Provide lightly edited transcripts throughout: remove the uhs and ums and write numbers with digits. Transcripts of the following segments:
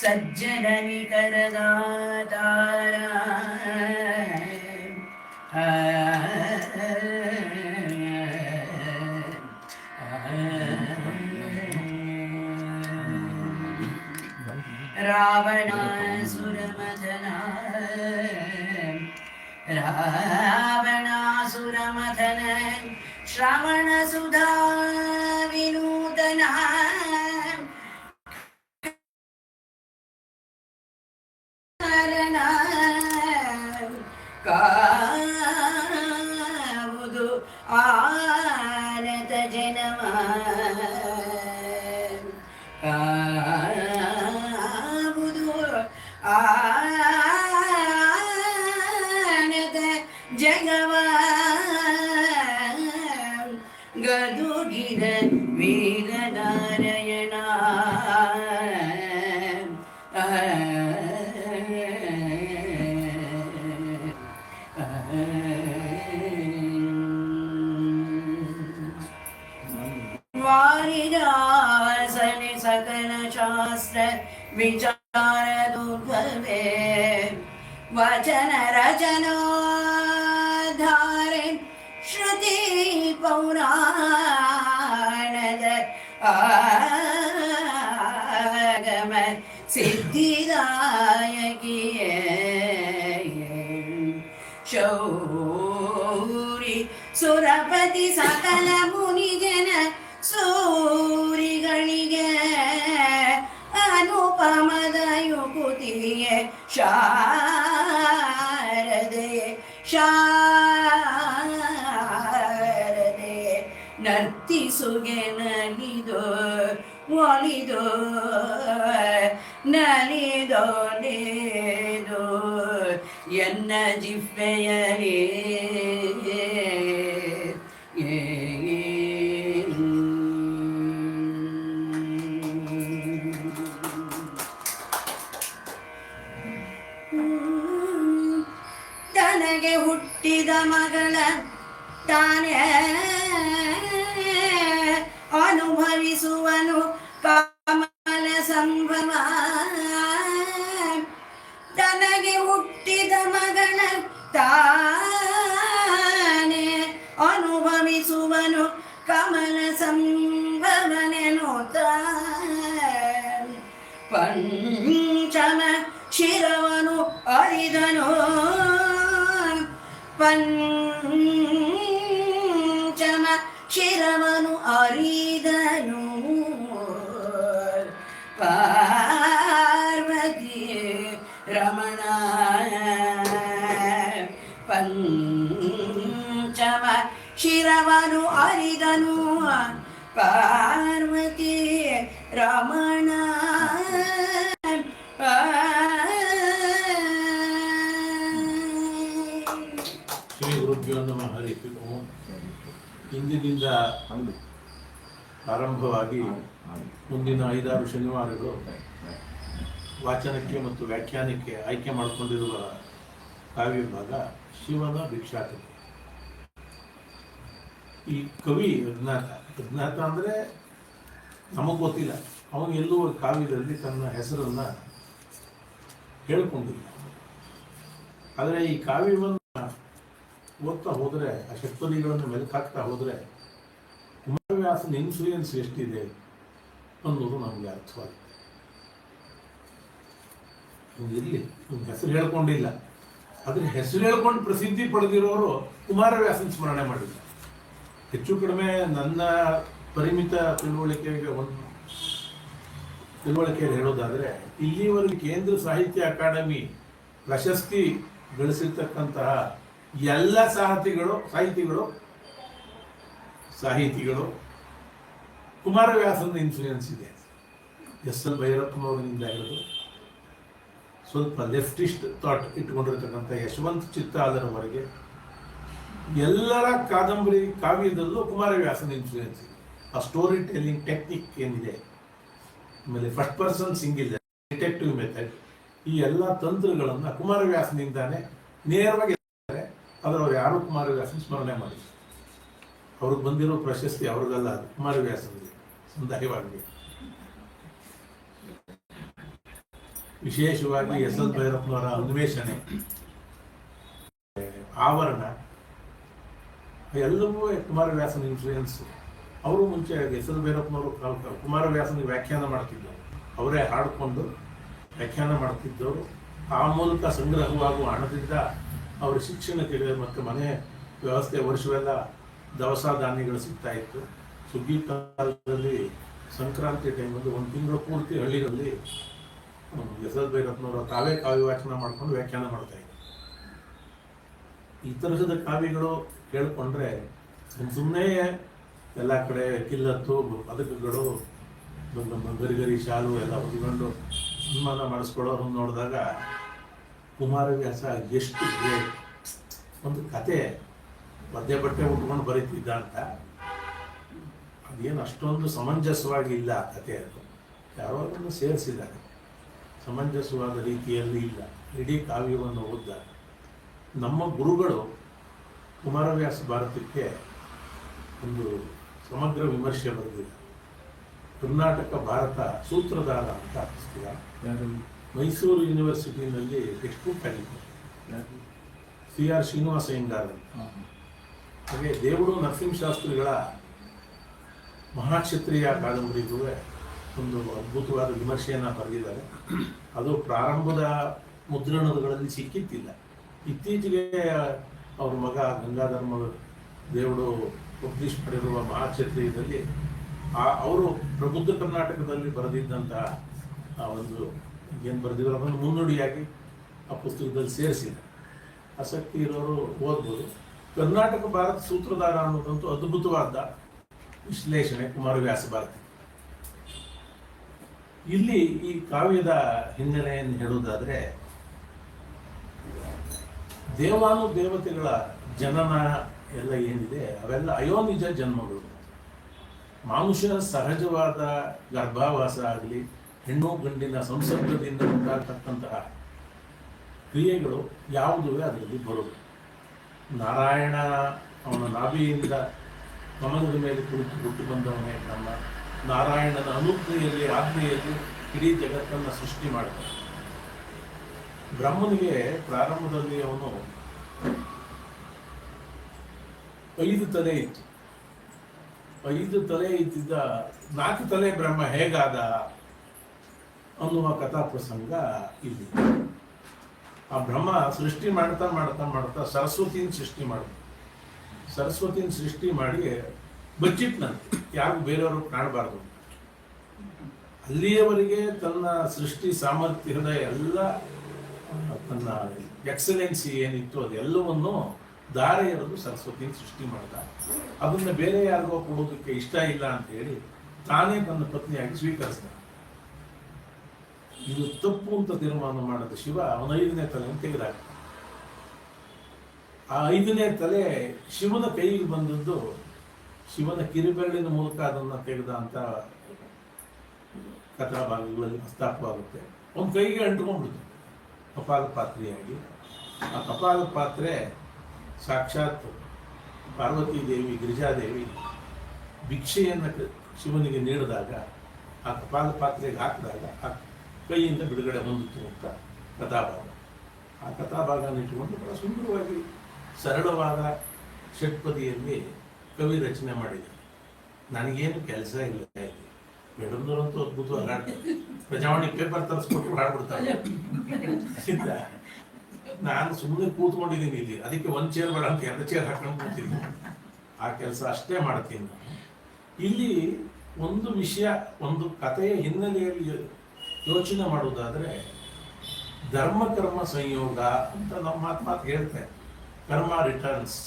ಸಜ್ಜನ ನಿಕರದಾತಾರ ರಾವಣಾಸುರಮಥನ ಶ್ರವಣ ಸುಧಾ ವಿನೂತನ ಕಾವುದು ಆನತ ಜನಮ ಕಾವುದು ಆನತ ಜಗವ ಗದುಗಿದ ವೀರನಾರಾಯಣ ವಾರಿದಾಸನೆ ಸಕಲ ಶಾಸ್ತ್ರ ವಿಚಾರ ದುರ್ಗವೇ ವಚನ ರಚನಾಧಾರೆ ಶ್ರುತಿ ಪೌರಾಣದ ಆಗಮ ಸಿದ್ಧಿದಾಯಕಿಯೇ ಶೌರಿ ಸುರಪತಿ ಸಕಲ ಮುನಿಜನ ಸೂರಿಗಳಿಗೆ ಅನುಪಮದ ಯುಕುತಿಯೇ ಶಾರದೆ ಶಾರದೆ ನರ್ತಿಸುಗೆ ನಲಿದೋ ಒಲಿದೋ ನಲಿದೋ ನೇದೋ ಎನ್ನ ಜಿಹ್ವೆಯಲೇ ತನಗೆ ಹುಟ್ಟಿದ ಮಗಳ ತಾನೇ ಅನುಭವಿಸುವನು ಕಮಲ ಸಂಭ್ರಮ ತನಗೆ ಹುಟ್ಟಿದ ಮಗಳ ತಾನೇ ಅನುಭವಿಸುವನು ಕಮಲ ಸಂಭ್ರಮನೆನುತ ಪಂಚಮ ಶಿರವನು ಅರಿದನು ಪಂಚಮ ಶಿರವನು ಅರಿದನು ಪಾರ್ವತಿ ರಮಣ ಪಂಚಮ ಶಿರವನು ಅರಿದನು ಪಾರ್ವತಿ ರಮಣ ಶ್ರೀ ಗುರುಭ್ಯೋ ನಮಃ. ಹರಿ ಓಂ. ಇಂದಿನಿಂದ ಆರಂಭವಾಗಿ ಮುಂದಿನ 5-6 ಶನಿವಾರಗಳು ವಾಚನಕ್ಕೆ ಮತ್ತು ವ್ಯಾಖ್ಯಾನಕ್ಕೆ ಆಯ್ಕೆ ಮಾಡಿಕೊಂಡಿರುವ ಕಾವ್ಯ ಭಾಗ ಶಿವನ ಭಿಕ್ಷಾಟನೆ. ಈ ಕವಿ ಅಜ್ಞಾತ ಅಂದರೆ ನಮಗೆ ಗೊತ್ತಿಲ್ಲ. ಅವನು ಎಲ್ಲೂ ಕಾವ್ಯದಲ್ಲಿ ತನ್ನ ಹೆಸರನ್ನು ಹೇಳ್ಕೊಂಡಿಲ್ಲ. ಆದರೆ ಈ ಕಾವ್ಯವನ್ನು ಓದ್ತಾ ಹೋದರೆ, ಆ ಷಟ್ಪದಿಗಳನ್ನು ಮೆಲುಕಾಗ್ತಾ ಹೋದರೆ ಕುಮಾರವ್ಯಾಸನ ಇನ್ಫ್ಲೂಯೆನ್ಸ್ ಎಷ್ಟಿದೆ ಅನ್ನೋದು ನಮಗೆ ಅರ್ಥವಾಗುತ್ತೆ. ಇರಲಿ, ಹೆಸರು ಹೇಳ್ಕೊಂಡಿಲ್ಲ, ಆದರೆ ಹೆಸರು ಹೇಳ್ಕೊಂಡು ಪ್ರಸಿದ್ಧಿ ಪಡೆದಿರೋರು ಕುಮಾರವ್ಯಾಸನ ಸ್ಮರಣೆ ಮಾಡಿಲ್ಲ. ಹೆಚ್ಚು ಕಡಿಮೆ ನನ್ನ ಪರಿಮಿತ ತಿಳುವಳಿಕೆಯಲ್ಲಿ ಹೇಳೋದಾದರೆ, ಇಲ್ಲಿವರೆಗೆ ಕೇಂದ್ರ ಸಾಹಿತ್ಯ ಅಕಾಡೆಮಿ ಪ್ರಶಸ್ತಿ ಗಳಿಸಿರ್ತಕ್ಕಂತಹ ಎಲ್ಲ ಸಾಹಿತಿಗಳು ಕುಮಾರವ್ಯಾಸನ ಇನ್ಫ್ಲೂಯೆನ್ಸ್ ಇದೆ. ಎಸ್.ಎಲ್. ಭೈರಪ್ಪನವರಿಂದ ಹಿಡಿದು ಸ್ವಲ್ಪ ಲೆಫ್ಟಿಸ್ಟ್ ಥಾಟ್ ಇಟ್ಕೊಂಡಿರ್ತಕ್ಕಂಥ ಯಶವಂತ್ ಚಿತ್ತಾಲರವರೆಗೆ ಎಲ್ಲರ ಕಾದಂಬರಿ ಕಾವ್ಯದಲ್ಲೂ ಕುಮಾರವ್ಯಾಸನ ಇನ್ಫ್ಲೂಯೆನ್ಸ್ ಇದೆ. ಆ ಸ್ಟೋರಿ ಟೆಲ್ಲಿಂಗ್ ಟೆಕ್ನಿಕ್ ಏನಿದೆ, ಆಮೇಲೆ ಫಸ್ಟ್ ಪರ್ಸನ್ ಸಿಂಗಿಲ್ ಡಿಟೆಕ್ಟಿವ್ ಮೆಥಡ್, ಈ ಎಲ್ಲ ತಂತ್ರಗಳನ್ನು ಕುಮಾರವ್ಯಾಸನಿಂದಾನೆ ನೇರವಾಗಿ ಅದರವ್ರು ಯಾರು ಕುಮಾರವ್ಯಾಸನ ಸ್ಮರಣೆ ಮಾಡಿದ್ರು. ಅವ್ರಿಗೆ ಬಂದಿರೋ ಪ್ರಶಸ್ತಿ ಅವ್ರಿಗಲ್ಲ, ಕುಮಾರವ್ಯಾಸನಿಗೆ ಸಂದಾಯವಾಗಿ. ವಿಶೇಷವಾಗಿ ಎಸ್ ಎಲ್ ಭೈರಪ್ಪನವರ ಅನ್ವೇಷಣೆ, ಆವರಣ ಎಲ್ಲವೂ ಕುಮಾರವ್ಯಾಸನ ಇನ್ಫ್ಲೂಯೆನ್ಸ್. ಅವರು ಮುಂಚೆ ಎಸ್ ಎಲ್ ಭೈರಪ್ಪನವರು ಕುಮಾರವ್ಯಾಸನಿಗೆ ವ್ಯಾಖ್ಯಾನ ಮಾಡ್ತಿದ್ದರು, ಅವರೇ ಹಾಡಿಕೊಂಡು ವ್ಯಾಖ್ಯಾನ ಮಾಡ್ತಿದ್ದವರು. ಆ ಮೂಲಕ ಸಂಗ್ರಹವಾಗುವ ಹಣದಿಂದ ಅವರ ಶಿಕ್ಷಣಕ್ಕೆ ಮತ್ತು ಮನೆ ವ್ಯವಸ್ಥೆ ವರ್ಷವೆಲ್ಲ ದವಸ ಧಾನ್ಯಗಳು ಸಿಗ್ತಾ ಇತ್ತು. ಸುಗ್ಗಿ ಕಾಲದಲ್ಲಿ ಸಂಕ್ರಾಂತಿ ಟೈಮಲ್ಲಿ ಒಂದು ತಿಂಗಳು ಪೂರ್ತಿ ಹಳ್ಳಿಗಳಲ್ಲಿ ಎಸ್ ಎಲ್ ಭೈರಪ್ಪನವರು ತಾವೇ ಕಾವ್ಯ ವಾಚನ ಮಾಡ್ಕೊಂಡು ವ್ಯಾಖ್ಯಾನ ಮಾಡ್ತಾ ಇದ್ರು. ಈ ತರಹದ ಕಾವ್ಯಗಳು ಕೇಳಿಕೊಂಡ್ರೆ ಸುಮ್ಮನೆ ಎಲ್ಲ ಕಡೆ ಕಿಲ್ಲತ್ತು ಪದಕಗಳು ಗರಿಗರಿ ಶಾಲು ಎಲ್ಲ ಹೊತ್ಕೊಂಡು ಸನ್ಮಾನ ಮಾಡಿಸ್ಕೊಳ್ಳೋರನ್ನು ನೋಡಿದಾಗ ಕುಮಾರವ್ಯಾಸ ಎಷ್ಟು ಗ್ರೇಟ್. ಒಂದು ಕತೆ ಪದ್ಯ ಬಟ್ಟೆ ಉಟ್ಕೊಂಡು ಬರೀತಿದ್ದ ಅಂತ, ಅದೇನು ಅಷ್ಟೊಂದು ಸಮಂಜಸವಾಗಿ ಇಲ್ಲ ಆ ಕತೆ. ಅದು ಯಾರೋ ಅದನ್ನು ಸೇರಿಸಿದ್ದಾರೆ, ಸಮಂಜಸವಾದ ರೀತಿಯಲ್ಲಿ ಇಲ್ಲ. ಇಡೀ ಕಾವ್ಯವನ್ನು ಓದಿದಾಗ ನಮ್ಮ ಗುರುಗಳು ಕುಮಾರವ್ಯಾಸ ಭಾರತಕ್ಕೆ ಒಂದು ಸಮಗ್ರ ವಿಮರ್ಶೆ ಬರೆದಿದ್ದಾರೆ. ಕರ್ನಾಟಕ ಭಾರತ ಸೂತ್ರಧಾರ ಅಂತ ಪುಸ್ತಕ ಮೈಸೂರು ಯೂನಿವರ್ಸಿಟಿನಲ್ಲಿ ಟೆಕ್ಸ್ಟ್ ಬುಕ್ ಆಗಿದೆ. CR ಶ್ರೀನಿವಾಸ ಅಯ್ಯಂಗಾರ್. ಹಾಗೆ ದೇವುಡು ನರಸಿಂಹಶಾಸ್ತ್ರಿಗಳ ಮಹಾಕ್ಷತ್ರಿಯ ಕಾದಂಬರಿಗೂ ಒಂದು ಅದ್ಭುತವಾದ ವಿಮರ್ಶೆಯನ್ನು ಬರೆದಿದ್ದಾರೆ. ಅದು ಪ್ರಾರಂಭದ ಮುದ್ರಣಗಳಲ್ಲಿ ಸಿಕ್ಕಿತ್ತಿಲ್ಲ. ಇತ್ತೀಚೆಗೆ ಅವ್ರ ಮಗ ಗಂಗಾಧರ್ಮ ದೇವುಡು ಪಬ್ಲಿಷ್ ಮಾಡಿರುವ ಮಹಾಕ್ಷತ್ರಿಯದಲ್ಲಿ ಅವರು ಪ್ರಬುದ್ಧ ಕರ್ನಾಟಕದಲ್ಲಿ ಬರೆದಿದ್ದಂತಹ ಒಂದು ಏನು ಬರೆದಿದ್ರು ಅದನ್ನು ಮುನ್ನುಡಿಯಾಗಿ ಆ ಪುಸ್ತಕದಲ್ಲಿ ಸೇರಿಸಿದ್ದಾರೆ. ಆಸಕ್ತಿ ಇರೋರು ಓದ್ಬೋದು. ಕರ್ನಾಟಕ ಭಾರತ ಸೂತ್ರಧಾರ ಅನ್ನೋದಂತೂ ಅದ್ಭುತವಾದ ವಿಶ್ಲೇಷಣೆ ಕುಮಾರವ್ಯಾಸ ಭಾರತಿ. ಇಲ್ಲಿ ಈ ಕಾವ್ಯದ ಹಿನ್ನೆಲೆಯನ್ನು ಹೇಳುವುದಾದ್ರೆ, ದೇವಾನು ದೇವತೆಗಳ ಜನನ ಎಲ್ಲ ಏನಿದೆ ಅವೆಲ್ಲ ಅಯೋನಿಜ ಜನ್ಮಗಳು. ಮಾನುಷ ಸಹಜವಾದ ಗರ್ಭಾವಾಸ ಆಗಲಿ, ಹೆಣ್ಣು ಗಂಡಿನ ಸಂಸರ್ಗದಿಂದ ಉಂಟಾಗ್ತಕ್ಕಂತಹ ಕ್ರಿಯೆಗಳು ಯಾವುದುವೆ ಅದರಲ್ಲಿ ಬರೋದು. ನಾರಾಯಣ ಅವನ ನಾಭಿಯಿಂದ ಕಮಲದ ಮೇಲೆ ಕುಳಿತು ಹುಟ್ಟು ಬಂದವನೇ ನಮ್ಮ ನಾರಾಯಣನ ಅನುಜ್ಞೆಯಲ್ಲಿ ಆಜ್ಞೆಯಲ್ಲಿ ಇಡೀ ಜಗತ್ತನ್ನು ಸೃಷ್ಟಿ ಮಾಡ್ತಾನೆ. ಬ್ರಹ್ಮನಿಗೆ ಪ್ರಾರಂಭದಲ್ಲಿ ಅವನು 5 ತಲೆ ಇತ್ತು. 5 ತಲೆ ಇದ್ದಿದ್ದ 4 ತಲೆ ಬ್ರಹ್ಮ ಹೇಗಾದ ಅನ್ನುವ ಕಥಾ ಪ್ರಸಂಗ ಇಲ್ಲಿ. ಆ ಬ್ರಹ್ಮ ಸೃಷ್ಟಿ ಮಾಡ್ತಾ ಮಾಡ್ತಾ ಮಾಡ್ತಾ ಸರಸ್ವತಿನ ಸೃಷ್ಟಿ ಮಾಡಿ ಬಚ್ಚಿಟ್ನಂತೆ, ಯಾರು ಬೇರೆಯವರು ಕಾಣಬಾರ್ದು. ಅಲ್ಲಿಯವರೆಗೆ ತನ್ನ ಸೃಷ್ಟಿ ಸಾಮರ್ಥ್ಯದ ಎಲ್ಲ ತನ್ನ ಎಕ್ಸಲೆನ್ಸಿ ಏನಿತ್ತು ಅದೆಲ್ಲವನ್ನು ದಾರೆ ಎರೆದು ಸರಸ್ವತಿನ ಸೃಷ್ಟಿ ಮಾಡ್ದ. ಅದನ್ನ ಬೇರೆ ಯಾರಿಗೋ ಕೊಡೋದಕ್ಕೆ ಇಷ್ಟ ಇಲ್ಲ ಅಂತ ಹೇಳಿ ತಾನೇ ತನ್ನ ಪತ್ನಿಯಾಗಿ ಸ್ವೀಕರಿಸಿದ. ಇದು ತಪ್ಪು ಅಂತ ತೀರ್ಮಾನ ಮಾಡಿದ ಶಿವ ಅವನ 5ನೇ ತಲೆಯನ್ನು ತೆಗೆದಾಕ. ಆ 5ನೇ ತಲೆ ಶಿವನ ಕೈಗೆ ಬಂದದ್ದು ಶಿವನ ಕಿರುಬೆರಳಿನ ಮೂಲಕ ಅದನ್ನು ತೆಗೆದ ಅಂತ ಕಥಾಭಾಗಗಳಲ್ಲಿ ಪ್ರಸ್ತಾಪವಾಗುತ್ತೆ. ಒಂದು ಕೈಗೆ ಅಂಟ್ಕೊಂಡ್ಬಿಡ್ತು ಕಪಾಲ ಪಾತ್ರೆಯಾಗಿ. ಆ ಕಪಾಲ ಪಾತ್ರೆ ಸಾಕ್ಷಾತ್ ಪಾರ್ವತೀ ದೇವಿ ಗಿರಿಜಾದೇವಿ ಭಿಕ್ಷೆಯನ್ನು ಶಿವನಿಗೆ ನೀಡಿದಾಗ ಆ ಕಪಾಲ ಪಾತ್ರೆಗೆ ಹಾಕಿದಾಗ ಆ ಕೈಯಿಂದ ಬಿಡುಗಡೆ ಹೊಂದಿತ್ತು ಅಂತ ಕಥಾಭಾಗ. ಆ ಕಥಾಭಾಗನ ಇಟ್ಟುಕೊಂಡು ಬಹಳ ಸುಂದರವಾಗಿ ಸರಳವಾದ ಷಟ್ಪದಿಯಲ್ಲಿ ಕವಿ ರಚನೆ ಮಾಡಿದ್ದಾರೆ. ನನಗೇನು ಕೆಲಸ ಇಲ್ಲ ಇಲ್ಲಿ. ಮೇಡಮ್ನವರಂತೂ ಅದ್ಭುತವಾಗಿ ಹಾಡ್ತಾರೆ. ಪ್ರಜಾವಾಣಿ ಪೇಪರ್ ತರಿಸ್ಕೊಟ್ಟು ಹಾಡ್ಬಿಡ್ತಾರೆ. ನಾನು ಸುಮ್ಮನೆ ಕೂತ್ಕೊಂಡಿದ್ದೀನಿ ಇಲ್ಲಿ, ಅದಕ್ಕೆ 1 ಚೇರ್ ಬೇಡ ಅಂತ 2 ಚೇರ್ ಹಾಕೊಂಡು ಕೂತಿದ್ದೀನಿ. ಆ ಕೆಲಸ ಅಷ್ಟೇ ಮಾಡ್ತೀನಿ ನಾನು. ಇಲ್ಲಿ ಒಂದು ವಿಷಯ, ಒಂದು ಕಥೆಯ ಹಿನ್ನೆಲೆಯಲ್ಲಿ ಯೋಚನೆ ಮಾಡುವುದಾದ್ರೆ ಧರ್ಮ ಕರ್ಮ ಸಂಯೋಗ ಅಂತ ನಮ್ಮ ಮಾತು ಹೇಳ್ತಾರೆ. ಕರ್ಮ ರಿಟರ್ನ್ಸ್,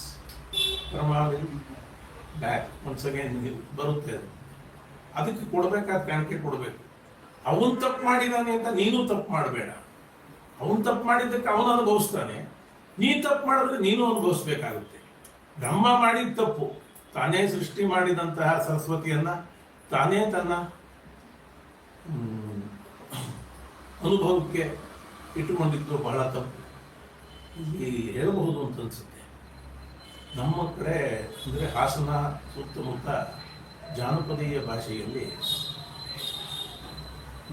ಕರ್ಮ ಬ್ಯಾಕ್ ಒನ್ಸ್ ಅಗೇನ್ ಬರುತ್ತೆ. ಅದು ಅದಕ್ಕೆ ಕೊಡಬೇಕಾದ ಕಾಣಿಕೆ ಕೊಡಬೇಕು. ಅವನು ತಪ್ಪು ಮಾಡಿದಾನೆ ಅಂತ ನೀನು ತಪ್ಪು ಮಾಡಬೇಡ. ಅವನು ತಪ್ಪು ಮಾಡಿದ್ದಕ್ಕೆ ಅವನು ಅನುಭವಿಸ್ತಾನೆ, ನೀ ತಪ್ಪು ಮಾಡಿದ್ರೆ ನೀನು ಅನುಭವಿಸ್ಬೇಕಾಗುತ್ತೆ. ಬ್ರಹ್ಮ ಮಾಡಿದ ತಪ್ಪು, ತಾನೇ ಸೃಷ್ಟಿ ಮಾಡಿದಂತಹ ಸರಸ್ವತಿಯನ್ನ ತಾನೇ ತನ್ನ ಅನುಭವಕ್ಕೆ ಇಟ್ಟುಕೊಂಡಿದ್ದು ಬಹಳ ತಪ್ಪು ಇಲ್ಲಿ ಹೇಳಬಹುದು ಅಂತ ಅನ್ಸುತ್ತೆ. ನಮ್ಮ ಕಡೆ ಅಂದರೆ ಹಾಸನ ಸುತ್ತಮುತ್ತ ಜಾನಪದೀಯ ಭಾಷೆಯಲ್ಲಿ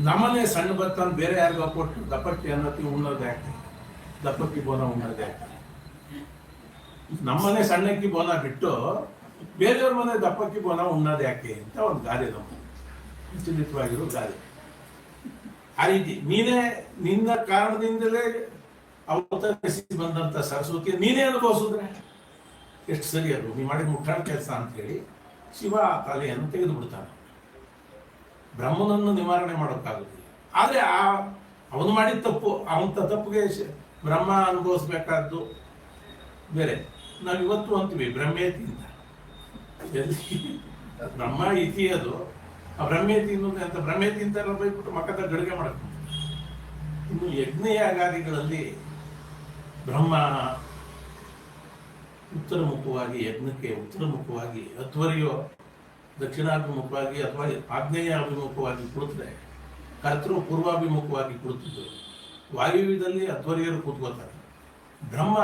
ನಮ್ಮನೆ ಸಣ್ಣ ಭತ್ತ ಬೇರೆ ಯಾರಿಗೋ ಕೊಟ್ಟು ದಪ್ಪಕ್ಕಿ ಅನ್ನತ್ತಿ ಉಣ್ಣೋದು ಯಾಕೆ? ದಪ್ಪಕ್ಕಿ ಬೋನ ಉಣ್ಣೋದು ಯಾಕೆ? ನಮ್ಮನೆ ಸಣ್ಣಕ್ಕಿ ಬೋನ ಬಿಟ್ಟು ಬೇರೆಯವ್ರ ಮನೆ ದಪ್ಪಕ್ಕಿ ಬೋನ ಉಣ್ಣೋದು ಯಾಕೆ ಅಂತ ಒಂದು ಗಾದೆ ನಮ್ಮ ವಿಚಲಿತವಾಗಿರೋ ಗಾದೆ. ಆ ರೀತಿ ನೀನೇ ನಿನ್ನ ಕಾರಣದಿಂದಲೇ ಅವತರಿಸಿ ಬಂದಂತ ಸರಸ್ವತಿ ನೀನೇ ಅನುಭವಿಸಿದ್ರೆ ಎಷ್ಟು ಸರಿ ಅದು ನೀ ಮಾಡಿದ ಮುಟ್ಟಾಳ ಕೆಲಸ ಅಂತ ಹೇಳಿ ಶಿವ ತಲೆಯನ್ನು ತೆಗೆದು ಬಿಡ್ತಾನೆ. ಬ್ರಹ್ಮನನ್ನು ನಿವಾರಣೆ ಮಾಡೋಕ್ಕಾಗುದಿಲ್ಲ. ಆದ್ರೆ ಅವನು ಮಾಡಿದ ತಪ್ಪು, ಅವಂತ ತಪ್ಪಿಗೆ ಬ್ರಹ್ಮ ಅನುಭವಿಸ್ಬೇಕಾದ್ದು ಬೇರೆ. ನಾವು ಇವತ್ತು ಅಂತೀವಿ ಬ್ರಹ್ಮೇತಿ ಅಂತ. ಬ್ರಹ್ಮ ಇತಿ ಅದು, ಆ ಬ್ರಹ್ಮೇತಿ ಅನ್ನೋದು ಅಂತ ಬ್ರಹ್ಮೇತಿ ಅಂತ ಬೈಬಿಟ್ಟು ಮಕ್ಕದ ಗಡಿಗೆ ಮಾಡಬೇಕು. ಇನ್ನು ಯಜ್ಞಯಾಗಾದಿಗಳಲ್ಲಿ ಬ್ರಹ್ಮ ಉತ್ತರಮುಖವಾಗಿ, ಯಜ್ಞಕ್ಕೆ ಉತ್ತರಮುಖವಾಗಿ, ಅಧ್ವರ್ಯೋ ದಕ್ಷಿಣಾಭಿಮುಖವಾಗಿ ಅಥವಾ ಆಗ್ನೇಯ ಅಭಿಮುಖವಾಗಿ ಕುಳಿತರೆ ಕರ್ತೃ ಪೂರ್ವಾಭಿಮುಖವಾಗಿ ಕುಳಿತಿದ್ದು. ವಾಯುವ್ಯದಲ್ಲಿ ಅಧ್ವರ್ಯರು ಕೂತ್ಕೋತಾರೆ. ಬ್ರಹ್ಮ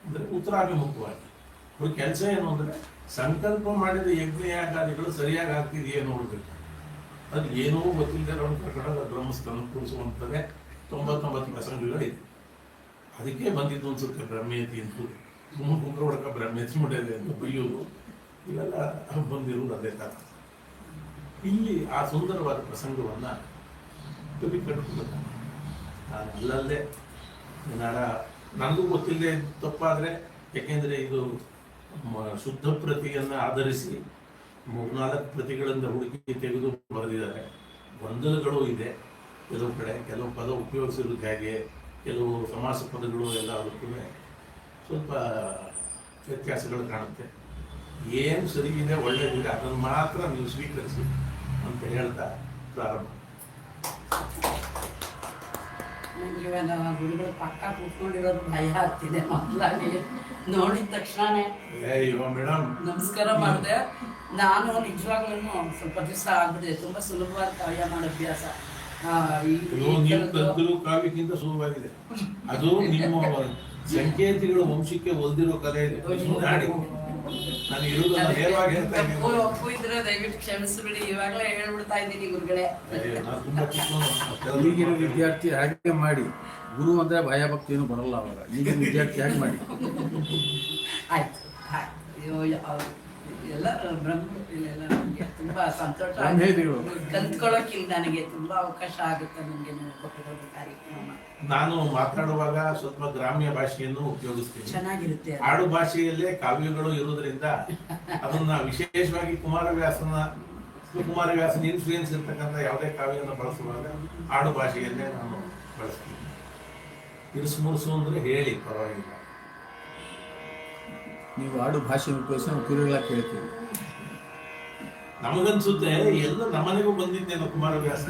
ಅಂದರೆ ಉತ್ತರಾಭಿಮುಖವಾಗಿ. ಅವ್ರ ಕೆಲಸ ಏನು ಅಂದರೆ ಸಂಕಲ್ಪ ಮಾಡಿದ ಯಜ್ಞಯಾಗಾದಿಗಳು ಸರಿಯಾಗಿ ಆಗ್ತಿದೆಯೇ ನೋಡ್ಬೇಕು. ಅದು ಏನೂ ಗೊತ್ತಿಲ್ಲದೆ ಕರ್ಕೊಂಡಾಗ ಬ್ರಹ್ಮಸ್ಥಾನ ಕೂರಿಸುವಂಥದ್ದೇ 99 ಪ್ರಸಂಗಗಳಿದೆ. ಅದಕ್ಕೆ ಬಂದಿದ್ದು ಅನ್ಸುತ್ತೆ ಬ್ರಹ್ಮೇತಿ ಅಂತ. ಸುಮ್ಮನೆ ಕುಂದ್ರ ಹೊಡಕ ಬ್ರಹ್ಮೇತಿ ಮಾಡಿದೆ ಅಂತ ಬೈಯೋದು ಇವೆಲ್ಲ ಬಂದಿರುವುದು ಅದೇ ಕಾರಣ. ಇಲ್ಲಿ ಆ ಸುಂದರವಾದ ಪ್ರಸಂಗವನ್ನ ಕವಿ ಕಟ್ಕೊಳ್ತಾನೆ. ನಾನು ಅಲ್ಲಲ್ಲೇ ನನಗೂ ಗೊತ್ತಿಲ್ಲದೆ ತಪ್ಪಾದ್ರೆ, ಯಾಕೆಂದ್ರೆ ಇದು ಶುದ್ಧ ಪ್ರತಿಯನ್ನ ಆಧರಿಸಿ 3-4 ಪ್ರತಿಗಳಿಂದ ಹುಡುಕಿ ತೆಗೆದು ಬರೆದಿದ್ದಾರೆ. ಗೊಂದಲಗಳು ಇದೆ ಕೆಲವು ಕಡೆ, ಕೆಲವು ಪದ ಉಪಯೋಗಿಸಿರೋದು ಹೇಗೆ, ಕೆಲವು ಸಮಾಸ ಪದಗಳು ಎಲ್ಲ ಅದಕ್ಕೂ ಸ್ವಲ್ಪ ವ್ಯತ್ಯಾಸಗಳು ಕಾಣುತ್ತೆ. ಏನು ಸರಿ ಇದೆ, ಒಳ್ಳೆಯದಿದೆ, ಅದನ್ನು ಮಾತ್ರ ನೀವು ಸ್ವೀಕರಿಸಿ ಅಂತ ಹೇಳ್ತಾ ಪ್ರಾರಂಭ. ನನಗೆ ಇವಾಗ ಗುರುಗಳು ಪಕ್ಕ ಕೂತ್ಕೊಂಡಿರೋದು ಭಯ ಆಗ್ತಿದೆ. ಮೊದಲಾಗಿ ನೋಡಿದ ತಕ್ಷಣನೇ ಮೇಡಮ್ ನಮಸ್ಕಾರ ಮಾಡಿದೆ. ನಾನು ನಿಜವಾಗ್ಲೂ ಸ್ವಲ್ಪ ದಿವಸ ಆಗ್ಬಿಟ್ಟಿದೆ. ತುಂಬಾ ಸುಲಭವಾದ ಕಾವ್ಯ ಮಾಡೋ ಅಭ್ಯಾಸ. ಕಾವ್ಯಕ್ಕಿಂತ ಸುಲಭವಾಗಿದೆ ಅದು. ನಿಮ್ಮ ಸಂಕೇತಿಗಳು ವಂಶಕ್ಕೆ ಒಲ್ದಿರೋ ಕಲೆ ಇದೆ. ನಾನು ಇರುವುದನ್ನು ನೇರವಾಗಿ ಹೇಳ್ತಾ ಇದ್ದೀನಿ. ಒಪ್ಪು ಇದ್ರೆ ದಯವಿಟ್ಟು ಕ್ಷಮಿಸ್ಬಿಡಿ. ಇವಾಗಲೇ ಹೇಳ್ಬಿಡ್ತಾ ಇದ್ದೀನಿ ಗುರುಗಳೇ. ಈಗಿನ ವಿದ್ಯಾರ್ಥಿ ಹಾಗೆ ಮಾಡಿ, ಗುರು ಅಂದ್ರೆ ಭಯ ಭಕ್ತಿ ಏನು ಬರಲ್ಲ ಅವಾಗ. ಈಗಿನ ವಿದ್ಯಾರ್ಥಿ ಹಾಗೆ ಮಾಡಿ. ಆಯ್ತು ಎಲ್ಲ ಬ್ರಹ್ಮಲ್ಲ ನಮಗೆ ತುಂಬಾ ಸಂತೋಷ. ಕಲ್ತ್ಕೊಳ್ಳೋಕ್ಕಿಲ್ಲ ನನಗೆ ತುಂಬಾ ಅವಕಾಶ ಆಗುತ್ತೆ ನನಗೆ ನೀವು ಕೊಟ್ಟಿರೋದು ಕಾರ್ಯಕ್ರಮ. ನಾನು ಮಾತನಾಡುವಾಗ ಸ್ವಲ್ಪ ಗ್ರಾಮ್ಯ ಭಾಷೆಯನ್ನು ಉಪಯೋಗಿಸ್ತೀನಿ. ಚೆನ್ನಾಗಿರುತ್ತೆ. ಆಡು ಭಾಷೆಯಲ್ಲೇ ಕಾವ್ಯಗಳು ಇರುವುದರಿಂದ ಅದನ್ನ ವಿಶೇಷವಾಗಿ ಕುಮಾರವ್ಯಾಸನ ಇನ್ಫ್ಲೂಯೆನ್ಸ್ ಇರ್ತಕ್ಕಂಥ ಯಾವುದೇ ಕಾವ್ಯವನ್ನು ಬಳಸುವಾಗ ಆಡು ಭಾಷೆಯಲ್ಲೇ ನಾನು ಬಳಸ್ತೀನಿ. ಇರಿಸು ಮುರುಸು ಅಂದ್ರೆ ಹೇಳಿ ಪರವಾಗಿಲ್ಲ. ನೀವು ಆಡು ಭಾಷೆ ಉಪಯೋಗಿಸಿ ನಾವು ಕುರಿಗಳ ಕೇಳ್ತೀವಿ. ನಮಗನ್ಸುತ್ತೆ ಎಲ್ಲ ನಮ್ಮನೆಗೂ ಬಂದಿದ್ದೇನೋ ಕುಮಾರವ್ಯಾಸ.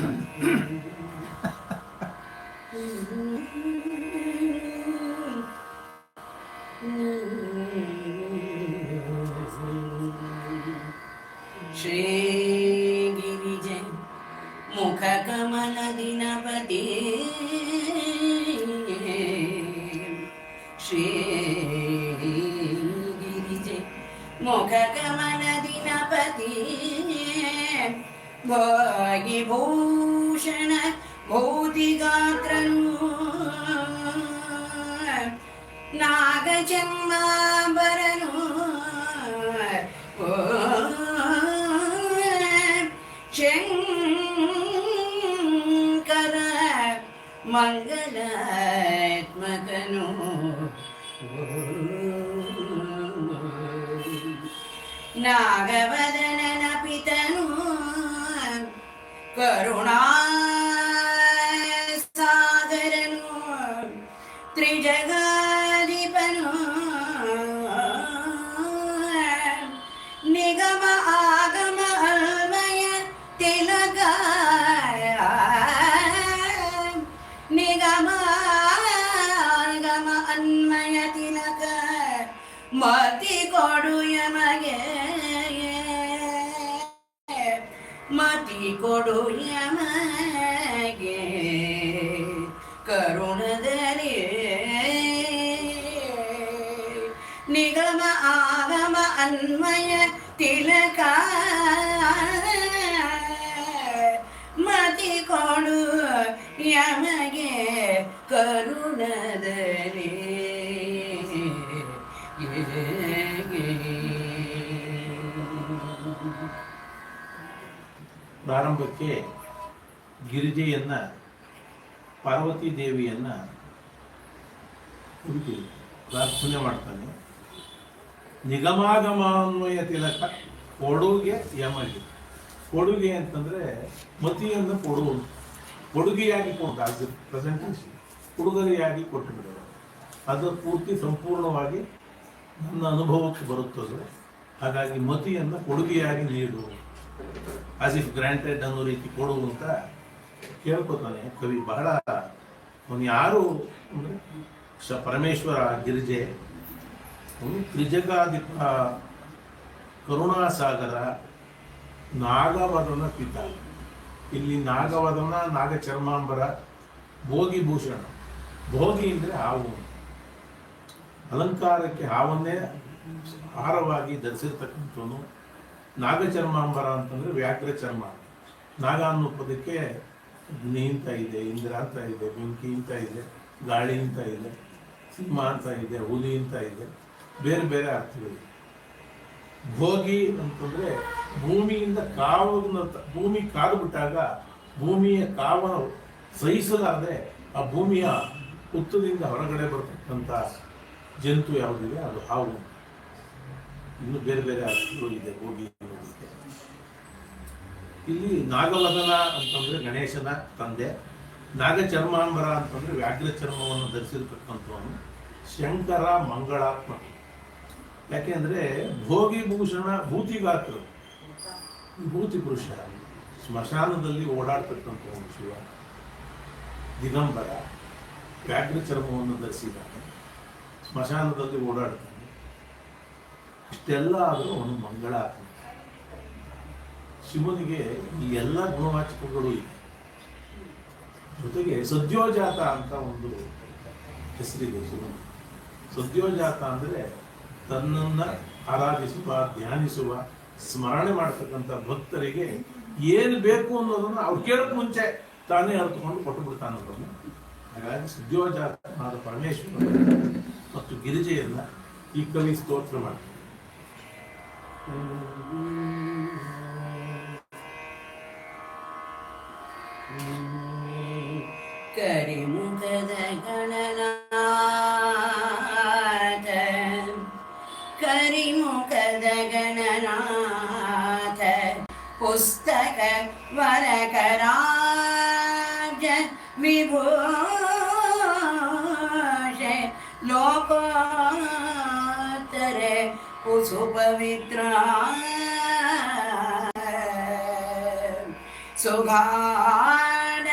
ಶ್ರೀ ಗಿರಿಜೆ ಮುಖ ಕಮಲ ದಿನಪತಿ ಶ್ರೀ ಗಿರಿಜೆ ಮುಖ ಕಮಲ ದಿನಪತಿ ಭೋಗಿ ಭೂಷಣ ಭೌತಿಗಾತ್ರನು ನಾಗಚಮ್ಮಾಂಬರನು ಶಂಕರ ಮಂಗಲಾತ್ಮಕನು ನಾಗವದನನ ಪಿತನು ಕರುಣಾ ಸಾಗರನು ತ್ರಿಜಗಾಧಿಪನು ನಿಗಮ ಆಗಮ ಅನ್ವಯ ತಿಲಕ ನಿಗಮ ಆಗಮ ಅನ್ವಯ ತಿಲಕ ಮತಿ ಕೊಡು ಯಮಗೆ ಮತಿ ಕೊಡು ಯಮಗೆ ಕರುಣದಲ್ಲಿ ನಿಗಮ ಆಗಮ ಅನ್ವಯ ತಿಲಕ ಮತಿ ಕೊಡು ಕರುಣದಲ್ಲಿ ಪ್ರಾರಂಭಕ್ಕೆ ಗಿರಿಜೆಯನ್ನ ಪಾರ್ವತಿ ದೇವಿಯನ್ನ ಕುರಿತು ಪ್ರಾರ್ಥನೆ ಮಾಡ್ತಾನೆ. ನಿಗಮಾಗಮಾನ್ವಯ ತಿಲಕ ಕೊಡುಗೆ ಯಮಗೆ. ಕೊಡುಗೆ ಅಂತಂದ್ರೆ ಮತಿಯನ್ನು ಕೊಡುವುದು, ಕೊಡುಗೆಯಾಗಿ ಕೊಟ್ಟು ಪ್ರೆಸೆಂಟೇಷನ್ ಉಡುಗೊರೆಯಾಗಿ ಕೊಟ್ಟು ಬಿಡೋದು. ಅದು ಪೂರ್ತಿ ಸಂಪೂರ್ಣವಾಗಿ ನನ್ನ ಅನುಭವಕ್ಕೆ ಬರುತ್ತದೆ. ಹಾಗಾಗಿ ಮತಿಯನ್ನು ಕೊಡುಗೆಯಾಗಿ ನೀಡುವುದು, ಆಸ್ ಇಫ್ ಗ್ರಾಂಟೆಡ್ ಅನ್ನೋ ರೀತಿ ಕೊಡುವಂತ ಕೇಳ್ಕೊತಾನೆ ಕವಿ. ಬಹಳ ಅವನು ಯಾರು ಅಂದರೆ ಪರಮೇಶ್ವರ ಗಿರಿಜೆ, ತ್ರಿಜಗಾಧಿಪ, ಕರುಣಾಸಾಗರ, ನಾಗವದನ ಪಿತ. ಇಲ್ಲಿ ನಾಗವದನ, ನಾಗಚರ್ಮಾಂಬರ, ಭೋಗಿಭೂಷಣ. ಭೋಗಿ ಅಂದರೆ ಹಾವು, ಅಲಂಕಾರಕ್ಕೆ ಹಾವನ್ನೇ ಹಾರವಾಗಿ ಧರಿಸಿರ್ತಕ್ಕಂಥವನು. ನಾಗಚರ್ಮಾಂಬರ ಅಂತಂದ್ರೆ ವ್ಯಾಘ್ರ ಚರ್ಮ. ನಾಗ ಅನ್ನೋ ಪದಕ್ಕೆ ಅಗ್ನಿ ಅಂತ ಇದೆ, ಇಂದ್ರ ಅಂತ ಇದೆ, ಬೆಂಕಿ ಅಂತ ಇದೆ, ಗಾಳಿ ಅಂತ ಇದೆ, ಸಿಂಹ ಅಂತ ಇದೆ, ಹುಲಿ ಅಂತ ಇದೆ, ಬೇರೆ ಬೇರೆ ಅರ್ಥಗಳಿವೆ. ಭೋಗಿ ಅಂತಂದ್ರೆ ಭೂಮಿಯಿಂದ ಕಾವನ್ನ, ಭೂಮಿ ಕಾದು ಬಿಟ್ಟಾಗ ಭೂಮಿಯ ಕಾವನ ಸಹಿಸಲಾದೆ ಆ ಭೂಮಿಯ ಹುತ್ತದಿಂದ ಹೊರಗಡೆ ಬರ್ತಕ್ಕಂಥ ಜಂತು ಯಾವುದಿದೆ ಅದು ಹಾವು. ಇನ್ನು ಬೇರೆ ಬೇರೆ ಅರ್ಥಗಳು ಇದೆ ಭೋಗಿ ಅನ್ನೋದಕ್ಕೆ. ಇಲ್ಲಿ ನಾಗವದನ ಅಂತಂದ್ರೆ ಗಣೇಶನ ತಂದೆ, ನಾಗಚರ್ಮಾಂಬರ ಅಂತಂದ್ರೆ ವ್ಯಾಘ್ರ ಚರ್ಮವನ್ನು ಧರಿಸಿರ್ತಕ್ಕಂಥವನು, ಶಂಕರ ಮಂಗಳಾತ್ಮಕ. ಯಾಕೆಂದ್ರೆ ಭೋಗಿ ಭೂಷಣ ಭೂತಿಗಾತ್ರ, ಭೂತಿ ಪುರುಷ, ಸ್ಮಶಾನದಲ್ಲಿ ಓಡಾಡ್ತಕ್ಕಂಥವನು ಶಿವ. ದಿಗಂಬರ, ವ್ಯಾಘ್ರ ಚರ್ಮವನ್ನು ಧರಿಸಿದ್ದಾನೆ, ಸ್ಮಶಾನದಲ್ಲಿ ಓಡಾಡ್ತಾನೆ. ಇಷ್ಟೆಲ್ಲ ಆದರೂ ಅವನು ಮಂಗಳಾತ್ಮಕ. ಶಿವನಿಗೆ ಈ ಎಲ್ಲ ಗುಣವಾಚಕಗಳು ಇದೆ. ಜೊತೆಗೆ ಸದ್ಯೋಜಾತ ಅಂತ ಒಂದು ಹೆಸರಿದೆ ಶಿವನ. ಸದ್ಯೋಜಾತ ಅಂದ್ರೆ ತನ್ನನ್ನ ಆರಾಧಿಸುವ, ಧ್ಯಾನಿಸುವ, ಸ್ಮರಣೆ ಮಾಡತಕ್ಕಂಥ ಭಕ್ತರಿಗೆ ಏನು ಬೇಕು ಅನ್ನೋದನ್ನ ಅವ್ರು ಕೇಳಕ್ ಮುಂಚೆ ತಾನೇ ಅರ್ಥಕೊಂಡು ಕೊಟ್ಟು ಬಿಡ್ತಾನದನ್ನು. ಹಾಗಾಗಿ ಸದ್ಯೋಜಾತನಾದ ಪರಮೇಶ್ವರ ಮತ್ತು ಗಿರಿಜೆಯನ್ನ ಈ ಕವಿ ಸ್ತೋತ್ರ ಮಾಡ್ತಾರೆ. ಕರಿಮುಖದ ಗಣನಾಥ, ಕರಿಮುಖದ ಗಣನಾಥ, ಪುಸ್ತಕ ವರಕರಾಜ ವಿಭೂಷ, ಲೋಕೋತ್ತರ ಕುಸು ಪವಿತ್ರ, ಸುಗಾಢ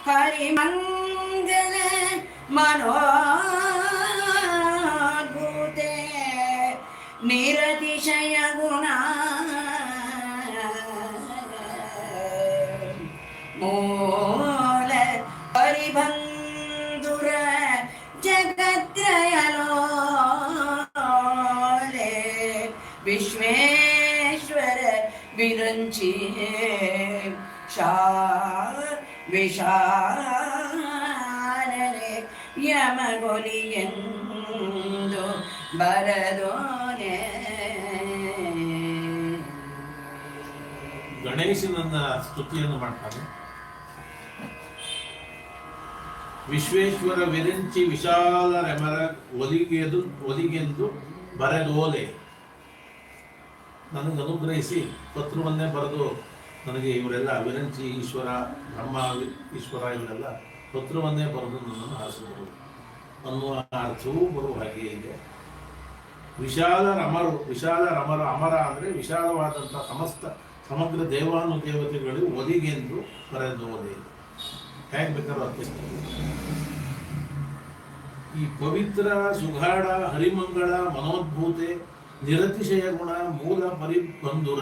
ಹರಿಮಂಗಲ ಮನೋದ್ಭೂತೆ, ನಿರತಿಶಯ ಗುಣ ಮೂಲ ಪರಿಬಂಧುರ ಜಗತ್ರಯಲೋಲೆ, ವಿಶ್ವೇಶ್ವರ ವಿರಂಚಿ ವಿಶಾಲನೆ ಯಮಗೊಲಿಯೆಂದು ಬರದೋನೆ. ಗಣೇಶನನ್ನ ಸ್ತುತಿಯನ್ನು ಮಾಡ್ತಾನೆ. ವಿಶ್ವೇಶ್ವರ ವಿರಂಚಿ ವಿಶಾಲ ರೆಮರ ಒಲಿಗೆಂದು ಬರೆದೋಲೆ. ನನಗೆ ಅನುಗ್ರಹಿಸಿ ಪತ್ರವನ್ನೇ ಬರೆದು ನನಗೆ ಇವರೆಲ್ಲ ವಿರಂಚಿ ಈಶ್ವರ, ಬ್ರಹ್ಮ ಈಶ್ವರ ಇವರೆಲ್ಲ ಪತ್ರವನ್ನೇ ಬರೆದು ನನ್ನನ್ನು ಆರಿಸಿದರು ಅನ್ನುವ ಅರ್ಥವೂ ಬರುವ ಹಾಗೆ ಇದೆ. ವಿಶಾಲ ರಮರು, ವಿಶಾಲ ರಮರ, ಅಮರ ಅಂದರೆ ವಿಶಾಲವಾದಂಥ ಸಮಗ್ರ ದೇವಾನುದೇವತೆಗಳು ಒಲಿಗೆಂದು ಬರೆದೋಲೆ. ಹೇಗೆ ಬೇಕಾದ್ರೂ ಅರ್ಥಿಸ್ತಾರೆ. ಈ ಪವಿತ್ರ, ಸುಗಾಢ, ಹರಿಮಂಗಳ, ಮನೋದ್ಭೂತೆ, ನಿರತಿಶಯ ಗುಣ, ಮೂಲ ಪರಿಬಂಧುರ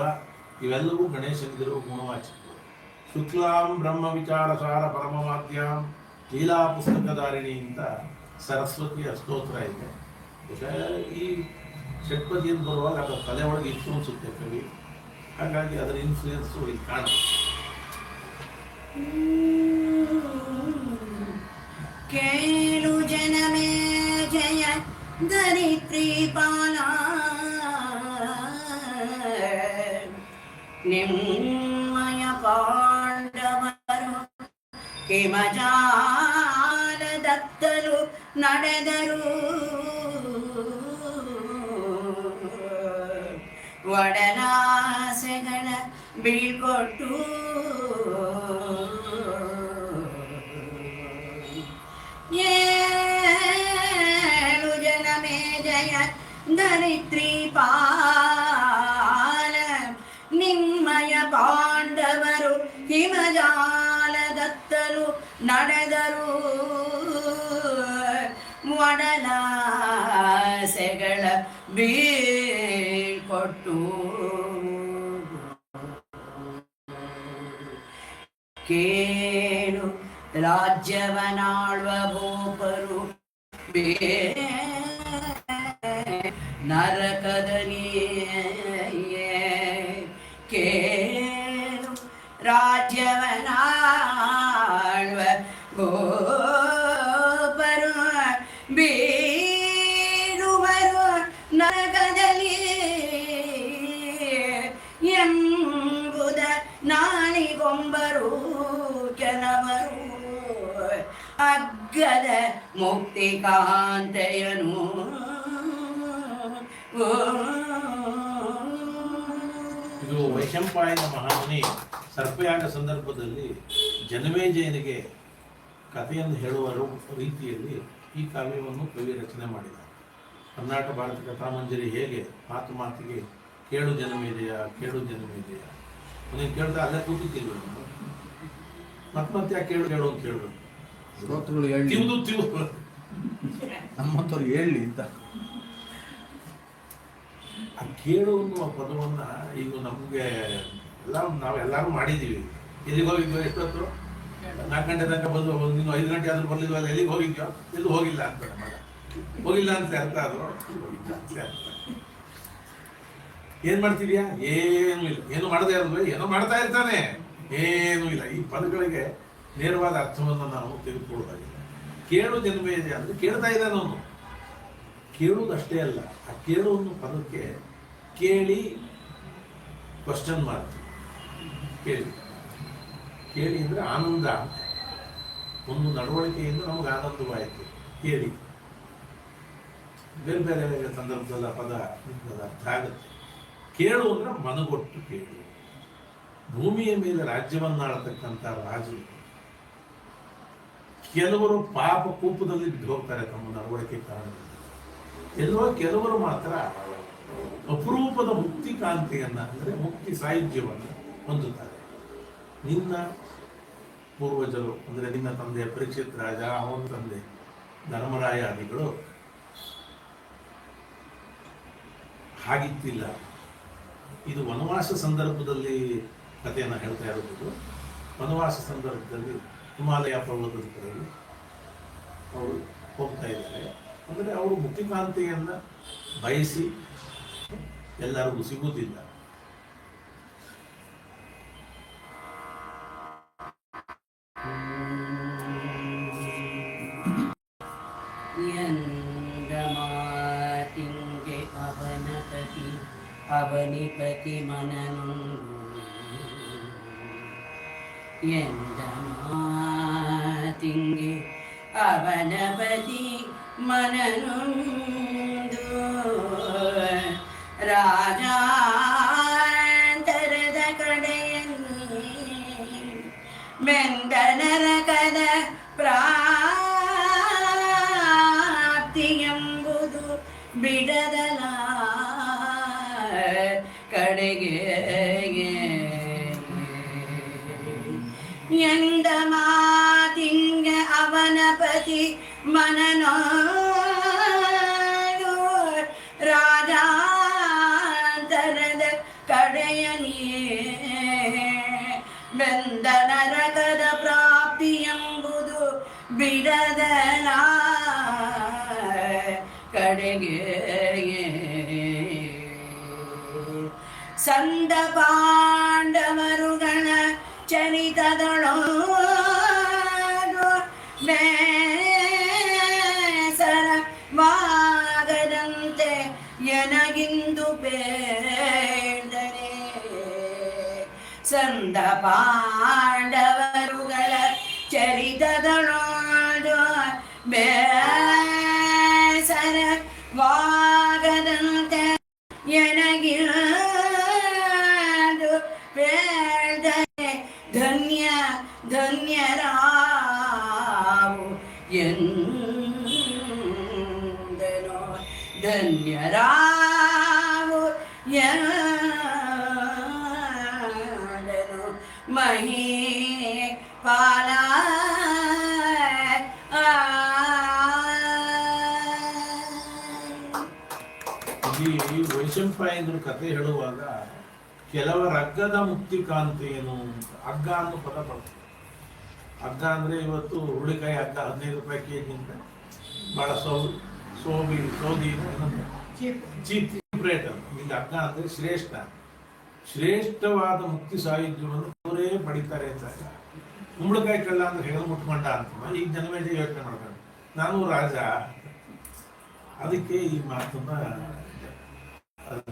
ಇವೆಲ್ಲವೂ ಗಣೇಶನಿಗಿರುವ ಗುಣವಾಚಕಗಳು. ಶುಕ್ಲಾಂ ಬ್ರಹ್ಮ ವಿಚಾರಸಾರ ಪರಮವಾದ್ಯಾಂ ಲೀಲಾ ಪುಸ್ತಕಧಾರಿಣಿ ಅಂತ ಸರಸ್ವತಿಯ ಸ್ತೋತ್ರ ಇದೆ. ಈ ಷಟ್ಪದಿಯನ್ನು ಬರುವಾಗ ಅದರ ತಲೆ ಒಳಗೆ ಇತ್ತು ಅನ್ಸುತ್ತೆ ಕವಿ. ಹಾಗಾಗಿ ಅದರ ಇನ್ಫ್ಲೂಯೆನ್ಸು ಇಲ್ಲಿ ಕಾಣುತ್ತೆ. ಧರಿತ್ರೀಪಾಲ ನಿಮ್ಮಯ ಪಾಂಡವರು ಹಿಮಜಾಲದತ್ತಲು ನಡೆದರು ಒಡಲಾಸೆಗಳ ಬೀಳ್ಕೊಟ್ಟು ಏಳು ಜನಮೇ ಜಯ ಧರಿತ್ರೀಪಾಲ ನಿಮ್ಮಯ ಪಾಂಡವರು ಹಿಮಜಾಲದತ್ತಲು ನಡೆದರು ಒಡಲಾಸೆಗಳ ಬೀಳ್ಕೊಟ್ಟು ಕೇಳು ರಾಜ್ಯವನಾಳುವ ಭೂಪರು ನರಕದಲ್ಲಿ ಕೇಳು ರಾಜ್ಯವನಾಳುವ ಭೂಪರು ಬೀಳುವರು ನರಕದಲ್ಲಿ ಎಂಬುದ ನಾಳಿಗೊಂಬರು ಕೆಲವರು ಅಗ್ಗದ ಮುಕ್ತಿ ಕಾಂತೆಯನು ಇದು ವೈಶಂಪಾಯನ ಮಹಾಮುನಿ ಸರ್ಪಯಾಗ ಸಂದರ್ಭದಲ್ಲಿ ಜನಮೇಜಯನಿಗೆ ಕಥೆಯನ್ನು ಹೇಳುವ ರೀತಿಯಲ್ಲಿ ಈ ಕಾವ್ಯವನ್ನು ಕವಿ ರಚನೆ ಮಾಡಿದ. ಕರ್ನಾಟಕ ಭಾರತ ಕಥಾಮಂಜರಿ ಹೇಗೆ ಮಾತು ಮಾತಿಗೆ ಕೇಳು ಜನಮೇಜಯ ಕೇಳು ಜನಮೇಜಯ ನೀನು ಕೇಳ್ತಾ ಅಲ್ಲೇ ಕೂತಿದ್ದಿಲ್ಲ ಮತ್ತೆ ಯಾಕೆ ಕೇಳು ಕೇಳು ಅಂತ ಕೇಳು ಶ್ರೋತೃಗಳು ಹೇಳಿ ನಮ್ಮಂಥವ್ರು ಹೇಳಿ ಅಂತ ಆ ಕೇಳು ಅನ್ನುವ ಪದವನ್ನ ಈಗ ನಮ್ಗೆ ನಾವೆಲ್ಲರೂ ಮಾಡಿದೀವಿ. ಎಲ್ಲಿಗೆ ಹೋಗಿದ್ವಿ ಎಷ್ಟೊತ್ತು 4 ಗಂಟೆ ತನಕ ಬಂದು ನೀನು 5 ಗಂಟೆ ಆದ್ರೂ ಬರ್ಲಿಲ್ವಲ್ಲ ಎಲ್ಲಿಗೆ ಹೋಗಿದ್ಯೋ ಎಲ್ಲೂ ಹೋಗಿಲ್ಲ ಅಂತ ಹೋಗಿಲ್ಲ ಅಂತ ಅರ್ಥ ಆದ್ರು ಏನ್ ಮಾಡ್ತಿದ್ಯಾ ಏನೂ ಇಲ್ಲ ಏನು ಮಾಡದೇ ಇರೋದು ಏನೋ ಮಾಡ್ತಾ ಇರ್ತಾನೆ ಏನೂ ಇಲ್ಲ. ಈ ಪದಗಳಿಗೆ ನೇರವಾದ ಅರ್ಥವನ್ನು ನಾವು ತೆಗೆದುಕೊಳ್ಳೋದಾಗಿದೆ. ಕೇಳು ಜನಮೇಜಯ ಅಂದ್ರೆ ಕೇಳ್ತಾ ಇದ್ದಾನೆ ಅವನು. ಕೇಳುವುದಷ್ಟೇ ಅಲ್ಲ, ಆ ಕೇಳು ಅನ್ನೋ ಪದಕ್ಕೆ ಕೇಳಿ ಕ್ವಶನ್ ಮಾರ್ಕ್ ಕೇಳಿ ಕೇಳಿ ಅಂದ್ರೆ ಆನಂದ. ಒಂದು ನಡವಳಿಕೆಯಿಂದ ನಮ್ಗೆ ಆನಂದವಾಯಿತು ಕೇಳಿ. ಬೇರೆ ಬೇರೆ ಸಂದರ್ಭದಲ್ಲಿ ಪದ ಅರ್ಥ ಆಗುತ್ತೆ. ಕೇಳು ಅಂದ್ರೆ ಮನಗೊಟ್ಟು ಕೇಳು. ಭೂಮಿಯ ಮೇಲೆ ರಾಜ್ಯವನ್ನಾಳತಕ್ಕಂಥ ರಾಜು ಕೆಲವರು ಪಾಪ ಕೂಪದಲ್ಲಿ ಬಿದ್ದು ಹೋಗ್ತಾರೆ ತಮ್ಮ ನಡವಳಿಕೆ ಕಾರಣದಿಂದ. ಎಲ್ಲೋ ಕೆಲವರು ಮಾತ್ರ ಅಪರೂಪದ ಮುಕ್ತಿ ಕಾಂತಿಯನ್ನ ಅಂದ್ರೆ ಮುಕ್ತಿ ಸಾಯುಜ್ಯವನ್ನು ಹೊಂದುತ್ತಾರೆ. ನಿನ್ನ ಪೂರ್ವಜರು ಅಂದ್ರೆ ನಿನ್ನ ತಂದೆ ಪರೀಕ್ಷಿತ್ ರಾಜ, ಅವನ ತಂದೆ ಧರ್ಮರಾಯಾದಿಗಳು ಹಾಗಿತ್ತಿಲ್ಲ. ಇದು ವನವಾಸ ಸಂದರ್ಭದಲ್ಲಿ ಕಥೆಯನ್ನು ಹೇಳ್ತಾ ಇರಬಹುದು. ವನವಾಸ ಸಂದರ್ಭದಲ್ಲಿ ಹಿಮಾಲಯ ಪರ್ವತದ ಕಡೆಗೆ ಅವರು ಹೋಗ್ತಾ ಇದ್ದಾರೆ. ಅಂದರೆ ಅವರು ಮುಕ್ತಿಕಾಂತಿಯನ್ನ ಬಯಸಿ ಎಲ್ಲರಿಗೂ ಸಿಗುವುದಿಲ್ಲ. ಎಂದಮಾತಿಂಗೆ ಅವನಪತಿ ಅವನಿಪತಿ ಮನನುಂಡು ಎಂದಮಾತಿಂಗೆ ಅವನಪತಿ ಮನನುಂದು ರಾಜಾಂತರದ ಕಡೆಯಲ್ಲಿ ಮೆಂದನರಕದ ಪ್ರಾಪ್ತಿಯೆಂಬುದು ಬಿಡದಲ ಕಡೆಗೆ ಎಂದ ಮಾತಿಂಗ ಅವನಪತಿ ಮನನೋಡು ರಾಜಾಂತರದ ಕಡೆಯಲಿಯೇ ಬೆಂದ ನರಕದ ಪ್ರಾಪ್ತಿಯೆಂಬುದು ಬಿಡದಲ ಕಡೆಗೆ ಸಂದ ಪಾಂಡವರುಗಳ ಚರಿತದೊಳಗು ಬೇಸರವಾಗದಂತೆ ಬಂದ ಪಾಂಡವರುಗಳ ಚರಿತದಳೋದು ಬೇಸರವಾಗದಂತೆ ಎನಗಿದು ಬೇಡನೆ ಧನ್ಯ ಧನ್ಯರಾವು ಎಂದನೋ ಧನ್ಯರಾವು ಎಂದನು ಮಹೀಪಾಲ ಇಲ್ಲಿ ವೈಶಂಪಾಯನರು ಕಥೆ ಹೇಳುವಾಗ ಕೆಲವರ ಅಗ್ಗದ ಮುಕ್ತಿ ಕಾಂತೇನು ಅಂತ ಹಗ್ಗ ಅನ್ನೋ ಪದ ಬರ್ತದೆ. ಹಗ್ಗ ಅಂದ್ರೆ ಇವತ್ತು ಹುರುಳಿಕಾಯಿ ಹಗ್ಗ 15 ರೂಪಾಯಿ ಕೆಜಿ ಅಂತ ಬಹಳ ಸೋದಿ ಚೀಪ್ ರೇಟ್ ಅಂತ. ಇಲ್ಲಿ ಹಗ್ಗ ಅಂದ್ರೆ ಶ್ರೇಷ್ಠವಾದ ಮುಕ್ತಿ ಸಾಹಿತ್ಯವನ್ನು ಅವರೇ ಪಡಿತಾರೆ ಅಂತ. ಕುಂಬಳಕಾಯಿ ಕಳ್ಳ ಅಂದ್ರೆ ಹೆಗಲು ಮುಟ್ಕೊಂಡ ಅಂತ ಈಗ ಜನಮೇಜ ಯೋಚನೆ ಮಾಡ್ತಾರೆ, ನಾನು ರಾಜ. ಅದಕ್ಕೆ ಈ ಮಾತನ್ನ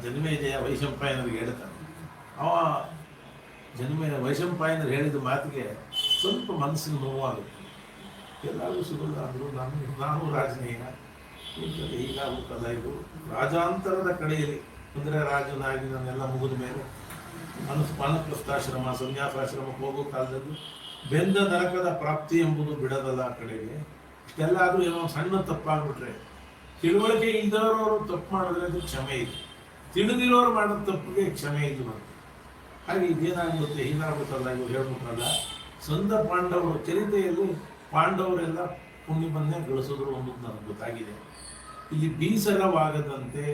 ಜನಮೇಜಯ ವೈಶಂಪಾಯನರಿಗೆ ಹೇಳ್ತಾನೆ. ಅವ ವೈಶಂಪಾಯನರು ಹೇಳಿದ ಮಾತಿಗೆ ಸ್ವಲ್ಪ ಮನಸ್ಸಿನ ನೋವಾಗುತ್ತೆ. ಎಲ್ಲರೂ ಸಿಗೋಲ್ಲ ಅಂದರು, ನಾನು ರಾಜನೇಯ ಹೀಗಾಗುತ್ತಲ್ಲ. ಇದು ರಾಜಾಂತರದ ಕಡೆಯಲ್ಲಿ ಅಂದರೆ ರಾಜನಾಗಿ ನಾನೆಲ್ಲ ಮುಗಿದ ಮೇಲೆ ವಾನಪ್ರಸ್ಥಾಶ್ರಮ ಸನ್ಯಾಸಾಶ್ರಮಕ್ಕೆ ಹೋಗೋ ಕಾಲದಲ್ಲಿ ಬೆಂದ ನರಕದ ಪ್ರಾಪ್ತಿ ಎಂಬುದು ಬಿಡದಲ್ಲ ಆ ಕಡೆಗೆ. ಇಷ್ಟೆಲ್ಲಾದರೂ ಏನೋ ಸಣ್ಣ ತಪ್ಪಾಗ್ಬಿಟ್ರೆ, ತಿಳುವಳಿಕೆ ಇದ್ದವರು ತಪ್ಪು ಮಾಡಿದ್ರೆ ಅದು ಕ್ಷಮೆ ಇದೆ, ತಿಳಿದಿರೋರು ಮಾಡೋ ತಪ್ಪಿಗೆ ಕ್ಷಮೆ ಇಲ್ಲ. ಹಾಗೆ ಇದೇನಾಗುತ್ತೆ, ಹೀಗಾಗುತ್ತಲ್ಲ, ಇವರು ಹೇಳ್ಬಿಟ್ರಲ್ಲ. ಸಂದ ಪಾಂಡವರು ಚರಿತೆಯಲ್ಲಿ ಪಾಂಡವರೆಲ್ಲ ಪುಣ್ಯವನ್ನೇ ಗಳಿಸಿದ್ರು ಅನ್ನೋದು ನನಗೆ ಗೊತ್ತಾಗಿದೆ. ಇಲ್ಲಿ ಬೀಸರವಾಗದಂತೆ,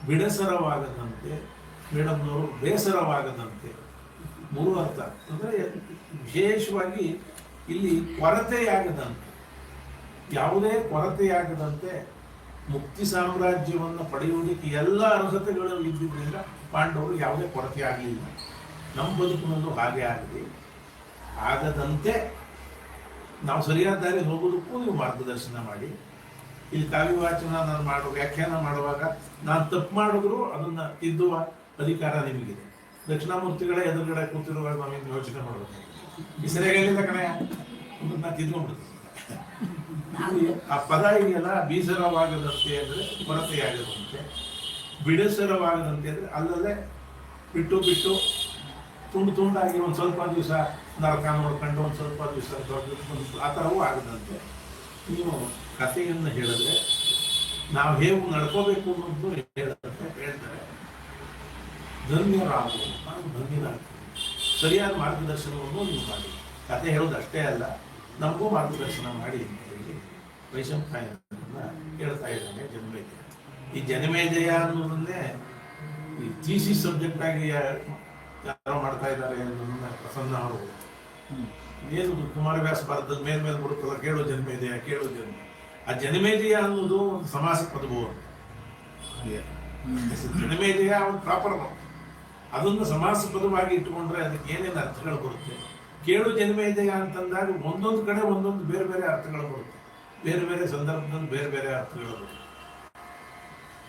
ಬಿಡಸರವಾಗದಂತೆ, ಮೇಡಮ್ನವರು ಬೇಸರವಾಗದಂತೆ, 3 ಅರ್ಥ. ಅಂದರೆ ವಿಶೇಷವಾಗಿ ಇಲ್ಲಿ ಕೊರತೆಯಾಗದಂತೆ, ಯಾವುದೇ ಕೊರತೆಯಾಗದಂತೆ ಮುಕ್ತಿ ಸಾಮ್ರಾಜ್ಯವನ್ನು ಪಡೆಯುವುದಕ್ಕೆ ಎಲ್ಲ ಅರ್ಹತೆಗಳು ಇದ್ದಿದ್ದರಿಂದ ಪಾಂಡವರು ಯಾವುದೇ ಕೊರತೆ ಆಗಲಿಲ್ಲ. ನಮ್ಮ ಬದುಕಿನಲ್ಲೂ ಹಾಗೆ ಆಗದಂತೆ ನಾವು ಸರಿಯಾದ ದಾರಿ ಹೋಗೋದಕ್ಕೂ ನೀವು ಮಾರ್ಗದರ್ಶನ ಮಾಡಿ. ಇಲ್ಲಿ ಕಾವ್ಯವಾಚನ ನಾನು ವ್ಯಾಖ್ಯಾನ ಮಾಡುವಾಗ ನಾನು ತಪ್ಪು ಮಾಡಿದ್ರು ಅದನ್ನ ತಿದ್ದುವ ಅಧಿಕಾರ ನಿಮಗಿದೆ. ದಕ್ಷಿಣಾಮೂರ್ತಿಗಳೇ ಎದುರುಗಡೆ ಕೂತಿರುವಾಗ ನಾವೇನು ಯೋಚನೆ ಮಾಡಬೇಕು, ಈ ಸರಿಯಾಗಿಲ್ಲ ಕಣೆ ನಾ ತಿದ್ಕೊಂಡ್ಬಿಡ್ತೀನಿ. ಆ ಪದ ಇದೆಯಲ್ಲ, ಬೀಸರವಾಗದಂತೆ ಅಂದರೆ ಕೊರತೆಯಾಗದಂತೆ, ಬಿಡಸರವಾಗದಂತೆ ಅಂದರೆ ಅಲ್ಲಲ್ಲೇ ಬಿಟ್ಟು ತುಂಡಾಗಿ ಒಂದು ಸ್ವಲ್ಪ ದಿವಸ ನರಕ ನೋಡ್ಕೊಂಡು ಒಂದು ಸ್ವಲ್ಪ ದಿವಸ ದೊಡ್ಡ ಆ ಥರವೂ ಆಗದಂತೆ ನೀವು ಕಥೆಯನ್ನು ಹೇಳಿದ್ರೆ ನಾವು ಹೇಗೆ ನಡ್ಕೋಬೇಕು ಅನ್ನೋದು ಹೇಳ್ತಾರೆ. ಧನ್ಯರಾಗು, ನಾನು ಧನ್ಯನಾಗ್ತೀನಿ. ಸರಿಯಾದ ಮಾರ್ಗದರ್ಶನವನ್ನು ನೀವು ಮಾಡಿ. ಕಥೆ ಹೇಳೋದು ಅಷ್ಟೇ ಅಲ್ಲ, ನಮಗೂ ಮಾರ್ಗದರ್ಶನ ಮಾಡಿ ಅಂತ ಹೇಳಿ ವೈಶಂಪಾಯನರನ್ನ ಹೇಳ್ತಾ ಇದ್ದಾನೆ ಜನಮೇಜಯ. ಈ ಜನಮೇಜಯ ಅನ್ನೋದನ್ನೇ ಈ ಥೀಸಿಸ್ ಸಬ್ಜೆಕ್ಟ್ ಆಗಿ ಯಾರೋ ಮಾಡ್ತಾ ಇದ್ದಾರೆ ಅನ್ನೋದನ್ನ ಪ್ರಸನ್ನ ಅವರು ಏನು ಕುಮಾರವ್ಯಾಸ ಬರೆದ ಮೇಲ್ಮೇಲೆ ಬರುತ್ತಲ್ಲ, ಕೇಳೋ ಜನಮೇಜಯ. ಆ ಜನಮೇಜಯ ಅನ್ನೋದು ಒಂದು ಸಮಾಸ ಪದವು. ಜನಮೇಜಯ ಒಂದು ಪ್ರಾಪರ್ ಅದನ್ನು ಸಮಾಸ ಪದವಾಗಿ ಇಟ್ಟುಕೊಂಡ್ರೆ ಅದಕ್ಕೆ ಏನೇನು ಅರ್ಥಗಳು ಬರುತ್ತೆ. ಕೇಳು ಜನಮೇಜಯ ಅಂತಂದಾಗ ಒಂದೊಂದು ಕಡೆ ಒಂದೊಂದು ಬೇರೆ ಬೇರೆ ಅರ್ಥಗಳು ಬರುತ್ತೆ, ಬೇರೆ ಬೇರೆ ಸಂದರ್ಭದಲ್ಲಿ ಬೇರೆ ಬೇರೆ ಅರ್ಥಗಳು ಬರುತ್ತೆ.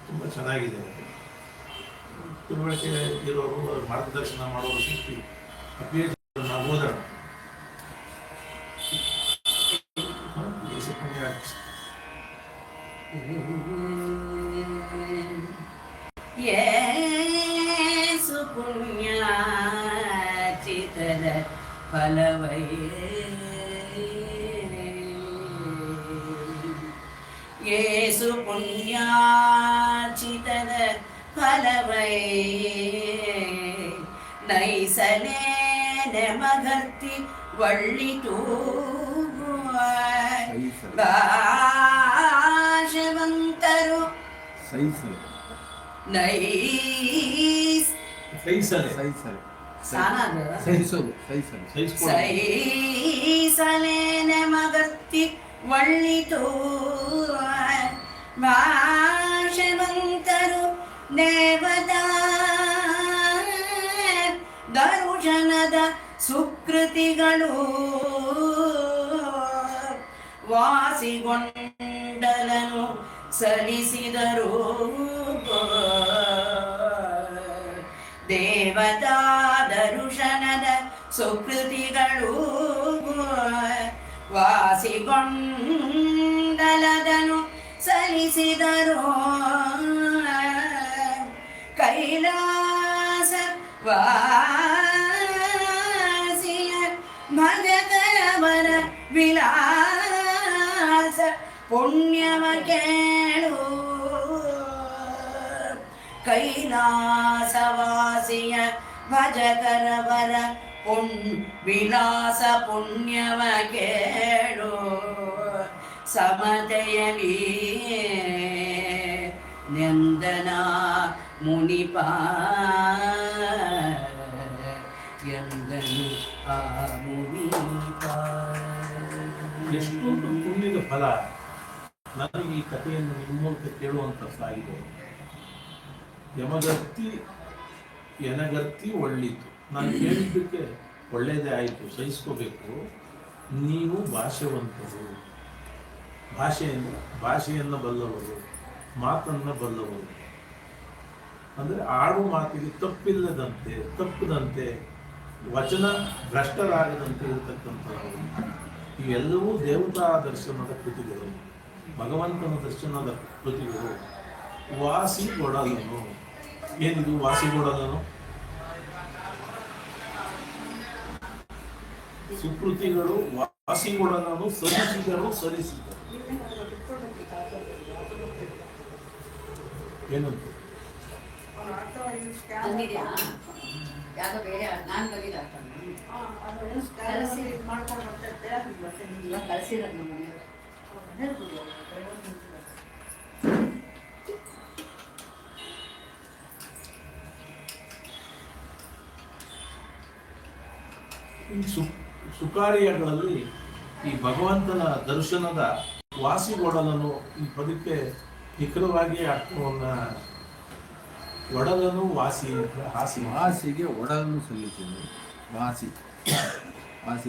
ತುಂಬ ಚೆನ್ನಾಗಿದೆ. ತಿಳುವಳಿಕೆ ಇರೋರು ಮಾರ್ಗದರ್ಶನ ಮಾಡೋರು ಸಿಕ್ಕಿ ನಾವು ಓದೋಣ. ಯೇಸು ಪುಣ್ಯಾಚಿತದ ಫಲವೈ ಯೇಸು ಪುಣ್ಯಾಚಿತದ ಫಲವೈ ನೈಸಲೇ ನೆಮಗರ್ತಿ ಒಳ್ಳಿತು ಭಾಷವಂತರು ಸೈಸಲೇನೆ ಮಗತ್ತಿ ಒಳ್ಳಿತು ಭಾಷವಂತರು ದೇವತಾ ದರುಶನದ ಸುಕೃತಿಗಳು ವಾಸಿಗೊಂಡಲನು ಸಲ್ಲಿಸಿದರು ದೇವತಾ ದರುಶನದ ಸುಕೃತಿಗಳು ವಾಸಿಗೊಂಡಲದನು ಸಲ್ಲಿಸಿದರು ಕೈಲಾಸ ವಾಸಿಯ ಭಜಕರವರ ವಿಲಾಸ ಪುಣ್ಯವ ಕೇಳು ಕೈಲಾಸವಾಸಿಯ ಭಜಕರವರ ವಿಲಾಸ ಪುಣ್ಯವ ಕೇಳು ಸಮತೆಯಲಿ ನಂದನ ಮುನಿಪ ಎಂದನು ಆ ಮುನಿಪ. ಎಷ್ಟೊಂದು ಪುಣ್ಯದ ಫಲ ನನಗೆ ಈ ಕಥೆಯನ್ನು ನಿಮ್ಮ ಮೂಲಕ ಕೇಳುವಂಥದ್ದಾಗಿದೆ. ಯಮಗರ್ತಿ ಎನಗರ್ತಿ ಒಳ್ಳಿತು. ನಾನು ಕೇಳಿದ್ದಕ್ಕೆ ಒಳ್ಳೆಯದೇ ಆಯಿತು, ಸಹಿಸ್ಕೋಬೇಕು. ನೀವು ಭಾಷೆವಂತರು, ಭಾಷೆಯನ್ನು ಬಲ್ಲವರು, ಮಾತನ್ನು ಬಲ್ಲವರು. ಅಂದರೆ ಆಡು ಮಾತಿಗೆ ತಪ್ಪದಂತೆ ವಚನ ಭ್ರಷ್ಟರಾಗದಂತೆ ಇರತಕ್ಕಂಥವರು. ಇವೆಲ್ಲವೂ ದೇವತಾ ದರ್ಶನದ ಕೃತಿಗಳು, ಭಗವಂತನ ದರ್ಶನದ ಕೃತಿಗಳು. ವಾಸಿಗೊಡಲನು, ಏನಿದು ವಾಸಿಗೊಡಲನು? ಸುಕೃತಿಗಳು ವಾಸಿಗೊಡಲನು ಸರಿಸಿದರು. ಏನಂತ ಸುಕಾರ್ಯಗಳಲ್ಲಿ ಈ ಭಗವಂತನ ದರ್ಶನದ ವಾಸಿಗೊಡಲನು ಈ ಪದಕ್ಕೆ ನಿಖರವಾಗಿ ಅರ್ಥವನ್ನ ಒಡಲನು ವಾಸಿ ವಾಸಿಗೆ ಒಡಲನ್ನು ಸಲ್ಲಿಸಿದರು. ವಾಸಿ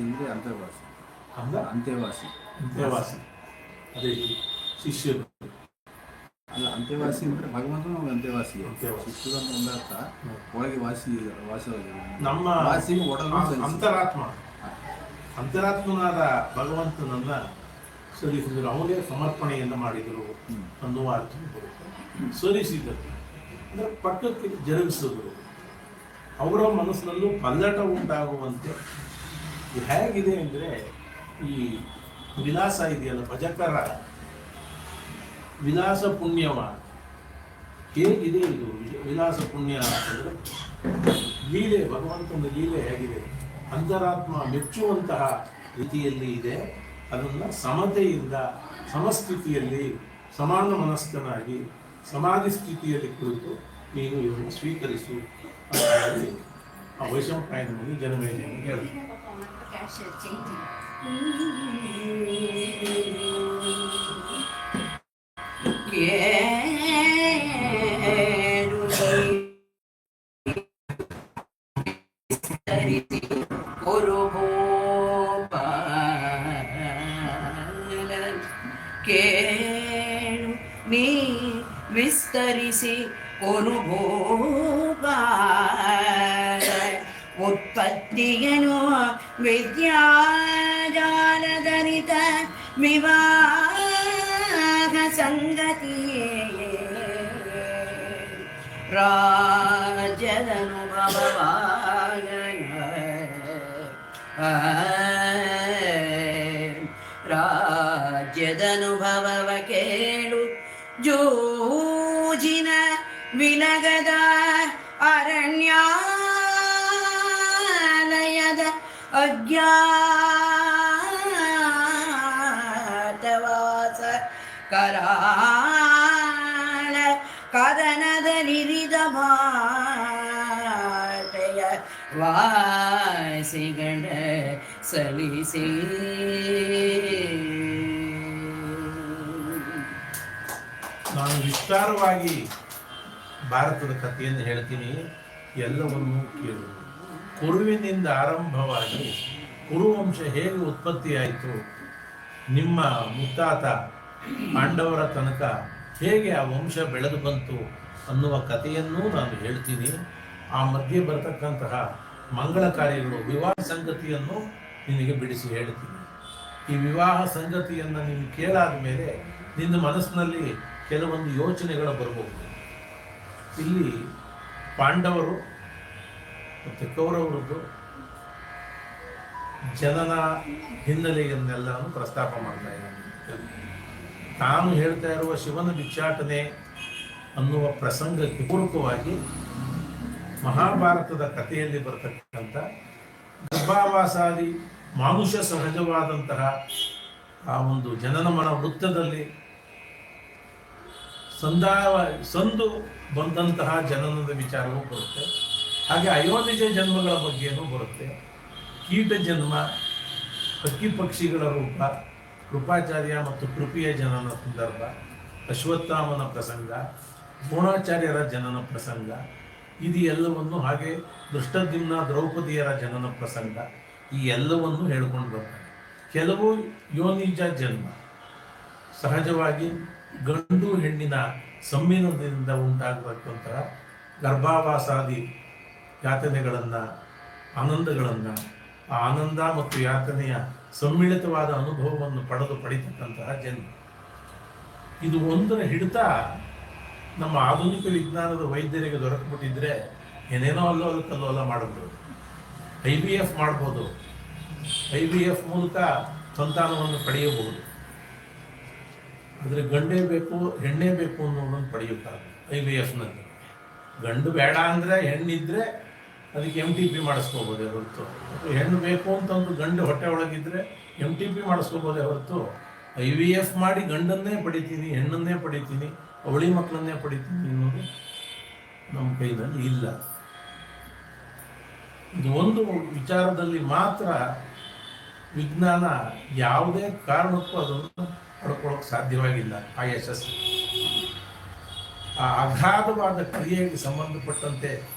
ಅಂದರೆ ಅಂತರ್ವಾಸಿ, ಅಂತ್ಯವಾಸಿ. ಅದೇ ಶಿಷ್ಯರು ಅಲ್ಲ, ಅಂತ್ಯವಾಸಿ ಅಂದರೆ ಭಗವಂತನು ಅಂತ್ಯವಾಸಿ. ಶಿಷ್ಯರು ಅಂತ ಒಂದರ್ಥ, ಒಳಗೆ ವಾಸವಾಗಿದೆ. ನಮ್ಮ ವಾಸಿಗೆ ಒಡಲನ್ನು ಅಂತರಾತ್ಮನಾದ ಭಗವಂತನನ್ನ ಸಲ್ಲಿಸಿದರು, ಅವರೇ ಸಮರ್ಪಣೆಯನ್ನು ಮಾಡಿದರು ಅನ್ನುವ ಅರ್ಥ ಬರುತ್ತೆ. ಸರಿಸಿದರು ಅಂದರೆ ಪಕ್ಕಕ್ಕೆ ಜರುಗಿಸಿದರು. ಅವರ ಮನಸ್ಸಿನಲ್ಲೂ ಪಲ್ಲಟ ಉಂಟಾಗುವಂತೆ. ಹೇಗಿದೆ ಅಂದರೆ ಈ ವಿಲಾಸ ಇದೆಯಲ್ಲ, ಭಜಕರ ವಿಲಾಸ ಪುಣ್ಯವ ಹೇಗಿದೆ ಇದು ವಿಲಾಸ ಪುಣ್ಯ ಅಂತಂದರೆ ಲೀಲೆ, ಭಗವಂತನ ಲೀಲೆ ಹೇಗಿದೆ, ಅಂತರಾತ್ಮ ಮೆಚ್ಚುವಂತಹ ರೀತಿಯಲ್ಲಿ ಇದೆ. ಅದನ್ನು ಸಮತೆಯಿಂದ ಸಮಸ್ಥಿತಿಯಲ್ಲಿ ಸಮಾನ ಮನಸ್ಕನಾಗಿ ಸಮಾಧಿ ಸ್ಥಿತಿಯಲ್ಲಿ ಕುಳಿತು ನೀನು ಇದನ್ನು ಸ್ವೀಕರಿಸು ಅಂತ ಹೇಳಿ ಆ ವೈಶಂಪಾಯನನಿಗೆ ಜನಮೇಜನಿಗೆ ಹೇಳಿದ್ರು. ಕೇಳು ನೀ ವಿಸ್ತರಿಸಿ ಅನುಭೋಗ ಉತ್ಪತ್ತಿಯನು ವಿದ್ಯಾಜಾಲದರಿತ ವಿವಾಹ ಸಂಗತಿಯೇ ರಾಜ್ಯದನುಭವವಾಗ ರಾಜ್ಯದನುಭವವ ಕೇಳು ಜೂಜಿನ ವಿಲಗದ ಅರಣ್ಯಾಲಯದ ಅಜ್ಞಾತವಾಸ ಕರಾಳ ಕದನದಲ್ಲಿರಿದ ಭಾಷೆಯ ವಾಸಿಗಳ ಸಲ್ಲಿಸಿ ನಾನು ವಿಸ್ತಾರವಾಗಿ ಭಾರತದ ಕಥೆಯನ್ನು ಹೇಳ್ತೀನಿ, ಎಲ್ಲವನ್ನೂ ಕೇಳು. ಕುರುವಿನಿಂದ ಆರಂಭವಾಗಿ ಕುರುವಂಶ ಹೇಗೆ ಉತ್ಪತ್ತಿಯಾಯಿತು, ನಿಮ್ಮ ಮುತ್ತಾತ ಪಾಂಡವರ ತನಕ ಹೇಗೆ ಆ ವಂಶ ಬೆಳೆದು ಬಂತು ಅನ್ನುವ ಕಥೆಯನ್ನೂ ನಾನು ಹೇಳ್ತೀನಿ. ಆ ಮಧ್ಯೆ ಬರತಕ್ಕಂತಹ ಮಂಗಳ ಕಾರ್ಯಗಳು, ವಿವಾಹ ಸಂಗತಿಯನ್ನು ನಿನಗೆ ಬಿಡಿಸಿ ಹೇಳ್ತೀನಿ. ಈ ವಿವಾಹ ಸಂಗತಿಯನ್ನು ನೀನು ಕೇಳಾದ ಮೇಲೆ ನಿನ್ನ ಮನಸ್ಸಿನಲ್ಲಿ ಕೆಲವೊಂದು ಯೋಚನೆಗಳು ಬರಬಹುದು. ಇಲ್ಲಿ ಪಾಂಡವರು ಮತ್ತು ಕೌರವರದ್ದು ಜನನ ಹಿನ್ನೆಲೆಯನ್ನೆಲ್ಲವನ್ನು ಪ್ರಸ್ತಾಪ ಮಾಡ್ತಾ ಇದ್ದಾನೆ. ತಾನು ಹೇಳ್ತಾ ಇರುವ ಶಿವನ ಭಿಕ್ಷಾಟನೆ ಅನ್ನುವ ಪ್ರಸಂಗಕ್ಕೆ ಪೂರಕವಾಗಿ ಮಹಾಭಾರತದ ಕಥೆಯಲ್ಲಿ ಬರತಕ್ಕಂಥ ಗರ್ಭಾವಾಸಾದಿ ಮಾನುಷ ಸಹಜವಾದಂತಹ ಆ ಒಂದು ಜನನ ಮನ ವೃತ್ತದಲ್ಲಿ ಸಂದು ಬಂದಂತಹ ಜನನದ ವಿಚಾರವೂ ಬರುತ್ತೆ. ಹಾಗೆ ಅಯೋನಿಜ ಜನ್ಮಗಳ ಬಗ್ಗೆಯೂ ಬರುತ್ತೆ. ಕೀಟ ಜನ್ಮ, ಹಕ್ಕಿ ಪಕ್ಷಿಗಳ ರೂಪ, ಕೃಪಾಚಾರ್ಯ ಮತ್ತು ಕೃಪಿಯ ಜನನ ಸಂದರ್ಭ, ಅಶ್ವತ್ಥಾಮನ ಪ್ರಸಂಗ, ದ್ರೋಣಾಚಾರ್ಯರ ಜನನ ಪ್ರಸಂಗ, ಇದು ಎಲ್ಲವನ್ನು, ಹಾಗೆ ದೃಷ್ಟದ್ಯುಮ್ನ ದ್ರೌಪದಿಯರ ಜನನ ಪ್ರಸಂಗ, ಈ ಎಲ್ಲವನ್ನು ಹೇಳ್ಕೊಂಡು ಬರ್ತಾರೆ. ಕೆಲವು ಯೋನಿಜ ಜನ್ಮ, ಸಹಜವಾಗಿ ಗಂಡು ಹೆಣ್ಣಿನ ಸಮ್ಮಿಲನದಿಂದ ಉಂಟಾಗತಕ್ಕಂತಹ ಗರ್ಭಾವಾಸಾದಿ ಯಾತನೆಗಳನ್ನು, ಆನಂದಗಳನ್ನು, ಆ ಆನಂದ ಮತ್ತು ಯಾತನೆಯ ಸಮ್ಮಿಳಿತವಾದ ಅನುಭವವನ್ನು ಪಡೀತಕ್ಕಂತಹ ಜನ್ಮ. ಇದು ಒಂದರ ಹಿಡಿತ ನಮ್ಮ ಆಧುನಿಕ ವಿಜ್ಞಾನದ ವೈದ್ಯರಿಗೆ ದೊರಕಿಬಿಟ್ಟಿದ್ರೆ ಏನೇನೋ ಅಲ್ಲೋಲ ಮಾಡಬಹುದು. IVF ಮಾಡ್ಬೋದು. IVF ಮೂಲಕ ಸಂತಾನವನ್ನು ಪಡೆಯಬಹುದು. ಆದರೆ ಗಂಡೇ ಬೇಕು ಹೆಣ್ಣೇ ಬೇಕು ಅನ್ನೋದನ್ನು ಪಡೆಯುತ್ತಾರೆ IVFನಲ್ಲಿ. ಗಂಡು ಬೇಡ ಅಂದರೆ ಹೆಣ್ಣಿದ್ರೆ ಅದಕ್ಕೆ MTP ಮಾಡಿಸ್ಕೋಬೋದೇ ಹೊರತು, ಹೆಣ್ಣು ಬೇಕು ಅಂತಂದು ಗಂಡು ಹೊಟ್ಟೆ ಒಳಗಿದ್ರೆ MTP ಮಾಡಿಸ್ಕೋಬೋದೇ ಹೊರತು IVF ಮಾಡಿ ಗಂಡನ್ನೇ ಪಡಿತೀನಿ, ಹೆಣ್ಣನ್ನೇ ಪಡಿತೀನಿ, ಅವಳಿ ಮಕ್ಕಳನ್ನೇ ಪಡಿತೀನಿ ಅನ್ನೋದು ನಮ್ಮ ಕೈನಲ್ಲಿ ಇಲ್ಲ. ಇದು ಒಂದು ವಿಚಾರದಲ್ಲಿ ಮಾತ್ರ ವಿಜ್ಞಾನ ಯಾವುದೇ ಕಾರಣಕ್ಕೂ ಅದನ್ನು ಪಡ್ಕೊಳ್ಳೋಕೆ ಸಾಧ್ಯವಾಗಿಲ್ಲ. ಆ ಯಶಸ್ಸು, ಆ ಅಗಾಧವಾದ ಕ್ರಿಯೆಗೆ ಸಂಬಂಧಪಟ್ಟಂತೆ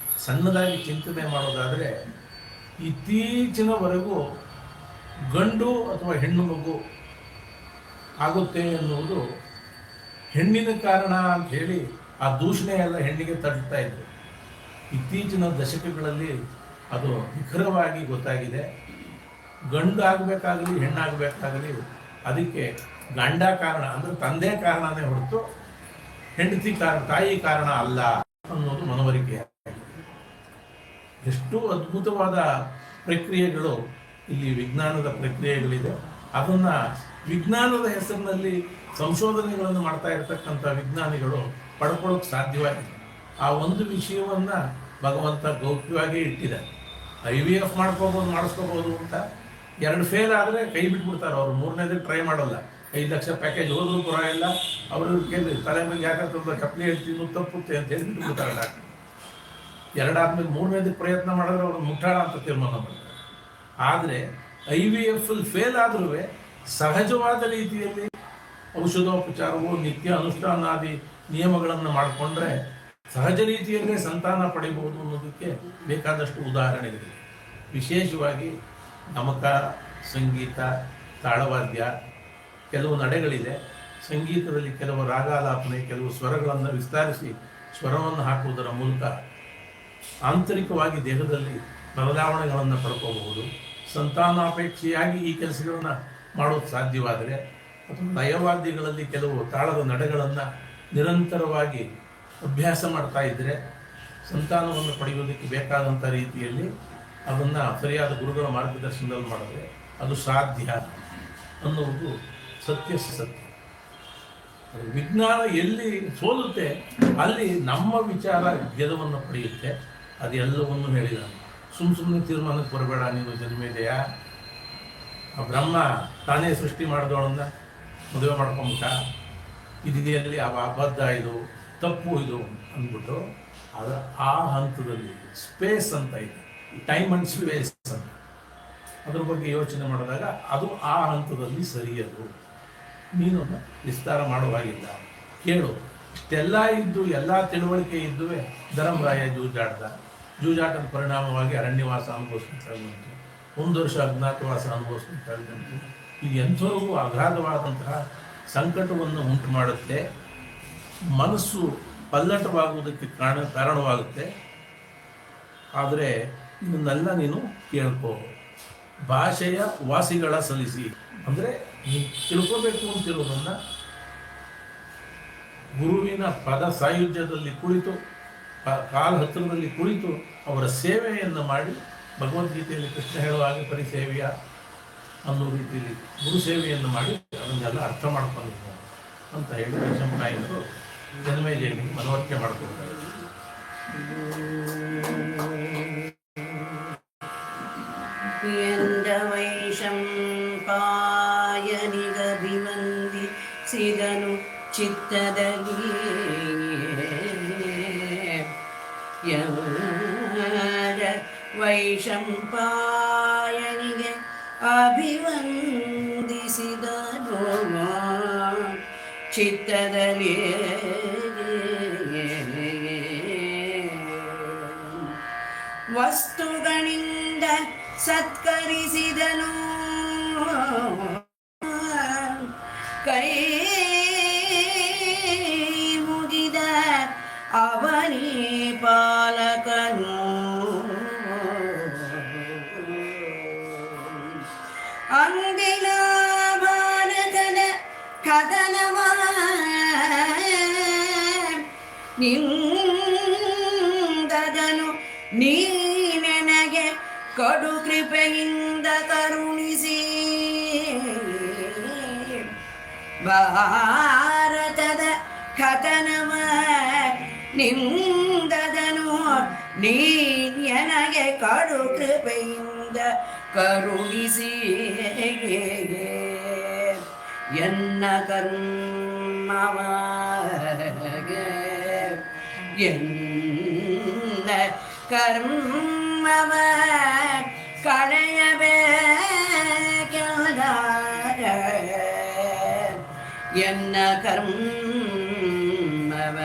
ಸಣ್ಣದಾಗಿ ಚಿಂತನೆ ಮಾಡೋದಾದರೆ, ಇತ್ತೀಚಿನವರೆಗೂ ಗಂಡು ಅಥವಾ ಹೆಣ್ಣು ಮಗು ಆಗುತ್ತೆ ಎನ್ನುವುದು ಹೆಣ್ಣಿನ ಕಾರಣ ಅಂತ ಹೇಳಿ ಆ ದೂಷಣೆ ಎಲ್ಲ ಹೆಣ್ಣಿಗೆ ತಡ್ತಾ ಇದ್ರು. ಇತ್ತೀಚಿನ ದಶಕಗಳಲ್ಲಿ ಅದು ನಿಖರವಾಗಿ ಗೊತ್ತಾಗಿದೆ. ಗಂಡು ಆಗಬೇಕಾಗಲಿ ಹೆಣ್ಣಾಗಬೇಕಾಗಲಿ ಅದಕ್ಕೆ ಗಂಡ ಕಾರಣ ಅಂದರೆ ತಂದೆ ಕಾರಣನೇ ಹೊರತು ಹೆಂಡತಿ ಕಾರಣ, ತಾಯಿ ಕಾರಣ ಅಲ್ಲ ಅನ್ನೋದು ಮನವರಿಕೆ. ಎಷ್ಟು ಅದ್ಭುತವಾದ ಪ್ರಕ್ರಿಯೆಗಳು ಇಲ್ಲಿ ವಿಜ್ಞಾನದ ಪ್ರಕ್ರಿಯೆಗಳಿದೆ. ಅದನ್ನು ವಿಜ್ಞಾನದ ಹೆಸರಿನಲ್ಲಿ ಸಂಶೋಧನೆಗಳನ್ನು ಮಾಡ್ತಾ ಇರತಕ್ಕಂಥ ವಿಜ್ಞಾನಿಗಳು ಪಡ್ಕೊಳ್ಳೋಕೆ ಸಾಧ್ಯವಾಗಿದೆ. ಆ ಒಂದು ವಿಷಯವನ್ನು ಭಗವಂತ ಗೌಪ್ಯವಾಗಿ ಇಟ್ಟಿದ್ದಾರೆ. IVF ಮಾಡಿಸ್ಕೋಬೋದು ಅಂತ 2 ಫೇಲ್ ಆದರೆ ಕೈ ಬಿಟ್ಬಿಡ್ತಾರೆ ಅವರು. 3ನೇದಕ್ಕೆ ಟ್ರೈ ಮಾಡೋಲ್ಲ. 5 ಲಕ್ಷ ಪ್ಯಾಕೇಜ್ ಹೋದ್ರೂ ಪರವಾಗಿಲ್ಲ, ಅವರು ಕೇಳಿ ತಲೆ ಮೇಲೆ ಯಾಕಂತ ಚಪ್ಪಲಿ ಹೇಳ್ತೀನಿ ತಪ್ಪುತ್ತೆ ಅಂತ ಹೇಳಿ ಬಿಟ್ಬಿಡ್ತಾರೆ ಡಾಕ್ಟರ್. 2 ಆದ್ಮೇಲೆ 3ನೇದಕ್ಕೆ ಪ್ರಯತ್ನ ಮಾಡಿದ್ರೆ ಅವರು ಮುಟ್ಟಾಳ ಅಂತ ತೀರ್ಮಾನ ಮಾಡ್ತಾರೆ. ಆದರೆ IVF ಫೇಲ್ ಆದ್ರೂ ಸಹಜವಾದ ರೀತಿಯಲ್ಲಿ ಔಷಧೋಪಚಾರವು ನಿತ್ಯ ಅನುಷ್ಠಾನಾದಿ ನಿಯಮಗಳನ್ನು ಮಾಡಿಕೊಂಡ್ರೆ ಸಹಜ ರೀತಿಯಲ್ಲೇ ಸಂತಾನ ಪಡೆಯಬಹುದು ಅನ್ನೋದಕ್ಕೆ ಬೇಕಾದಷ್ಟು ಉದಾಹರಣೆಗಳಿವೆ. ವಿಶೇಷವಾಗಿ ಗಮಕ, ಸಂಗೀತ, ತಾಳವಾದ್ಯ, ಕೆಲವು ನಡೆಗಳಿದೆ. ಸಂಗೀತದಲ್ಲಿ ಕೆಲವು ರಾಗಾಲಾಪನೆ, ಕೆಲವು ಸ್ವರಗಳನ್ನು ವಿಸ್ತರಿಸಿ ಸ್ವರವನ್ನು ಹಾಕುವುದರ ಮೂಲಕ ಆಂತರಿಕವಾಗಿ ದೇಹದಲ್ಲಿ ಬದಲಾವಣೆಗಳನ್ನು ಪಡ್ಕೋಬಹುದು. ಸಂತಾನಾಪೇಕ್ಷೆಯಾಗಿ ಈ ಕೆಲಸಗಳನ್ನು ಮಾಡೋದು ಸಾಧ್ಯವಾದರೆ, ಅಥವಾ ಲಯವಾದ್ಯಗಳಲ್ಲಿ ಕೆಲವು ತಾಳದ ನಡೆಗಳನ್ನು ನಿರಂತರವಾಗಿ ಅಭ್ಯಾಸ ಮಾಡ್ತಾ ಇದ್ದರೆ ಸಂತಾನವನ್ನು ಪಡೆಯುವುದಕ್ಕೆ ಬೇಕಾದಂಥ ರೀತಿಯಲ್ಲಿ ಅದನ್ನು ಸರಿಯಾದ ಗುರುಗಳ ಮಾರ್ಗದರ್ಶನದಲ್ಲಿ ಮಾಡಿದ್ರೆ ಅದು ಸಾಧ್ಯ ಅನ್ನುವುದು ಸತ್ಯ. ವಿಜ್ಞಾನ ಎಲ್ಲಿ ಸೋಲುತ್ತೆ ಅಲ್ಲಿ ನಮ್ಮ ವಿಚಾರ ಗೆಲುವನ್ನು ಪಡೆಯುತ್ತೆ. ಅದೆಲ್ಲವನ್ನು ಹೇಳಿದ ಸುಮ್ಮನೆ ತೀರ್ಮಾನಕ್ಕೆ ಬರಬೇಡ, ನೀನು ಜನ್ಮೇದೆಯಾ, ಆ ಬ್ರಹ್ಮ ತಾನೇ ಸೃಷ್ಟಿ ಮಾಡಿದವಳನ್ನ ಮದುವೆ ಮಾಡ್ಕೊಂಬಿಟ್ಟ, ಇದೆಯಲ್ಲಿ ಅಬದ್ಧ, ಇದು ತಪ್ಪು, ಇದು ಅಂದ್ಬಿಟ್ಟು ಅದು ಆ ಹಂತದಲ್ಲಿ ಸ್ಪೇಸ್ ಅಂತ ಇದೆ, ಟೈಮ್ ಅಂಡ್ ಸ್ಪೇಸ್ ಅಂತ, ಅದ್ರ ಬಗ್ಗೆ ಯೋಚನೆ ಮಾಡಿದಾಗ ಅದು ಆ ಹಂತದಲ್ಲಿ ಸರಿಯದು. ನೀನು ವಿಸ್ತಾರ ಮಾಡುವಾಗಿಲ್ಲ. ಕೇಳು, ಇಷ್ಟೆಲ್ಲ ಇದ್ದು ಎಲ್ಲ ತಿಳುವಳಿಕೆ ಇದ್ದುವೆ ಧರ್ಮರಾಯ ಜೂಜಾಟದ ಪರಿಣಾಮವಾಗಿ ಅರಣ್ಯವಾಸ ಅನುಭವಿಸ್ಬೇಕಾದಂತೆ, 1 ವರ್ಷ ಅಜ್ಞಾತವಾಸ ಅನುಭವಿಸ್ಬೇಕಾದಂತೆ. ಇದು ಎಂಥವರೆಗೂ ಅಗಾಧವಾದಂತಹ ಸಂಕಟವನ್ನು ಉಂಟು ಮಾಡುತ್ತೆ. ಮನಸ್ಸು ಪಲ್ಲಟವಾಗುವುದಕ್ಕೆ ಕಾರಣವಾಗುತ್ತೆ. ಆದರೆ ಇದನ್ನೆಲ್ಲ ನೀನು ಕೇಳ್ಕೋ. ಭಾಷೆಯ ವಾಸಿಗಳ ಸಲ್ಲಿಸಿ ಅಂದರೆ ನೀನು ತಿಳ್ಕೋಬೇಕು ಅಂತಿರೋದನ್ನ ಗುರುವಿನ ಪದ ಸಾಯುಜ್ಯದಲ್ಲಿ ಕುಳಿತು ಕಾಲ ಹತ್ತಿರದಲ್ಲಿ ಕುಳಿತು ಅವರ ಸೇವೆಯನ್ನು ಮಾಡಿ, ಭಗವದ್ಗೀತೆಯಲ್ಲಿ ಕೃಷ್ಣ ಹೇಳುವ ಹಾಗೆ ಪರಿಸೇವೆಯ ಅನ್ನೋ ರೀತಿಯಲ್ಲಿ ಗುರು ಸೇವೆಯನ್ನು ಮಾಡಿ ಅದನ್ನೆಲ್ಲ ಅರ್ಥ ಮಾಡ್ಕೊಂಡಿದ್ದಾರೆ ಅಂತ ಹೇಳಿ ವೈಶಂಪಾಯನರು ಜನಮೇಜಯನಿಗೆ ಮನವರಿಕೆ ಮಾಡಿಕೊಡ್ತಾರೆ. ವೈಶಂಪಾಯನಿಗಭಿವಂದಿಸಿದನು ಚಿತ್ತದಲ್ಲಿ ವೈಶಂಪಾಯನಿಗೆ ಅಭಿವಂದಿಸಿದನು ಚಿತ್ತದಲ್ಲಿ ವಸ್ತುಗಳಿಂದ ಸತ್ಕರಿಸಿದನು ಕೈ ಮುಗಿದ ಅವನಿ ಪಾಲಕನು ಅಂದಿನ ಭಾರತದ ಕದನವ ನಿಂದದನು ನೀ ನನಗೆ ಕಡು ಕೃಪೆಯಿಂದ ಕರುಣಿಸಿ ಭಾರತದ ಕಥನವ ನಿಂದದನು ನೀ ನನಗೆ ಕಡು ಕೃಪೆಯಿಂದ ಕರುಣಿಸಿ ಎನ್ನ ಕರ್ಮವ ಎನ್ನ ಕರ್ಮವ ಕಳೆಯಬೇಕೆಂದ ಎನ್ನ ಕರ್ಮವ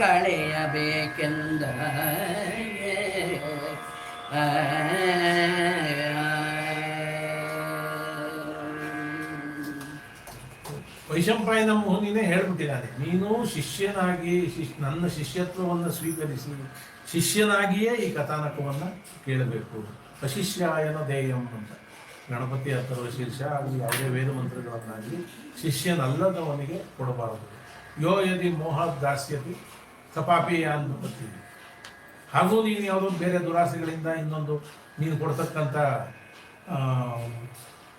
ಕಳೆಯಬೇಕೆಂದ ವೈಶಂಪಾಯನ ಮುನಿನೇ ಹೇಳ್ಬಿಟ್ಟಿದ್ದಾನೆ, ನೀನು ಶಿಷ್ಯನಾಗಿ ನನ್ನ ಶಿಷ್ಯತ್ವವನ್ನು ಸ್ವೀಕರಿಸಿ ಶಿಷ್ಯನಾಗಿಯೇ ಈ ಕಥಾನಕವನ್ನು ಕೇಳಬೇಕು. ಅಶಿಷ್ಯಾಯನ ದೇಯಂ ಅಂತ ಗಣಪತಿ ಅಥರ್ವ ಶೀರ್ಷ ಆಗಲಿ ಯಾವುದೇ ವೇದ ಮಂತ್ರಗಳನ್ನಾಗಲಿ ಶಿಷ್ಯನಲ್ಲದವನಿಗೆ ಕೊಡಬಾರದು. ಯೋ ಯದಿ ಮೋಹ ದಾಸ್ಯತಿ ತಪಾಪೇಯ ಅನ್ನುತ್ತೀವಿ. ಹಾಗೂ ನೀನು ಯಾವುದೋ ಬೇರೆ ದುರಾಸೆಗಳಿಂದ ಇನ್ನೊಂದು ನೀನು ಕೊಡ್ತಕ್ಕಂಥ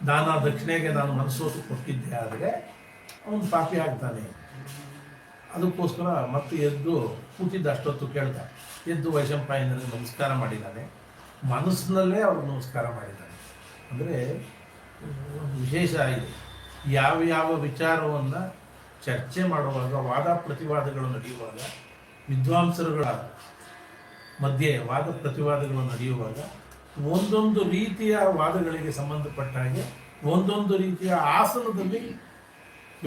ದಾನ ದಕ್ಷಿಣೆಗೆ ನಾನು ಮನಸ್ಸೋತು ಕೊಟ್ಟಿದ್ದೆ ಆದರೆ ಅವನು ಪಾಪಿ ಆಗ್ತಾನೆ. ಅದಕ್ಕೋಸ್ಕರ ಮತ್ತೆ ಎದ್ದು ಕೂತಿದ್ದ ಅಷ್ಟೊತ್ತು ಕೇಳ್ದ, ಎದ್ದು ವೈಶಂಪಾಯನರಿಗೆ ನಮಸ್ಕಾರ ಮಾಡಿದ್ದಾನೆ. ಮನಸ್ಸಿನಲ್ಲೇ ಅವ್ರಿಗೆ ನಮಸ್ಕಾರ ಮಾಡಿದ್ದಾನೆ. ಅಂದರೆ ಒಂದು ವಿಶೇಷ ಇದೆ, ಯಾವ ವಿಚಾರವನ್ನು ಚರ್ಚೆ ಮಾಡುವಾಗ, ವಾದ ಪ್ರತಿವಾದಗಳು ನಡೆಯುವಾಗ, ವಿದ್ವಾಂಸರುಗಳ ಮಧ್ಯೆ ವಾದ ಪ್ರತಿವಾದಗಳು ನಡೆಯುವಾಗ ಒಂದೊಂದು ರೀತಿಯ ವಾದಗಳಿಗೆ ಸಂಬಂಧಪಟ್ಟ ಹಾಗೆ ಒಂದೊಂದು ರೀತಿಯ ಆಸನದಲ್ಲಿ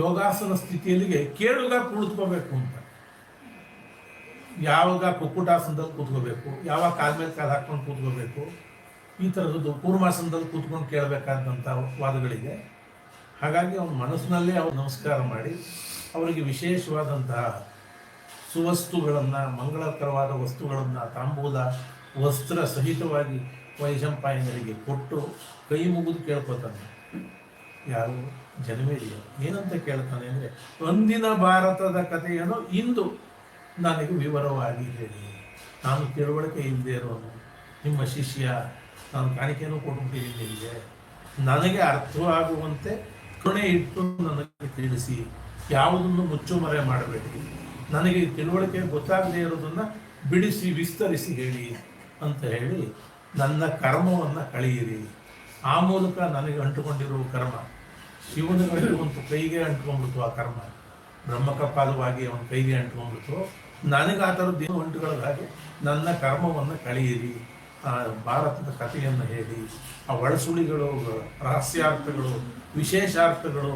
ಯೋಗಾಸನ ಸ್ಥಿತಿಯಲ್ಲಿಗೆ ಕೇಳುಗ ಕುಳಿತುಕೋಬೇಕು ಅಂತ. ಯಾವಾಗ ಕುಕ್ಕುಟಾಸನದಲ್ಲಿ ಕೂತ್ಕೋಬೇಕು, ಯಾವಾಗ ಕಾಲ ಮೇಲೆ ಕಾಲು ಹಾಕ್ಕೊಂಡು ಕೂತ್ಕೋಬೇಕು, ಈ ಥರದ್ದು ಕೂರ್ಮಾಸನದಲ್ಲಿ ಕೂತ್ಕೊಂಡು ಕೇಳಬೇಕಾದಂಥ ವಾದಗಳಿದೆ. ಹಾಗಾಗಿ ಅವನ ಮನಸ್ಸಿನಲ್ಲೇ ಅವ್ರು ನಮಸ್ಕಾರ ಮಾಡಿ ಅವರಿಗೆ ವಿಶೇಷವಾದಂತಹ ಸುವಸ್ತುಗಳನ್ನು, ಮಂಗಳಕರವಾದ ವಸ್ತುಗಳನ್ನು, ತಾಂಬೂಲ ವಸ್ತ್ರ ಸಹಿತವಾಗಿ ವೈಶಂಪಾಯನರಿಗೆ ಕೊಟ್ಟು ಕೈ ಮುಗಿದು ಕೇಳ್ಕೊತಾನೆ. ಯಾರು? ಜನಮೇಜಯ. ಏನಂತ ಕೇಳ್ತಾನೆ ಅಂದರೆ, ಒಂದಿನ ಭಾರತದ ಕಥೆಯನ್ನು ಇಂದು ನನಗೆ ವಿವರವಾಗಿ ಹೇಳಿ. ನಾನು ತಿಳುವಳಿಕೆ ಇಲ್ಲದೆ ಇರೋನು ನಿಮ್ಮ ಶಿಷ್ಯ, ನಾನು ಕಾಣಿಕೆಯನ್ನು ಕೊಟ್ಬಿಟ್ಟಿದ್ದೀನಿ ನಿಮಗೆ. ನನಗೆ ಅರ್ಥವಾಗುವಂತೆ ಕರುಣೆ ಇಟ್ಟು ನನಗೆ ತಿಳಿಸಿ, ಯಾವುದನ್ನು ಮುಚ್ಚುಮರೆ ಮಾಡಬೇಡಿ, ನನಗೆ ತಿಳುವಳಿಕೆ ಗೊತ್ತಾಗದೇ ಇರೋದನ್ನು ಬಿಡಿಸಿ ವಿಸ್ತರಿಸಿ ಹೇಳಿ ಅಂತ ಹೇಳಿ ನನ್ನ ಕರ್ಮವನ್ನು ಕಳೆಯಿರಿ. ಆ ಮೂಲಕ ನನಗೆ ಅಂಟುಕೊಂಡಿರುವ ಕರ್ಮ ಶಿವನಿಗೆ ಒಂದು ಕೈಗೆ ಅಂಟ್ಕೊಂಡ್ಬಿಡ್ತು, ಆ ಕರ್ಮ ಬ್ರಹ್ಮಕಪಾಲವಾಗಿ ಅವನ ಕೈಗೆ ಅಂಟ್ಕೊಂಡ್ಬಿಡ್ತು. ನನಗೆ ಆ ಥರದ್ದು ಏನು ಅಂಟುಗಳ ಹಾಗೆ ನನ್ನ ಕರ್ಮವನ್ನು ಕಳೆಯಿರಿ. ಭಾರತದ ಕಥೆಯನ್ನು ಹೇಳಿ, ಆ ಒಳಸುಳಿಗಳು, ರಹಸ್ಯಾರ್ಥಗಳು, ವಿಶೇಷಾರ್ಥಗಳು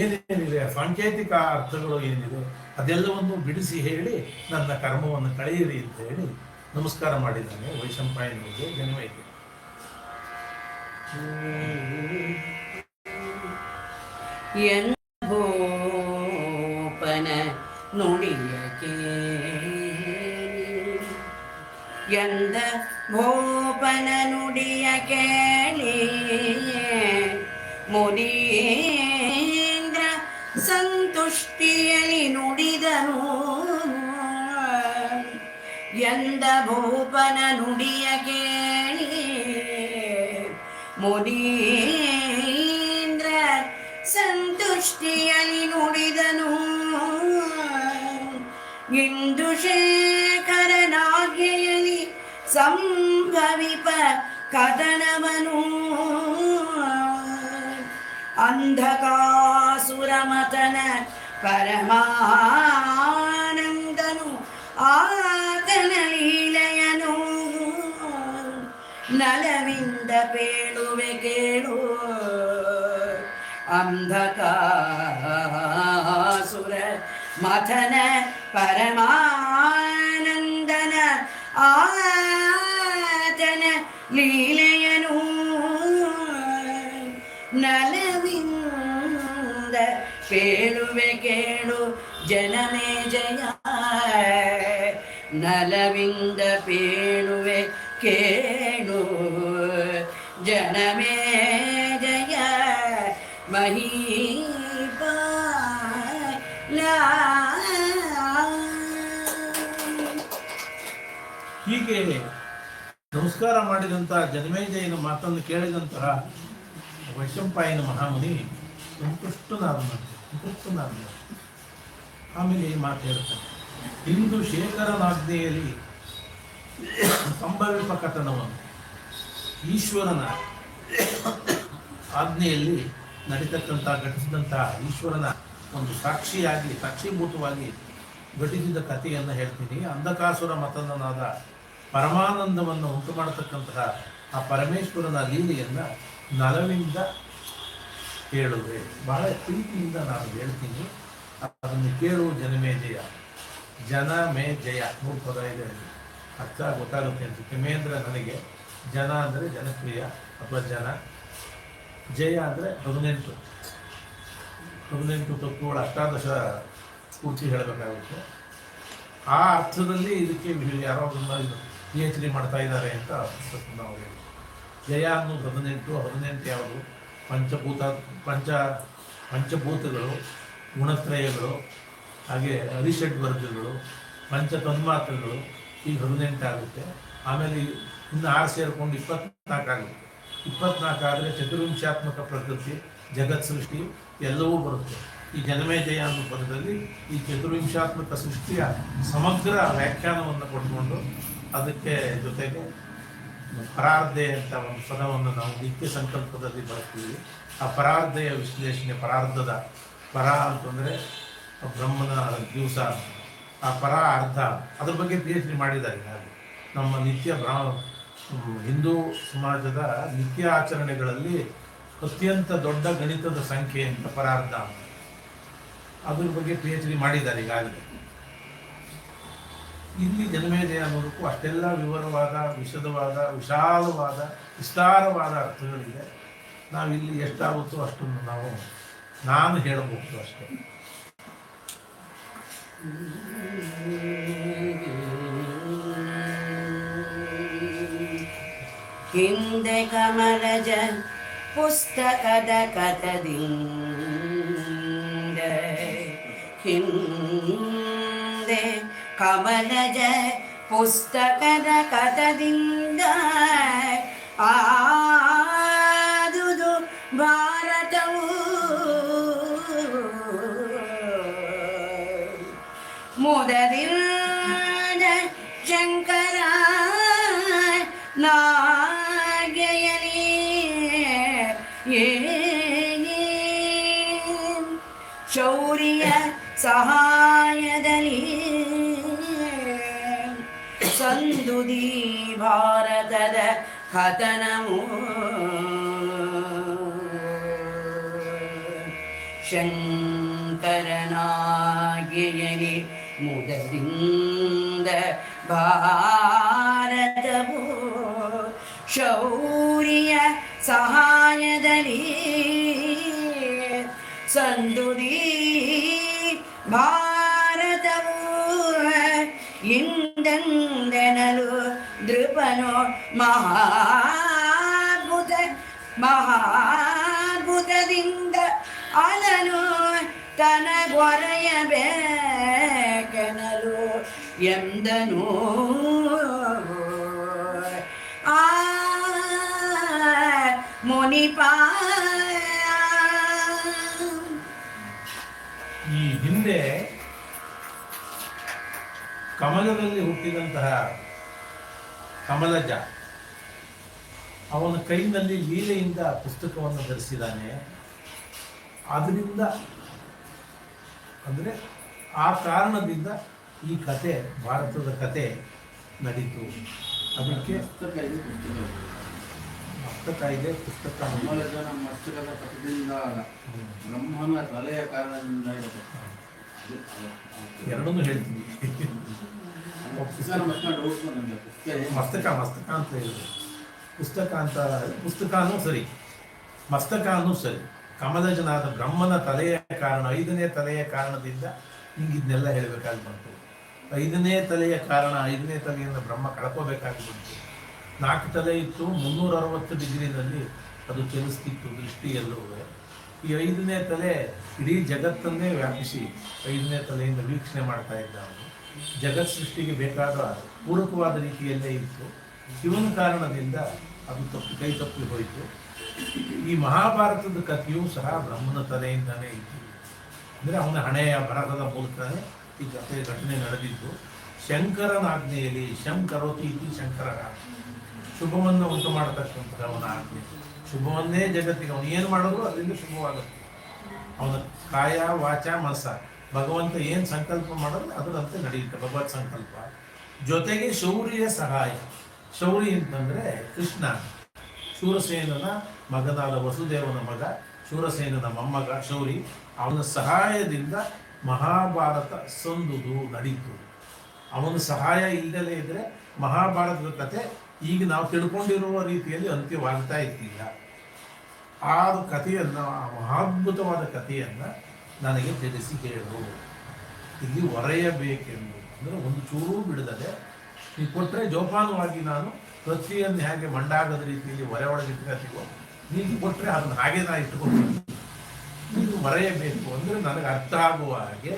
ಏನೇನಿದೆ, ಸಾಂಕೇತಿಕ ಅರ್ಥಗಳು ಏನಿದೆ ಅದೆಲ್ಲವನ್ನು ಬಿಡಿಸಿ ಹೇಳಿ ನನ್ನ ಕರ್ಮವನ್ನು ಕಳೆಯಿರಿ ಅಂತ ಹೇಳಿ ನಮಸ್ಕಾರ ಮಾಡಿದ್ದಾನೆ ವೈಶಂಪಾಯನಿಗೆ ಜನಮೇಜಯ. ಭೂಪನ ನುಡಿಯ ಕೇಳಿ ಎಂದ ಭೂಪ ಭೂಪನ ನುಡಿಯ ಕೇಳಿ ಮುನೀಂದ್ರ ಸಂತುಷ್ಟಿಯಲ್ಲಿ ನುಡಿದನು. ಎಂದ ಭೂಪನ ನುಡಿಯ ಕೇಳಿ ಮುನೀಂದ್ರ ಸಂತುಷ್ಟಿಯಲ್ಲಿ ನುಡಿದನು. ಇಂದು ಶೇಖರನಾಜ್ಞೆಯಲ್ಲಿ ಸಂಭವಿಪ ಕದನವನು. ಅಂಧಕಾಸುರಮತನ ಪರಮಾನಂದನು ಆತನ ಲೀಲೆಯನು. ನಲವಿಂದ ಪೇಳುವೆ ಕೇಳು ಅಂಧಕಾಸುರ ಮಥನ ಪರಮಾನಂದನ ಆತನ ಲೀಲೆಯನು. ನಲವಿಂದ ಪೇಳುವೆ ಕೇಳು ಜನಮೇ ಜಯ. ನಲವಿಂದ ಪೇಳುವೆ ಕೇಳು ಜನಮೇ ಜಯ. ಮಹೀಪಾಲ. ಹೀಗೆ ನಮಸ್ಕಾರ ಮಾಡಿದಂತಹ ಜನಮೇಜಯನ ಮಾತನ್ನು ಕೇಳಿದಂತಹ ವೈಶಂಪಾಯನ ಮಹಾಮುನಿ ಸಂತುಷ್ಟನಾದ. ಆಮೇಲೆ ಈ ಮಾತು ಹೇಳ್ತಾನೆ, ಇಂದು ಶೇಖರನಾಜ್ಞೆಯಲ್ಲಿ ಸಂಭವಿಪ ಕಥನವನ್ನು ಈಶ್ವರನ ಆಜ್ಞೆಯಲ್ಲಿ ನಡೀತಕ್ಕಂತಹ ಘಟಿಸಿದಂತಹ ಈಶ್ವರನ ಒಂದು ಸಾಕ್ಷೀಭೂತವಾಗಿ ಘಟಿಸಿದ ಕಥೆಯನ್ನು ಹೇಳ್ತೀನಿ. ಅಂಧಕಾಸುರ ಮತನನಾದ ಪರಮಾನಂದವನ್ನು ಉಂಟು ಮಾಡತಕ್ಕಂತಹ ಆ ಪರಮೇಶ್ವರನ ಲೀಲೆಯನ್ನು ನಲವಿಂದ ಕೇಳುವೆ. ಬಹಳ ಪ್ರೀತಿಯಿಂದ ನಾನು ಹೇಳ್ತೀನಿ, ಅದನ್ನು ಕೇಳು ಜನಮೇ ಜಯ. ಜನ ಮೇ ಜಯ 3 ಪದ ಇದೆ, ಅರ್ಥ ಗೊತ್ತಾಗುತ್ತೆ ಅಂತ. ಕಿಮೇಂದ್ರ ನನಗೆ, ಜನ ಅಂದರೆ ಜನಪ್ರಿಯ ಅಥವಾ ಜನ, ಜಯ ಅಂದರೆ 18 ತತ್ವಗಳ ಅಷ್ಟಾದಶ ಪೂರ್ತಿ ಹೇಳಬೇಕಾಗುತ್ತೆ. ಆ ಅರ್ಥದಲ್ಲಿ ಇದಕ್ಕೆ ಯಾರೋ PhD ಮಾಡ್ತಾ ಇದ್ದಾರೆ ಅಂತ ನಾವು ಹೇಳಿ. ಜಯ ಅನ್ನೋದು 18 ಯಾವುದು? ಪಂಚಭೂತಗಳು, ಗುಣತ್ರಯಗಳು, ಹಾಗೆ ಅರಿಷಡ್ ವರ್ಗಗಳು, ಪಂಚ ತನ್ಮಾತ್ರಗಳು, ಈಗ 18 ಆಗುತ್ತೆ. ಆಮೇಲೆ ಇನ್ನು 6 ಸೇರಿಕೊಂಡು 24 ಆಗುತ್ತೆ. 24 ಆದರೆ ಚತುರ್ವಿಂಶಾತ್ಮಕ ಪ್ರಕೃತಿ, ಜಗತ್ ಸೃಷ್ಟಿ ಎಲ್ಲವೂ ಬರುತ್ತೆ. ಈ ಜನಮೇಜಯ ಅನ್ನೋ ಪದದಲ್ಲಿ ಈ ಚತುರ್ವಿಂಶಾತ್ಮಕ ಸೃಷ್ಟಿಯ ಸಮಗ್ರ ವ್ಯಾಖ್ಯಾನವನ್ನು ಕೊಟ್ಕೊಂಡು ಅದಕ್ಕೆ ಜೊತೆಗೆ ಪರಾರ್ಧೆ ಅಂತ ಒಂದು ಪದವನ್ನು ನಾವು ನಿತ್ಯ ಸಂಕಲ್ಪದಲ್ಲಿ ಬರ್ತೀವಿ. ಆ ಪರಾರ್ಧೆಯ ವಿಶ್ಲೇಷಣೆ, ಪರ ಅಂತಂದರೆ ಬ್ರಹ್ಮನ ದಿವಸ, ಆ ಪರ ಅರ್ಧ, ಅದ್ರ ಬಗ್ಗೆ PhD ಮಾಡಿದ್ದಾರೆ. ಹಾಗೆ ನಮ್ಮ ನಿತ್ಯ ಹಿಂದೂ ಸಮಾಜದ ನಿತ್ಯ ಆಚರಣೆಗಳಲ್ಲಿ ಅತ್ಯಂತ ದೊಡ್ಡ ಗಣಿತದ ಸಂಖ್ಯೆ ಅಂತ ಪರಾರ್ಧ ಅಂತ, ಅದ್ರ ಬಗ್ಗೆ PhD ಮಾಡಿದ್ದಾರೆ ಈಗಾಗಲೇ. ಇಲ್ಲಿ ಜನಮೇಜಯ ಅನ್ನೋದಕ್ಕೂ ಅಷ್ಟೆಲ್ಲ ವಿವರವಾದ, ವಿಶಾಲವಾದ, ವಿಸ್ತಾರವಾದ ಅರ್ಥಗಳಿದೆ. ನಾವಿಲ್ಲಿ ಎಷ್ಟಾಗುತ್ತೋ ಅಷ್ಟನ್ನು ನಾನು ಹೇಳಬಹುದು ಅಷ್ಟೇ. ಹಿಂದೆ ಕಮಲಜ ಪುಸ್ತಕದ ಕಥದಿಂದ, ಹಿಂದೆ ಕಮಲಜ ಪುಸ್ತಕದ ಕಥದಿಂದ ಆದುದು ಭಾರತವು. ಮುದದಿಂದ ಶಂಕರ ನಾಗ್ಯಯಲಿ ಶೌರ್ಯ ಸಹಾಯದಲ್ಲಿ ಸಂದುದಿ ಭಾರತದ ಕಥನವು. ಶಂಕರನಾಗ್ಯಯಲಿ ಮುದದಿಂದ ಭಾರತವು ಶೌರ್ಯ ಸಹಾಯದಲ್ಲಿ ಸಂದುದಿ ಭಾರತವು ಇಂದೆನಲು ನೃಪನೋ ಮಹಾದ್ಭುತದಿಂದ ಅಲನು ತನಗೊರೆಯಬೇಕೆನಲು ಎಂದನು ಆ ಮುನಿಪ. ಈ ಹಿಂದೆ ಕಮಲದಲ್ಲಿ ಹುಟ್ಟಿದಂತಹ ಕಮಲಜ ಅವನ ಕೈನಲ್ಲಿ ಲೀಲೆಯಿಂದ ಪುಸ್ತಕವನ್ನು ಧರಿಸಿದ್ದಾನೆ. ಅದರಿಂದ ಅಂದರೆ ಆ ಕಾರಣದಿಂದ ಈ ಕತೆ, ಭಾರತದ ಕತೆ ನಡೀತು. ಅದಕ್ಕೆ ಮಸ್ತಕ ಇದೆ, ಪುಸ್ತಕ ಕಮಲಜನ ಮಸ್ತಕದ ಕಥದಿಂದ ಬ್ರಹ್ಮನ ತಲೆಯ ಕಾರಣದಿಂದ ಎರಡನ್ನೂ ಹೇಳ್ತೀನಿ. ಮಸ್ತಕ ಅಂತ ಹೇಳಿದ್ರು. ಪುಸ್ತಕನೂ ಸರಿ, ಮಸ್ತಕನೂ ಸರಿ. ಕಮಲಜನಾದ ಬ್ರಹ್ಮನ ತಲೆಯ ಕಾರಣ, 5ನೇ ತಲೆಯ ಕಾರಣದಿಂದ ನಿಂಗೆ ಇದನ್ನೆಲ್ಲ ಹೇಳಬೇಕಾಗಿ ಬಂತು. 5ನೇ ತಲೆಯ ಕಾರಣ, 5ನೇ ತಲೆಯಿಂದ ಬ್ರಹ್ಮ ಕಳ್ಕೋಬೇಕಾಗಿ ಬಂತು. 4 ತಲೆ ಇತ್ತು, 360 ಡಿಗ್ರಿನಲ್ಲಿ ಅದು ಚಲಿಸ್ತಿತ್ತು ದೃಷ್ಟಿಯಲ್ಲೂ. ಈ 5ನೇ ತಲೆ ಇಡೀ ಜಗತ್ತನ್ನೇ ವ್ಯಾಪಿಸಿ 5ನೇ ತಲೆಯಿಂದ ವೀಕ್ಷಣೆ ಮಾಡ್ತಾ ಇದ್ದ. ಜಗತ್ ಸೃಷ್ಟಿಗೆ ಬೇಕಾದ ಪೂರಕವಾದ ರೀತಿಯಲ್ಲೇ ಇತ್ತು. ಶಿವನ ಕಾರಣದಿಂದ ಅದು ಕೈ ತಪ್ಪಿ ಹೋಯಿತು. ಈ ಮಹಾಭಾರತದ ಕಥೆಯೂ ಸಹ ಬ್ರಹ್ಮನ ತಲೆಯಿಂದಲೇ ಇತ್ತು. ಅಂದರೆ ಅವನ ಹಣೆಯ ಬರಹದ ಮೂಲಕನೇ ಈ ಘಟನೆ ನಡೆದಿದ್ದು. ಶಂಕರನ ಆಜ್ಞೆಯಲ್ಲಿ ಶಂಕರೋತಿ ಇತಿ ಶಂಕರ, ಶುಭವನ್ನು ಉಂಟು ಮಾಡತಕ್ಕಂತಹ ಅವನ ಆಜ್ಞೆ. ಶುಭವನ್ನೇ ಜಗತ್ತಿಗೆ ಅವನು ಏನು ಮಾಡಿದ್ರು ಅದರಿಂದ ಶುಭವಾಗುತ್ತೆ. ಅವನ ಕಾಯ ವಾಚ ಮನಸ ಭಗವಂತ ಏನು ಸಂಕಲ್ಪ ಮಾಡೋದು ಅದರಂತೆ ನಡೆಯುತ್ತೆ ಭಗವತ್ ಸಂಕಲ್ಪ. ಜೊತೆಗೆ ಶೌರ್ಯ ಸಹಾಯ. ಶೌರಿ ಅಂತಂದರೆ ಕೃಷ್ಣ, ಶೂರಸೇನನ ಮಗನಾದ ವಸುದೇವನ ಮಗ, ಶೂರಸೇನನ ಮೊಮ್ಮಗ ಶೌರಿ. ಅವನ ಸಹಾಯದಿಂದ ಮಹಾಭಾರತ ಸಂದುದು ನಡೀತು. ಅವನ ಸಹಾಯ ಇಲ್ಲದೇ ಇದ್ದರೆ ಮಹಾಭಾರತದ ಕತೆ ಈಗ ನಾವು ತಿಳ್ಕೊಂಡಿರುವ ರೀತಿಯಲ್ಲಿ ಅಂತ್ಯವಾಗ್ತಾ ಇರ್ತಿಲ್ಲ. ಆ ಕಥೆಯನ್ನು, ಆ ಮಹಾದ್ಭುತವಾದ ಕಥೆಯನ್ನು ನನಗೆ ತಿಳಿಸಿ ಹೇಳು. ಇಲ್ಲಿ ಒರೆಯಬೇಕೆಂದು ಅಂದರೆ ಒಂದು ಚೂರು ಬಿಡದೆ ನೀವು ಕೊಟ್ಟರೆ ಜೋಪಾನವಾಗಿ ನಾನು ಪ್ರತಿಯನ್ನು ಹೇಗೆ ಮಂಡಾಗದ ರೀತಿಯಲ್ಲಿ ಒರೆ ಒಳಗೆ ಇಟ್ಕೊತೀವೋ, ನೀವು ಕೊಟ್ಟರೆ ಅದನ್ನು ಹಾಗೆ ನಾ ಇಟ್ಕೊಳ್ತೀನಿ. ನೀವು ಒರೆಯಬೇಕು ಅಂದರೆ ನನಗೆ ಅರ್ಥ ಆಗುವ ಹಾಗೆ,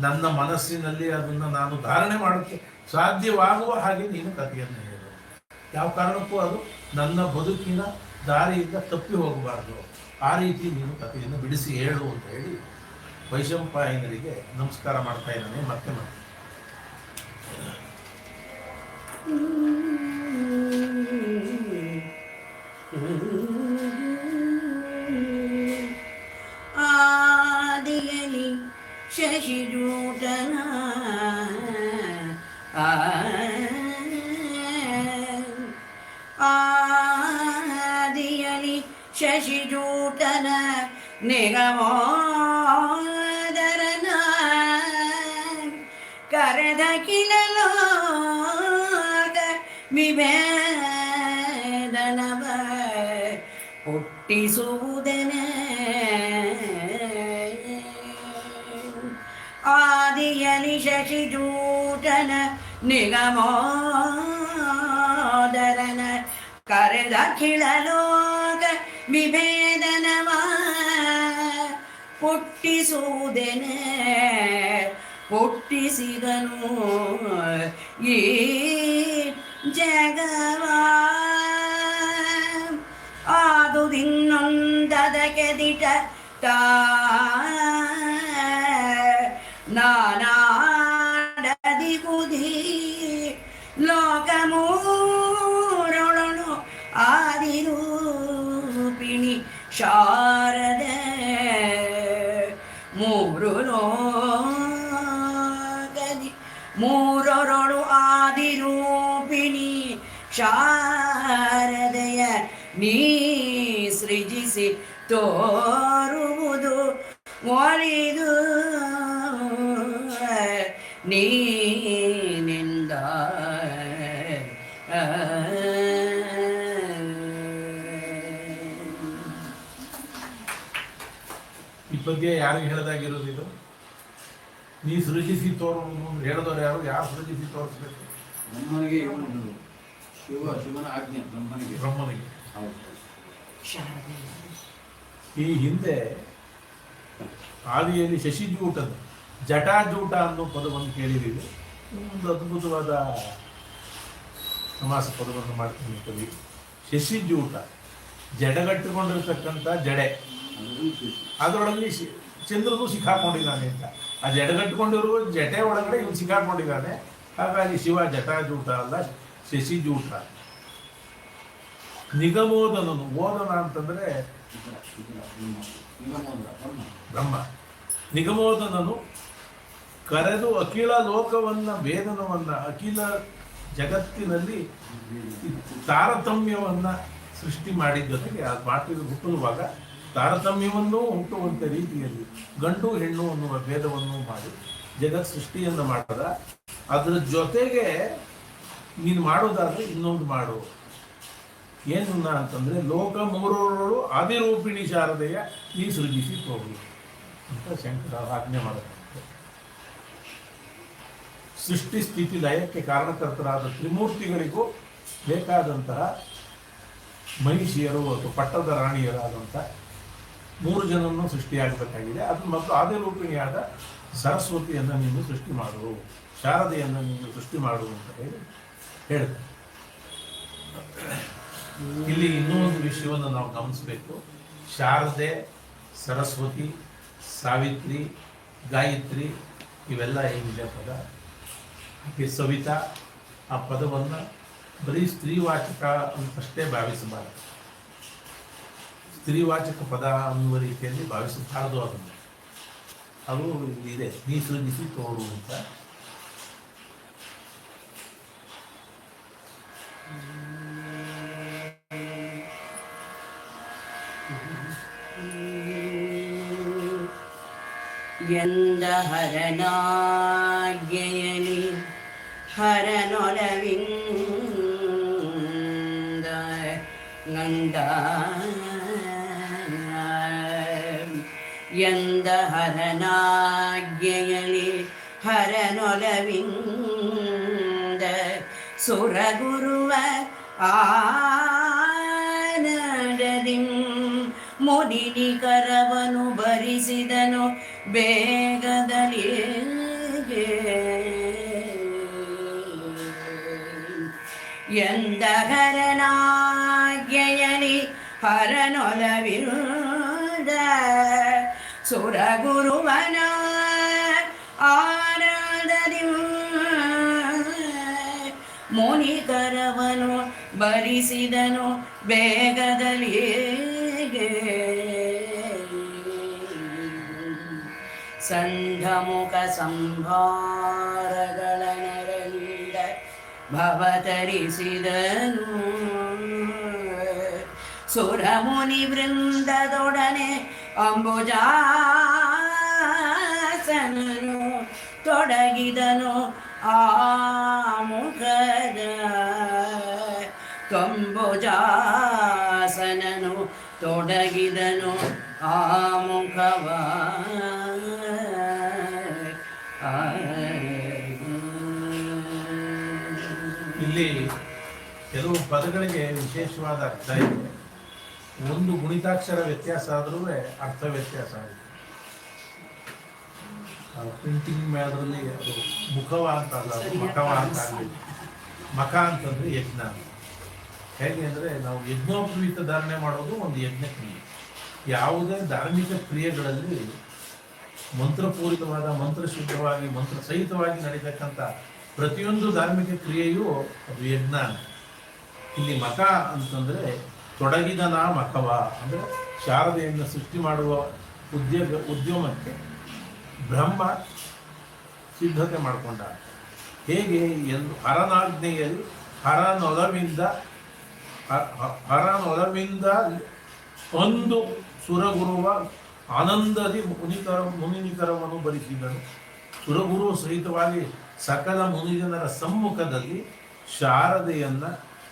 ನನ್ನ ಮನಸ್ಸಿನಲ್ಲಿ ಅದನ್ನು ನಾನು ಧಾರಣೆ ಮಾಡೋಕ್ಕೆ ಸಾಧ್ಯವಾಗುವ ಹಾಗೆ ನೀನು ಕಥೆಯನ್ನು ಹೇಳು. ಯಾವ ಕಾರಣಕ್ಕೂ ಅದು ನನ್ನ ಬದುಕಿನ ದಾರಿಯಿಂದ ತಪ್ಪಿ ಹೋಗಬಾರ್ದು. ಆ ರೀತಿ ನೀನು ಕಥೆಯನ್ನು ಬಿಡಿಸಿ ಹೇಳು ಅಂತ ಹೇಳಿ ವೈಶಂಪಾಯನರಿಗೆ ನಮಸ್ಕಾರ ಮಾಡ್ತಾ ಇದ್ದಾನೆ. ಮತ್ತೆ ಆದಿಯಲಿ ಶಶಿಜೂಟನ ಆದಿಯಲಿ ಶಶಿಜೂಟನ ನಿಗಮೋದರನ ಕರೆದ ಕಿಲಲೋಕ ವಿಭೇದನವ ಹುಟ್ಟಿಸುವುದನೆ. ಆದಿಯಲಿ ಶಶಿಜೂಟನ ನಿಗಮೋದರನ ಕರೆದ ಕಿಳಲೋಕ ವಿಭೇದನವ ಹುಟ್ಟಿಸುವುದೆನೆ. ಹುಟ್ಟಿಸಿದನು ಈ ಜಗವ ಆದುದಿನ್ನೊಂದದಕ್ಕೆ ದಿಟ ನಾನಾಡದಿ ಕುದಿ ಲೋಕಮೂರೊಳನು ಆದಿರೂಪಿಣಿ ಶಾರದೆ. ಮೂರು ಲೋಕದಿ ಮೂರೊರಳು ಆದಿರೂಪಿಣಿ ಶಾರದೆಯ ನೀ ಸೃಜಿಸಿ ತೋರುವುದು ಒಲಿದು ನೀನಿಂದ. ಈ ಬಗ್ಗೆ ಯಾರಿಗೆ ಹೇಳದಾಗಿರೋದು? ಇದು ನೀ ಸೃಜಿಸಿ ತೋರುವುದು ಹೇಳಿದವರು ಯಾರು? ಯಾರು ಸೃಜಿಸಿ ತೋರಿಸ್ಬೇಕು? ನಮ್ಮನಿಗೆ ಶಿವನ ಆಜ್ಞೆ ಬ್ರಹ್ಮನಿಗೆ. ಬ್ರಹ್ಮನಿಗೆ. ಹೌದು. ಈ ಹಿಂದೆ ಆದಿಯಲ್ಲಿ ಶಶಿಜೂಟದ ಜಟಾಜೂಟ ಅನ್ನೋ ಪದವನ್ನು ಕೇಳಿದ್ದೀವಿ. ಒಂದು ಅದ್ಭುತವಾದ ಸಮಾಸ ಪದವನ್ನು ಮಾಡ್ತೀನಿ ಕವಿ. ಶಶಿಜೂಟ ಜಡಗಟ್ಟಿಕೊಂಡಿರ್ತಕ್ಕಂಥ ಜಡೆ, ಅದರೊಳಗೆ ಚಂದ್ರನು ಸಿಕ್ಕಾಕೊಂಡಿದ್ದಾನೆ ಅಂತ. ಆ ಜಡಗಟ್ಟಿಕೊಂಡಿರುವ ಜಟೆ ಒಳಗಡೆ ಇವನು ಸಿಕ್ಕಾಕೊಂಡಿದ್ದಾನೆ. ಹಾಗಾಗಿ ಶಿವ ಜಟಾಜೂಟ ಅಲ್ಲ, ಶಶಿಜೂಟ. ನಿಗಮೋದನನು, ಓದನ ಅಂತಂದ್ರೆ ಬ್ರಹ್ಮ. ನಿಗಮೋದನನು ಕರೆದು ಅಖಿಲ ಲೋಕವನ್ನ, ವೇದನವನ್ನ, ಅಖಿಲ ಜಗತ್ತಿನಲ್ಲಿ ತಾರತಮ್ಯವನ್ನ ಸೃಷ್ಟಿ ಮಾಡಿದ ಜೊತೆಗೆ ಆ ಮಾತಿನ ಹುಟ್ಟುವಾಗ ತಾರತಮ್ಯವನ್ನು ಹುಟ್ಟುವಂಥ ರೀತಿಯಲ್ಲಿ ಗಂಡು ಹೆಣ್ಣು ಅನ್ನುವ ಭೇದವನ್ನು ಮಾಡಿ ಜಗತ್ ಸೃಷ್ಟಿಯನ್ನು ಮಾಡದ. ಅದರ ಜೊತೆಗೆ ನೀನು ಮಾಡೋದಾದ್ರೆ ಇನ್ನೊಂದು ಮಾಡು. ಏನು ಅಂತಂದ್ರೆ ಲೋಕ ಮೂರರು ಆದಿರೂಪಿಣಿ ಶಾರದೆಯ ನೀ ಸೃಜಿಸಿ ಹೋಗಿ ಅಂತ ಶಂಕರ ಆಜ್ಞೆ ಮಾಡುತ್ತೆ. ಸೃಷ್ಟಿ ಸ್ಥಿತಿ ಲಯಕ್ಕೆ ಕಾರಣಕರ್ತರಾದ ತ್ರಿಮೂರ್ತಿಗಳಿಗೂ ಬೇಕಾದಂತಹ ಮಹಿಷಿಯರು ಅಥವಾ ಪಟ್ಟದ ರಾಣಿಯರಾದಂಥ 3 ಜನರನ್ನು ಸೃಷ್ಟಿಯಾಗಬೇಕಾಗಿದೆ. ಅದು ಮತ್ತು ಆದಿರೂಪಿಣಿಯಾದ ಸರಸ್ವತಿಯನ್ನು ನೀನು ಸೃಷ್ಟಿ ಮಾಡು, ಶಾರದೆಯನ್ನು ನೀನು ಸೃಷ್ಟಿ ಮಾಡು ಅಂತ ಹೇಳ್ತಾರೆ. ಇಲ್ಲಿ ಇನ್ನೂ ಒಂದು ವಿಷಯವನ್ನು ನಾವು ಗಮನಿಸಬೇಕು. ಶಾರದೆ, ಸರಸ್ವತಿ, ಸಾವಿತ್ರಿ, ಗಾಯತ್ರಿ ಇವೆಲ್ಲ ಏನಿದೆ ಪದ, ಹಾಗೆ ಸವಿತಾ, ಆ ಪದವನ್ನು ಬರೀ ಸ್ತ್ರೀವಾಚಕ ಅಂತಷ್ಟೇ ಭಾವಿಸಬಾರದು. ಸ್ತ್ರೀವಾಚಕ ಪದ ಅನ್ನುವ ರೀತಿಯಲ್ಲಿ ಭಾವಿಸಬಾರದು. ಅದನ್ನು ಅದು ಇದೆ, ನೀ ಸೃಜಿಸಿ ತೋರು ಅಂತ. ಎಂದ ಹರನಾಜ್ಞೆಯಲಿ ಹರನೊಲವಿಂದ ಗಂಡ, ಎಂದ ಹರನಾಜ್ಞೆಯಲಿ ಹರನೊಲವಿಂದ ಸುರಗುರುವ ಆನಡದಿಂ ಮುನಿನಿ ಕರವನು ಭರಿಸಿದನು ಬೇಗದಲ್ಲಿ. ಎಂದ ಹರನಾಜ್ಞೆಯಲಿ ಹರನೊಲವಿರುದ ಸುರಗುರುವನ ಆರಾಧದಿ ಮುನಿಕರವನು ಭರಿಸಿದನು ಬೇಗದಲ್ಲಿ. ಸಂಘಮುಖ ಸಂಭಾರಗಳ ನರಳಿಂದ ಭವತರಿಸಿದನು ಸುರಮುನಿ ವೃಂದದೊಡನೆ ಅಂಬುಜಾಸನನು ತೊಡಗಿದನು ಆ ಮುಖದ. ಕಂಬುಜಾಸನನು ತೊಡಗಿದನು ಆ ಮುಖವ. ಇಲ್ಲಿ ಕೆಲವು ಪದಗಳಿಗೆ ವಿಶೇಷವಾದ ಅರ್ಥ ಇದೆ. ಒಂದು ಗುಣಿತಾಕ್ಷರ ವ್ಯತ್ಯಾಸ ಆದ್ರೂ ಅರ್ಥ ವ್ಯತ್ಯಾಸ ಆಗಿದೆ. ಪ್ರಿಂಟಿಂಗ್ ಮೇಳದಲ್ಲಿ ಅದು ಮುಖವ ಅಂತ ಅಲ್ಲ, ಮಖವ ಅಂತ ಆಗಬೇಕು. ಮಖ ಅಂತಂದ್ರೆ ಯಜ್ಞ. ಹೇಗೆ ಅಂದರೆ ನಾವು ಯಜ್ಞೋಪವೀತ ಧಾರಣೆ ಮಾಡೋದು ಒಂದು ಯಜ್ಞ ಕ್ರಿಯೆ. ಯಾವುದೇ ಧಾರ್ಮಿಕ ಕ್ರಿಯೆಗಳಲ್ಲಿ ಮಂತ್ರಪೂರಿತವಾದ, ಮಂತ್ರಶುದ್ಧವಾಗಿ, ಮಂತ್ರಸಹಿತವಾಗಿ ನಡೀತಕ್ಕಂಥ ಪ್ರತಿಯೊಂದು ಧಾರ್ಮಿಕ ಕ್ರಿಯೆಯೂ ಅದು ಯಜ್ಞ. ಇಲ್ಲಿ ಮಖ ಅಂತಂದರೆ ತೊಡಗಿದನ ಮಖವ ಅಂದರೆ ಶಾರದೆಯನ್ನು ಸೃಷ್ಟಿ ಮಾಡುವ ಉದ್ಯಮಕ್ಕೆ ಬ್ರಹ್ಮ ಸಿದ್ಧತೆ ಮಾಡಿಕೊಂಡ. ಹೇಗೆ ಎಂದು ಹರನಾಜ್ಞೆಯಲ್ಲಿ ಹರನೊಲವಿಂದ ಒಂದು ಸುರಗುರುವ ಆನಂದದಿ ಮುನಿಕರವನ್ನು ಭರಿಸಿದನು. ಸುರಗುರು ಸಹಿತವಾಗಿ ಸಕಲ ಮುನಿಜನರ ಸಮ್ಮುಖದಲ್ಲಿ ಶಾರದೆಯನ್ನು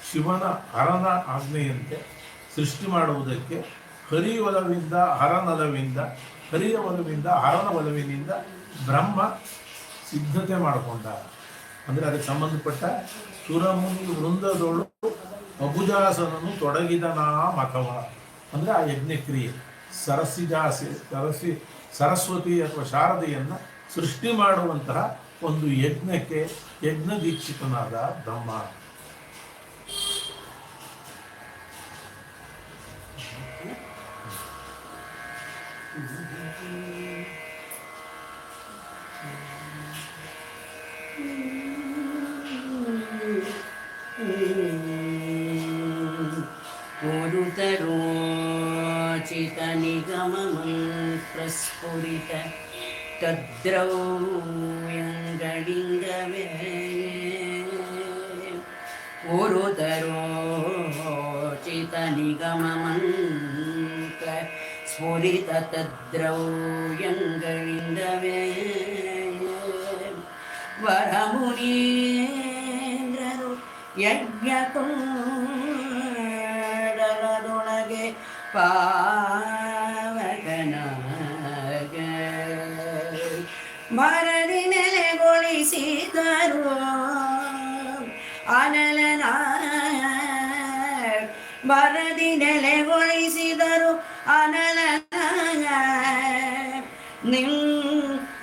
ಶಿವನ ಹರನ ಆಜ್ಞೆಯಂತೆ ಸೃಷ್ಟಿ ಮಾಡುವುದಕ್ಕೆ ಹರಿಯ ಒಲವಿಂದ ಹರಿಯ ಒಲವಿಂದ ಹರನ ಒಲವಿನಿಂದ ಬ್ರಹ್ಮ ಸಿದ್ಧತೆ ಮಾಡಿಕೊಂಡ. ಅಂದರೆ ಅದಕ್ಕೆ ಸಂಬಂಧಪಟ್ಟ ಸುರಮುನಿ ವೃಂದದೋಳು ಅಬುಜಾಸನನು ತೊಡಗಿದನಾ ಮಖವ ಅಂದರೆ ಆ ಯಜ್ಞಕ್ರಿಯೆ ಸರಸ್ವತಿ ಅಥವಾ ಶಾರದೆಯನ್ನು ಸೃಷ್ಟಿ ಮಾಡುವಂತಹ ಒಂದು ಯಜ್ಞಕ್ಕೆ ಯಜ್ಞ ದೀಕ್ಷಿತನಾದ ಬ್ರಹ್ಮ. ोरुतरोचित निगममन्त्रस्फुरित तद्रौयङ्गलिङ्गवे ोरुतरोचित निगममन्त्र स्फुरित तद्रौयङ्गलिङ्गवे ವರಮುನೀಂದ್ರರು ಯಜ್ಞಕುಂಡಲದೊಳಗೆ ಪಾವಕನಾಗ ಭರದಿ ನೆಲೆಗೊಳಿಸಿದರು ಅನಲನ ಭರದಿ ನೆಲೆಗೊಳಿಸಿದರು ಅನಲನ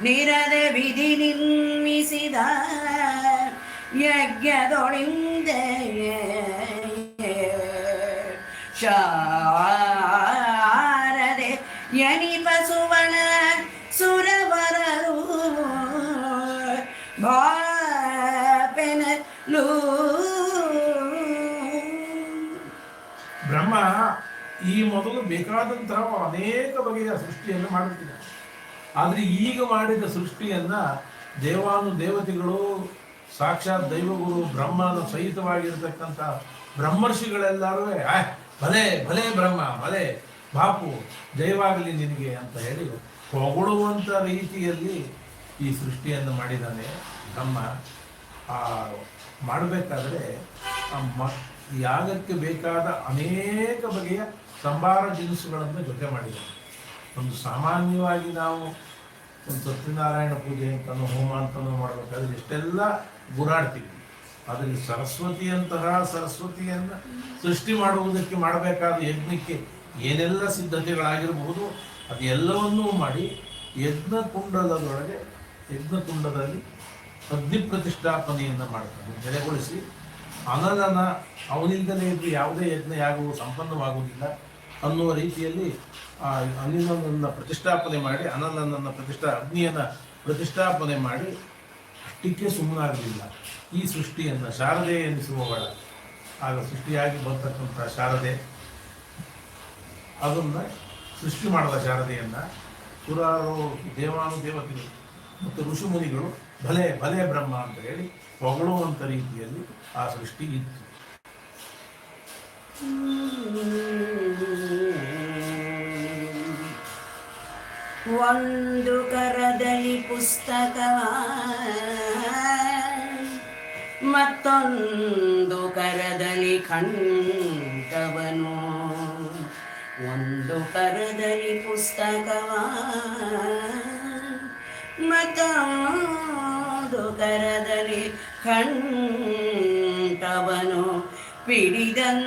ನಿರದೆ ವಿಧಿ ನಿರ್ಮಿಸಿದ ಯಜ್ಞದೊಳಿಂದೆ ಶಾರದೆ ಯನಿಪ ಸುವರ್ಣ ಸುರವರರು ಭಾಪೆನಲು. ಬ್ರಹ್ಮ ಈ ಮೊದಲು ಬೇಕಾದಂತಹ ಅನೇಕ ಬಗೆಯ ಸೃಷ್ಟಿಯನ್ನು ಮಾಡುತ್ತಿದ್ದಾರೆ. ಆದರೆ ಈಗ ಮಾಡಿದ ಸೃಷ್ಟಿಯನ್ನ ದೇವತೆಗಳು ಸಾಕ್ಷಾತ್ ದೈವಗುರು ಬ್ರಹ್ಮನ ಸಹಿತವಾಗಿರ್ತಕ್ಕಂಥ ಬ್ರಹ್ಮರ್ಷಿಗಳೆಲ್ಲರೂ ಭಲೆ ಭಲೆ ಬ್ರಹ್ಮ ಭಲೆ ಬಾಪು ಜಯವಾಗಲಿ ನಿನಗೆ ಅಂತ ಹೇಳಿ ಹೊಗಳುವಂಥ ರೀತಿಯಲ್ಲಿ ಈ ಸೃಷ್ಟಿಯನ್ನು ಮಾಡಿದ್ದಾನೆ ಬ್ರಹ್ಮ. ಮಾಡಬೇಕಾದ್ರೆ ಯಾಗಕ್ಕೆ ಬೇಕಾದ ಅನೇಕ ಬಗೆಯ ಸಂಭಾರ ದಿನಸುಗಳನ್ನು ಜೊತೆ ಮಾಡಿದ್ದಾನೆ. ಒಂದು ಸಾಮಾನ್ಯವಾಗಿ ನಾವು ಒಂದು ಸತ್ಯನಾರಾಯಣ ಪೂಜೆ ಅಂತನೋ ಹೋಮ ಅಂತನೋ ಮಾಡಬೇಕಾದ್ರೆ ಎಷ್ಟೆಲ್ಲ ಗುರಾಡ್ತೀವಿ. ಅದರಲ್ಲಿ ಸರಸ್ವತಿಯನ್ನು ಸೃಷ್ಟಿ ಮಾಡುವುದಕ್ಕೆ ಮಾಡಬೇಕಾದ ಯಜ್ಞಕ್ಕೆ ಏನೆಲ್ಲ ಸಿದ್ಧತೆಗಳಾಗಿರಬಹುದು ಅದೆಲ್ಲವನ್ನೂ ಮಾಡಿ ಯಜ್ಞಕುಂಡದಲ್ಲಿ ಅಗ್ನಿ ಪ್ರತಿಷ್ಠಾಪನೆಯನ್ನು ಮಾಡ್ತಾನೆ. ನೆಲೆಗೊಳಿಸಿ ಅನಲನ ಅವನಿಂದಲೇ ಇದ್ದು ಯಾವುದೇ ಯಜ್ಞ ಯಾಗುವ ಸಂಪನ್ನವಾಗುವುದಿಲ್ಲ ಅನ್ನುವ ರೀತಿಯಲ್ಲಿ ಅನಿಲನನ್ನು ಪ್ರತಿಷ್ಠಾಪನೆ ಮಾಡಿ ಅನಲನನ್ನು ಅಗ್ನಿಯನ್ನು ಪ್ರತಿಷ್ಠಾಪನೆ ಮಾಡಿ ಅಷ್ಟಕ್ಕೆ ಸುಮ್ಮನಾಗಲಿಲ್ಲ. ಈ ಸೃಷ್ಟಿಯನ್ನು ಶಾರದೆ ಎನಿಸುವವಳ ಆಗ ಸೃಷ್ಟಿಯಾಗಿ ಬರ್ತಕ್ಕಂಥ ಶಾರದೆ ಅದನ್ನು ಸೃಷ್ಟಿ ಮಾಡಿದ ಶಾರದೆಯನ್ನು ಸುರಾರು ದೇವಾನುದೇವತೆಗಳು ಮತ್ತು ಋಷಿಮುನಿಗಳು ಭಲೆ ಭಲೆ ಬ್ರಹ್ಮ ಅಂತ ಹೇಳಿ ಹೊಗಳುವಂಥ ರೀತಿಯಲ್ಲಿ ಆ ಸೃಷ್ಟಿ ಇತ್ತು. ಒಂದು ಕರದಲ್ಲಿ ಪುಸ್ತಕವ ಮತ್ತೊಂದು ಕರದಲ್ಲಿ ಖಂಡವನು. ಒಂದು ಕರದಲ್ಲಿ ಪುಸ್ತಕವ ಮತ್ತೊಂದು ಕರದಲ್ಲಿ ಖಂಡವನು. ಪಿಡಿದಂದತಿ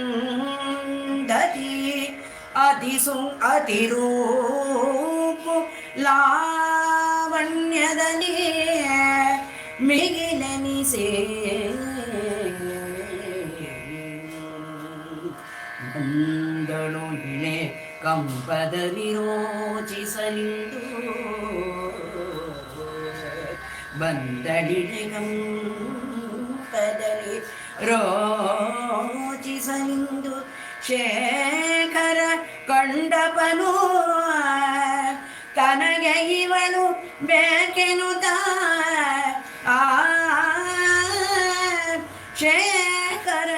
ಅತಿರೂಪು ಲಾವಣ್ಯದಲ್ಲಿ ಮಿಗಿಲೆನಿಸೆ ಬಂದಳು ಇಳೆ ಕಂಪದಲ್ಲಿ ರೋಚಿಸಲಿಂದು. ಬಂದಳಿಲೆ ಕಂಪದಲ್ಲಿ ರೋಚಿಸಲಿಂದು. ಶೇಖರ ಕಂಡಪನು ತನಗೆ ಇವಳು ಬೇಕೆನುತ ಶೇಖರ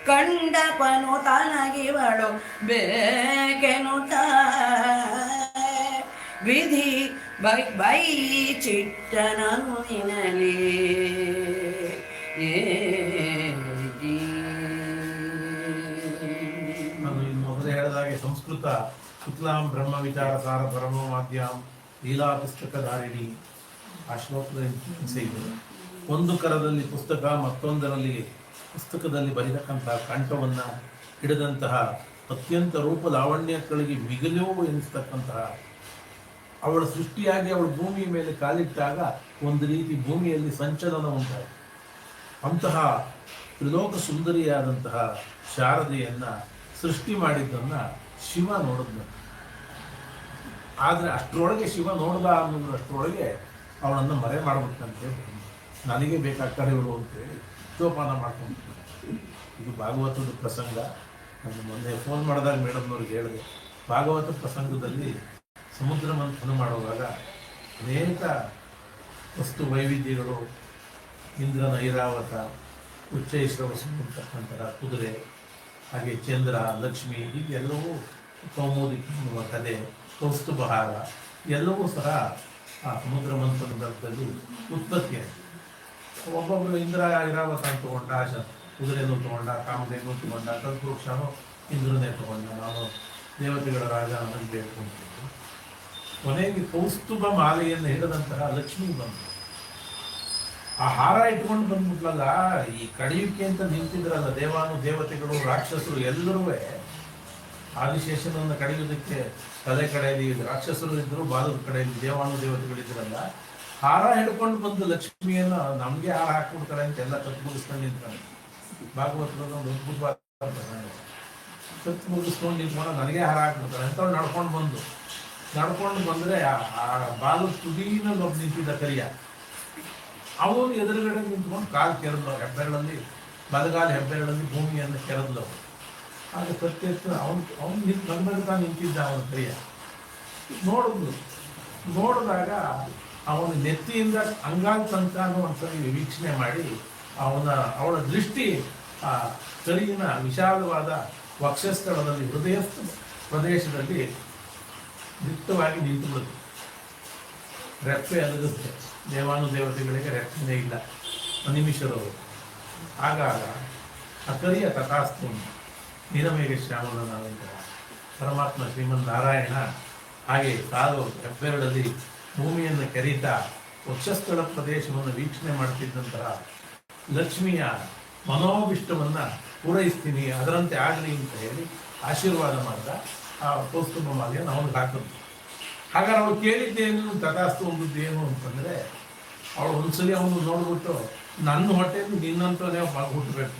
ಕಂಡಪನು ತನಗಿವಳು ಬೇಕೆನುತ ವಿಧಿ ಬೈ ಚಿಟ್ಟನನು ನಿನಲಿ. ಸಂಸ್ಕೃತ ಶುಕ್ಲಾಂ ಬ್ರಹ್ಮ ವಿಚಾರ ಸಾರ ಪರಮೋ ಮಾಧ್ಯಾಂ ಲೀಲಾ ಪುಸ್ತಕಧಾರಿಣಿ ಆ ಶ್ಲೋಕದ ಹಿಂಸೆ ಇದೆ. ಒಂದು ಕರದಲ್ಲಿ ಪುಸ್ತಕ, ಮತ್ತೊಂದರಲ್ಲಿ ಪುಸ್ತಕದಲ್ಲಿ ಬರೆತಕ್ಕಂತಹ ಕಂಠವನ್ನು ಹಿಡಿದಂತಹ ಅತ್ಯಂತ ರೂಪ ಲಾವಣ್ಯಗಳಿಗೆ ಮಿಗಿಲು ಎನಿಸ್ತಕ್ಕಂತಹ ಅವಳ ಸೃಷ್ಟಿಯಾಗಿ ಅವಳು ಭೂಮಿಯ ಮೇಲೆ ಕಾಲಿಟ್ಟಾಗ ಒಂದು ರೀತಿ ಭೂಮಿಯಲ್ಲಿ ಸಂಚಲನ ಉಂಟಾಯಿತು. ಅಂತಹ ತ್ರಿಲೋಕ ಸುಂದರಿಯಾದಂತಹ ಶಾರದೆಯನ್ನು ಸೃಷ್ಟಿ ಮಾಡಿದ್ದನ್ನು ಶಿವ ನೋಡಿದ್ನು. ಆದರೆ ಅಷ್ಟರೊಳಗೆ ಶಿವ ನೋಡ್ದ ಅನ್ನೋದ್ರಷ್ಟರೊಳಗೆ ಅವಳನ್ನು ಮರೆ ಮಾಡ್ಬಿಟ್ಟಂತೆ. ನನಗೆ ಬೇಕಾಗ್ತಾರೆ ಇವಳು ಅಂತೇಳಿ ಜೋಪಾನ ಮಾಡ್ಕೊಂಡು. ಇದು ಭಾಗವತದ ಪ್ರಸಂಗ. ನಾನು ಮೊನ್ನೆ ಫೋನ್ ಮಾಡಿದಾಗ ಮೇಡಮ್ನವ್ರಿಗೆ ಹೇಳಿದೆ, ಭಾಗವತ ಪ್ರಸಂಗದಲ್ಲಿ ಸಮುದ್ರ ಮಂಥನ ಮಾಡುವಾಗ ಅನೇಕ ವಸ್ತು ವೈವಿಧ್ಯಗಳು, ಇಂದ್ರನ ಐರಾವತ, ಉಚ್ಚೈಶ್ರವಸು ಅಂತಕ್ಕಂತಹ ಕುದುರೆ, ಹಾಗೆ ಚಂದ್ರ, ಲಕ್ಷ್ಮಿ, ಹೀಗೆಲ್ಲವೂ ಕೌಮುದಿ ಎನ್ನುವ ಕಥೆ, ಕೌಸ್ತುಭಹಾರ ಎಲ್ಲವೂ ಸಹ ಆ ಸಮುದ್ರ ಮಂಥನದಲ್ಲಿ ಉತ್ಪತ್ತಿಯಾಗಿದೆ. ಒಬ್ಬೊಬ್ಬರು ಇಂದ್ರ ಐರಾವತ ಅಂತ ತಗೊಂಡ, ಕುದುರೆನೂ ತಗೊಂಡ, ಕಾಮಧೇನು ತಗೊಂಡ, ಕಲ್ಪವೃಕ್ಷನೂ ಇಂದ್ರನೇ ತಗೊಂಡ, ನಾನು ದೇವತೆಗಳ ರಾಜ ಅನ್ನೋದು ಬೇಡ್ಕೊಂಡಿದ್ದು. ಕೊನೆಗೆ ಕೌಸ್ತುಭ ಮಾಲೆಯನ್ನು ಹಿಡಿದಂತಹ ಲಕ್ಷ್ಮಿ ಬಂತು. ಆ ಹಾರ ಇಟ್ಕೊಂಡು ಬಂದ್ಬಿಟ್ಲಲ್ಲ, ಈ ಕಡಿಯುಕ್ಕೆ ಅಂತ ನಿಂತಿದ್ರಲ್ಲ ದೇವತೆಗಳು, ರಾಕ್ಷಸರು ಎಲ್ಲರೂ ಆದಿಶೇಷನನ್ನು ಕಡಿಯೋದಕ್ಕೆ ತಲೆ ಕಡೆಯಲ್ಲಿ ರಾಕ್ಷಸರು ಇದ್ರು, ಬಾಲದ ಕಡೆಯಲ್ಲಿ ದೇವತೆಗಳಿದ್ರಲ್ಲ, ಹಾರ ಹಿಡ್ಕೊಂಡು ಬಂದು ಲಕ್ಷ್ಮಿಯನ್ನು ನಮಗೆ ಹಾರ ಹಾಕ್ಬಿಡ್ತಾರೆ ಅಂತ ಎಲ್ಲ ಕತ್ತು ಮುಗಿಸ್ಕೊಂಡು ನಿಂತ್ಕೊಂಡು. ಭಾಗವತದ ಒಂದು ಅದ್ಭುತವಾದ ಕತ್ತು ಮುಗಿಸ್ಕೊಂಡು ನಿಂತ್ಕೊಂಡು ನನಗೆ ಹಾರ ಹಾಕ್ಬಿಡ್ತಾರೆ ಅಂತ ನಡ್ಕೊಂಡು ಬಂದರೆ ಆ ಬಾಲದ ತುದಿನಲ್ಲಿ ಒಬ್ಬ ನಿಂತಿದ್ದ ಕರಿಯ, ಅವನು ಎದುರುಗಡೆ ನಿಂತ್ಕೊಂಡು ಕಾಲು ಕೆರೆದ್ಲು, ಹೆಬ್ಬೆರಳಲ್ಲಿ ಬಲಗಾಲ ಹೆಬ್ಬೆರಳಲ್ಲಿ ಭೂಮಿಯನ್ನು ಕೆರೆದ್ಲು. ಆಗ ಕತ್ತೆತ್ತು ಅವನು ನನ್ನಡ್ತಾ ನಿಂತಿದ್ದ ಅವನ ಕರಿಯ. ನೋಡಿದಾಗ ಅವನ ನೆತ್ತಿಯಿಂದ ಅಂಗಾಂಗ ತನಕ ಒಂದ್ಸರಿ ವೀಕ್ಷಣೆ ಮಾಡಿ ಅವಳ ದೃಷ್ಟಿ ಆ ಕರಿಯಿನ ವಿಶಾಲವಾದ ವಕ್ಷಸ್ಥಳದಲ್ಲಿ, ಹೃದಯ ಪ್ರದೇಶದಲ್ಲಿ ದಿಟ್ಟವಾಗಿ ನಿಂತುಬಿಡುತ್ತೆ. ರೆಪ್ಪೆ ಅಲಗುತ್ತೆ. ದೇವತೆಗಳಿಗೆ ರೆಪ್ಪೆನೇ ಇಲ್ಲ, ಅನಿಮಿಷರವರು. ಆಗಾಗ ಆ ಕರಿಯ ತಥಾಸ್ತು ನೀಲಮೇಘ ಶ್ಯಾಮಲ ನಾವೆಂದರೆ ಪರಮಾತ್ಮ ಶ್ರೀಮನ್ ನಾರಾಯಣ ಹಾಗೆ ಕಾಲು ಹೆಬ್ಬೆರಳಲ್ಲಿ ಭೂಮಿಯನ್ನು ಕೆರೀತಾ ವಕ್ಷಸ್ಥಳ ಪ್ರದೇಶವನ್ನು ವೀಕ್ಷಣೆ ಮಾಡ್ತಿದ್ದಂತಹ ಲಕ್ಷ್ಮಿಯ ಮನೋಭಿಷ್ಟವನ್ನು ಪೂರೈಸ್ತೀನಿ, ಅದರಂತೆ ಆಗಲಿ ಅಂತ ಹೇಳಿ ಆಶೀರ್ವಾದ ಮಾಡಿದ. ಆ ಕೌಸ್ತುಭ ಮಾಲೆಯನ್ನು ಅವನಿಗೆ ಹಾಕಿದ್ರು. ಹಾಗಾದ್ರೆ ಅವಳು ಕೇಳಿದ್ದೇನು, ತಥಾಸ್ತು ಅಂದಿದ್ದೇನು ಅಂತಂದರೆ, ಅವಳು ಒಂದ್ಸಲಿ ಅವನು ನೋಡ್ಬಿಟ್ಟು, ನನ್ನ ಹೊಟ್ಟೆಯಲ್ಲಿ ನಿನ್ನಂತನೇ ಹುಟ್ಟಬೇಕು,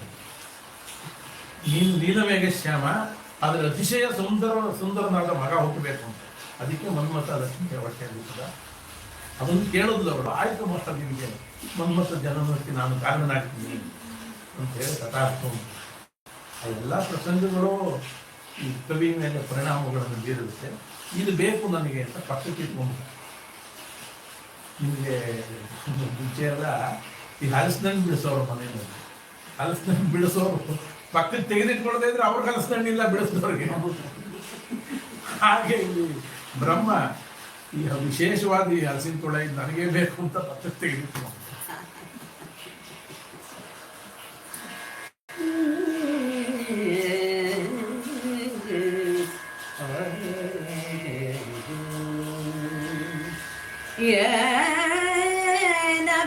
ನೀನು ನೀಲಮೇಘ ಶ್ಯಾಮ, ಅದರ ಅತಿಶಯ ಸುಂದರನಾದ ಮಗ ಹುಟ್ಟಬೇಕು ಅಂತ. ಅದಕ್ಕೆ ಮನ್ಮಥ ಲಕ್ಷ್ಮಿಯ ಹೊಟ್ಟೆಯಲ್ಲಿ ಕೂಡ ಅದನ್ನು ಕೇಳಿದ್ಲು ಅವಳು. ಆಯ್ತು ಮತ್ತ ನಿಮಗೆ ಮನ್ಮಥ ಜನ್ಮಕ್ಕೆ ನಾನು ಕಾರಣನಾಗ್ತೀನಿ ಅಂತ ಹೇಳಿ ತಥಾಸ್ತು. ಆ ಎಲ್ಲ ಪ್ರಸಂಗಗಳು ಈ ಕವಿ ಮೇಲೆ ಪರಿಣಾಮಗಳನ್ನು ಬೀರುತ್ತೆ. ಇದು ಬೇಕು ನನಗೆ ಅಂತ ಪಕ್ಕಕ್ಕೆ ಇಟ್ಕೊಂಡು, ನಿಮಗೆ ಮುಂಚೆ ಎಲ್ಲ ಈ ಹಲಸಿನಣ್ಣು ಬಿಡಿಸೋರು ಮನೆಯಲ್ಲಿ, ಹಲಸಿನಣ್ಣು ಬಿಡಿಸೋರು ಪಕ್ಕಕ್ಕೆ ತೆಗೆದಿಟ್ಕೊಳ್ತಾ ಇದ್ರೆ ಅವ್ರಿಗೆ ಹಲಸಿನಣ್ಣಿಲ್ಲ ಬಿಡಿಸಿದವ್ರಿಗೆ. ಹಾಗೆ ಇಲ್ಲಿ ಬ್ರಹ್ಮ ಈ ವಿಶೇಷವಾದ ಈ ಹಲಸಿನ ತೊಳೆ ನನಗೇ ಬೇಕು ಅಂತ ಪಕ್ಕಕ್ಕೆ ತೆಗೆದಿಟ್ಕೊಂಡು.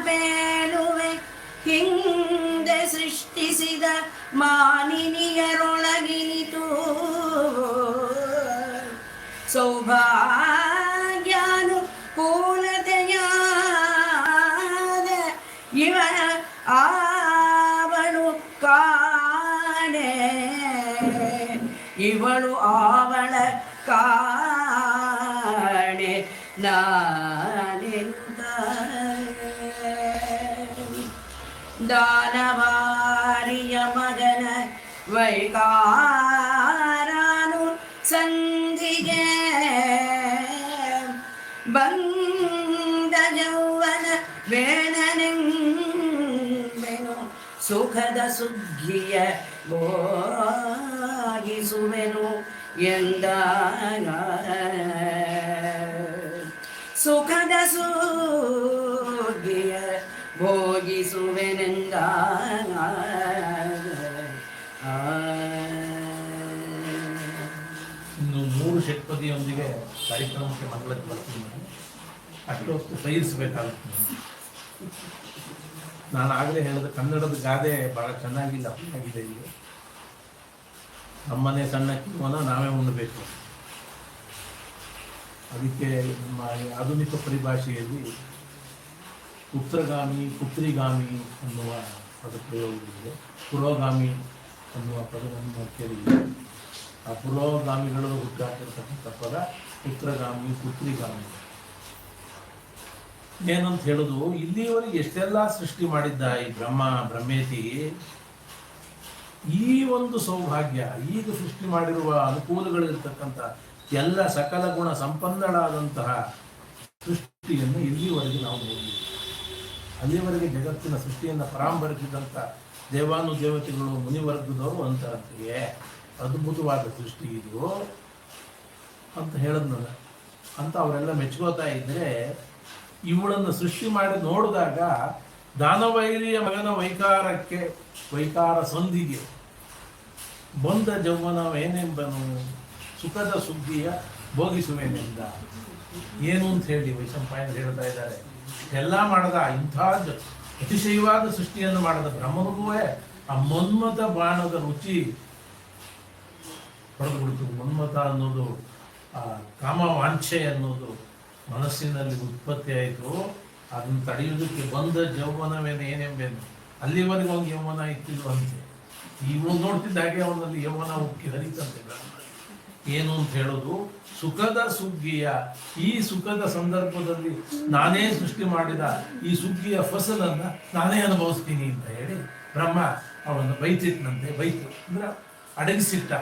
ಬೇಳುವೆ ಹಿಂದೆ ಸೃಷ್ಟಿಸಿದ ಮಾನಿನಿಯರೊಳಗಿನಿತು ಸೌಭಾಗ್ಯಾನು ಕೂಲತೆಯಾದ ಇವನ ಆವಳು ಕಾಣೆ, ಇವಳು ಆವಳ ಕಾಣೆ ನಾನೆಂತ. ದಾನವಾರಿಯ ಮಗನ ವೈಕಾರಾನು ಸಂಧಿಗೆ ಬಂದ ಯೌವನ ವೇಣನೆಂಬೆನು ಸುಖದ ಸುಗ್ಗಿಯ ಭೋಗಿಸುವೆನು ಎಂದಾಗ. ಸುಖದ ಸುಗ್ಗಿಯ ಭೋಗಿಸುವೆನೆಂದಾಗ. ಇನ್ನು 3 ಷಟ್ಪದಿಯೊಂದಿಗೆ ಕಾರ್ಯಕ್ರಮಕ್ಕೆ ಮಂಗಳಕ್ಕೆ ಬರ್ತೀನಿ. ಅಷ್ಟೊತ್ತು ಸಹಿಸಬೇಕಾಗುತ್ತೆ. ನಾನು ಆಗಲೇ ಹೇಳಿದ ಕನ್ನಡದ ಗಾದೆ ಭಾಳ ಚೆನ್ನಾಗಿಲ್ಲ ಆಗಿದೆ ಇಲ್ಲಿ. ನಮ್ಮನೆ ಸಣ್ಣ ಕಿರುವನ ನಾವೇ ಉಣ್ಣಬೇಕು. ಅದಕ್ಕೆ ನಮ್ಮ ಆಧುನಿಕ ಪರಿಭಾಷೆಯಲ್ಲಿ ಉತ್ತರಗಾಮಿ ಪುತ್ರಿಗಾಮಿ ಅನ್ನುವ ಪದ ಪ್ರಯೋಗವಿದೆ. ಪುರೋಗಾಮಿ ಅನ್ನುವ ಪದವನ್ನು ಕೇಳಿದೆ. ಆ ಪುರೋಗಾಮಿಗಳು ಹುಟ್ಟಾಕಿರ್ತಕ್ಕಂಥ ಪದ ಪುತ್ರಗಾಮಿ ಪುತ್ರಿಗಾಮಿ. ಏನಂತ ಹೇಳುದು, ಇಲ್ಲಿಯವರೆಗೆ ಎಷ್ಟೆಲ್ಲ ಸೃಷ್ಟಿ ಮಾಡಿದ್ದ ಈ ಬ್ರಹ್ಮೇತಿ, ಈ ಒಂದು ಸೌಭಾಗ್ಯ, ಈಗ ಸೃಷ್ಟಿ ಮಾಡಿರುವ ಅನುಕೂಲಗಳಿರ್ತಕ್ಕಂಥ ಎಲ್ಲ ಸಕಲ ಗುಣ ಸಂಪನ್ನಳಾದಂತಹ ಸೃಷ್ಟಿಯನ್ನು ಇಲ್ಲಿವರೆಗೆ ನಾವು ನೋಡಿದ್ದೀವಿ. ಅಲ್ಲಿವರೆಗೆ ಜಗತ್ತಿನ ಸೃಷ್ಟಿಯನ್ನು ಪರಾಂಬರಿಸಿದಂಥ ದೇವಾನುದೇವತೆಗಳು ಮುನಿವರ್ಗದವರು ಅಂತಾರಂತೆಯೇ ಅದ್ಭುತವಾದ ಸೃಷ್ಟಿ ಇದು ಅಂತ ಹೇಳಿದ್ನಲ್ಲ ಅಂತ ಅವರೆಲ್ಲ ಮೆಚ್ಕೋತಾ ಇದ್ರೆ, ಇವಳನ್ನು ಸೃಷ್ಟಿ ಮಾಡಿ ನೋಡಿದಾಗ ದಾನವೈರಿಯ ಮಗನ ವೈಕಾರ ಸಂಧಿಗೆ ಬಂದ ಜೌವನವೇನೆಂಬನು ಸುಖದ ಸುಗ್ಗಿಯ ಭೋಗಿಸುವೇನೆಂದ. ಏನು ಅಂತ ಹೇಳಿ ವೈಶಂಪಾಯನರು ಹೇಳ್ತಾ ಇದ್ದಾರೆ. ಎಲ್ಲ ಮಾಡದ ಇಂಥ ಅತಿಶಯವಾದ ಸೃಷ್ಟಿಯನ್ನು ಮಾಡದ ಬ್ರಹ್ಮನಿಗೂ ಆ ಮನ್ಮಥ ಬಾಣದ ರುಚಿ ಹೊಡೆದುಬಿಡ್ತು. ಮನ್ಮಥ ಅನ್ನೋದು ಆ ಕಾಮವಾಂಛೆ ಅನ್ನೋದು ಮನಸ್ಸಿನಲ್ಲಿ ಉತ್ಪತ್ತಿ ಆಯಿತು. ಅದನ್ನು ತಡೆಯುವುದಕ್ಕೆ ಬಂದ ಯೌವನವೇನೇನೆಂಬೇನು. ಅಲ್ಲಿವರೆಗೆ ಅವ್ನಿಗೆ ಯೌವನ ಇತ್ತಿಲ್ವಂತೆ. ಇವನು ನೋಡ್ತಿದ್ದಾಗೆ ಅವನಲ್ಲಿ ಯೌವನ ಉಕ್ಕಿ ಹರಿತಂತೆ. ಏನು ಅಂತ ಹೇಳೋದು, ಸುಖದ ಸುಗ್ಗಿಯ, ಈ ಸುಖದ ಸಂದರ್ಭದಲ್ಲಿ ನಾನೇ ಸೃಷ್ಟಿ ಮಾಡಿದ ಈ ಸುಗ್ಗಿಯ ಫಸಲನ್ನು ನಾನೇ ಅನುಭವಿಸ್ತೀನಿ ಅಂತ ಹೇಳಿ ಬ್ರಹ್ಮ ಅವನು ಬೈತಿಟ್ನಂತೆ. ಬೈತು ಅಂದ್ರೆ ಅಡಗಿಸಿಟ್ಟ.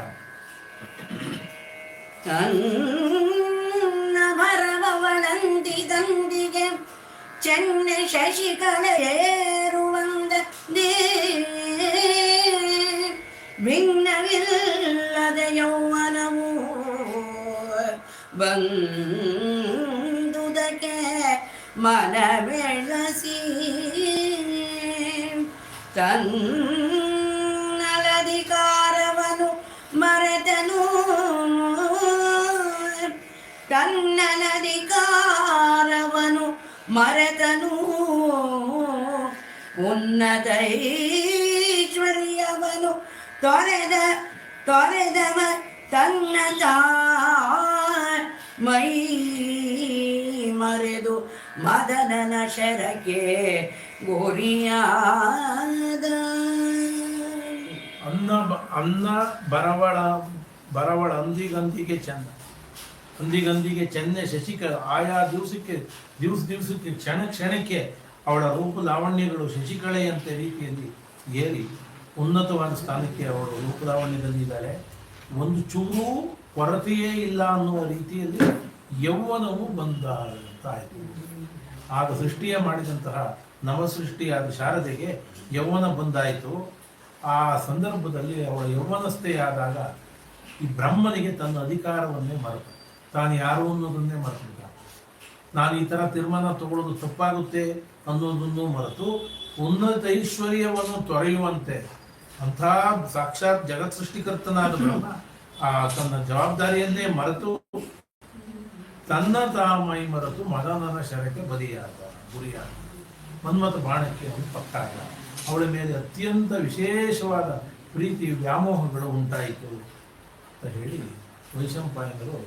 ಭರವಳಂದಿದಂದಿಗೆ ಚೆನ್ನ ಶಶಿಕಳೆಯೇರುವಂದ ಭಿನ್ನವಿಲ್ಲದ ಯೌವನವು ಬಂದುದಕ್ಕೆ ಮನ ಬೆಳಸಿ ತನ್ನಲಧಿಕಾರವನು ಮರೆತನು ತನ್ನಲಧಿಕಾರವನು ಮರೆತನು ಉನ್ನತೈಶ್ವರ್ಯವನು ತೊರೆದವ ತನ್ನ ಮೈ ಮರೆದು ಮದನನ ಶರಕ್ಕೆ ಗೋರಿಯಾದ. ಅನ್ನ ಬರವಳ ಅಂದಿಗಂದಿಗೆ ಚೆನ್ನ, ಅಂದಿಗಂದಿಗೆ ಚೆನ್ನೆ ಶಶಿಕಲ. ಆಯಾ ದಿವಸಕ್ಕೆ ಕ್ಷಣಕ್ಕೆ ಅವಳ ರೂಪ ಲಾವಣ್ಯಗಳು ಶಶಿಕಳೆಯಂತ ರೀತಿಯಲ್ಲಿ ಏರಿ ಉನ್ನತವಾದ ಸ್ಥಾನಕ್ಕೆ ಅವಳು ರೂಪಲಾವಣ್ಯದಲ್ಲಿದ್ದಾರೆ. ಒಂದು ಚೂರು ಕೊರತೆಯೇ ಇಲ್ಲ ಅನ್ನುವ ರೀತಿಯಲ್ಲಿ ಯೌವನವು ಬಂದಾಯಿತು. ಆಗ ಸೃಷ್ಟಿಯ ಮಾಡಿದಂತಹ ನವಸೃಷ್ಟಿಯಾದ ಶಾರದೆಗೆ ಯೌವನ ಬಂದಾಯಿತು. ಆ ಸಂದರ್ಭದಲ್ಲಿ ಅವಳ ಯೌವನಸ್ಥೆಯಾದಾಗ ಈ ಬ್ರಹ್ಮನಿಗೆ ತನ್ನ ಅಧಿಕಾರವನ್ನೇ ಮರೆತು, ತಾನು ಯಾರು ಅನ್ನೋದನ್ನೇ ಮರೆತಿದ್ದ. ನಾನು ಈ ಥರ ತೀರ್ಮಾನ ತಗೊಳ್ಳೋದು ತಪ್ಪಾಗುತ್ತೆ ಅನ್ನೋದನ್ನು ಮರೆತು ಉನ್ನತ ಐಶ್ವರ್ಯವನ್ನು ತೊರೆಯುವಂತೆ ಅಂಥ ಸಾಕ್ಷಾತ್ ಜಗತ್ ಸೃಷ್ಟಿಕರ್ತನಾದ ಬ್ರಹ್ಮ ಆ ತನ್ನ ಜವಾಬ್ದಾರಿಯನ್ನೇ ಮರೆತು ತನ್ನ ತಾಮೈ ಮರೆತು ಮದನನ ಶರಕ್ಕೆ ಗುರಿಯಾದ. ಮನ್ಮಥ ಬಾಣಕ್ಕೆ ಅವನು ಪಕ್ಕಾಗ. ಅವಳ ಮೇಲೆ ಅತ್ಯಂತ ವಿಶೇಷವಾದ ಪ್ರೀತಿ ವ್ಯಾಮೋಹಗಳು ಉಂಟಾಯಿತು ಅಂತ ಹೇಳಿ ವೈಶಂಪಾಯನರು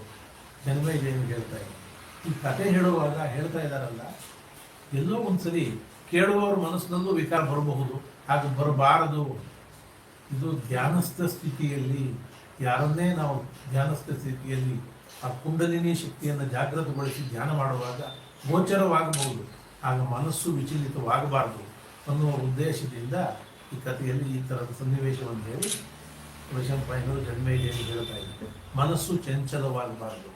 ಜನಮೇಜಯನಿಗೆ ಹೇಳ್ತಾ ಇದ್ದಾರೆ. ಈ ಕಥೆ ಹೇಳುವಾಗ ಹೇಳ್ತಾ ಇದ್ದಾರಲ್ಲ, ಎಲ್ಲೋ ಒಂದ್ಸರಿ ಕೇಳುವವ್ರ ಮನಸ್ಸಿನಲ್ಲೂ ವಿಕಾರ ಬರಬಹುದು, ಹಾಗೆ ಬರಬಾರದು. ಇದು ಧ್ಯಾನಸ್ಥ ಸ್ಥಿತಿಯಲ್ಲಿ, ಯಾರನ್ನೇ ನಾವು ಧ್ಯಾನಸ್ಥ ಸ್ಥಿತಿಯಲ್ಲಿ ಆ ಕುಂಡಲಿನಿ ಶಕ್ತಿಯನ್ನು ಜಾಗೃತಗೊಳಿಸಿ ಧ್ಯಾನ ಮಾಡುವಾಗ ಗೋಚರವಾಗಬಹುದು, ಆಗ ಮನಸ್ಸು ವಿಚಲಿತವಾಗಬಾರದು ಅನ್ನುವ ಉದ್ದೇಶದಿಂದ ಈ ಕಥೆಯಲ್ಲಿ ಈ ಥರದ ಸನ್ನಿವೇಶವನ್ನು ಹೇಳಿ ವೈಶಂಪಾಯನರು ಜನ್ಮೇಜಯನಿಗೆ ಹೇಳ್ತಾ ಇದ್ದಾರೆ. ಮನಸ್ಸು ಚಂಚಲವಾಗಬಾರದು.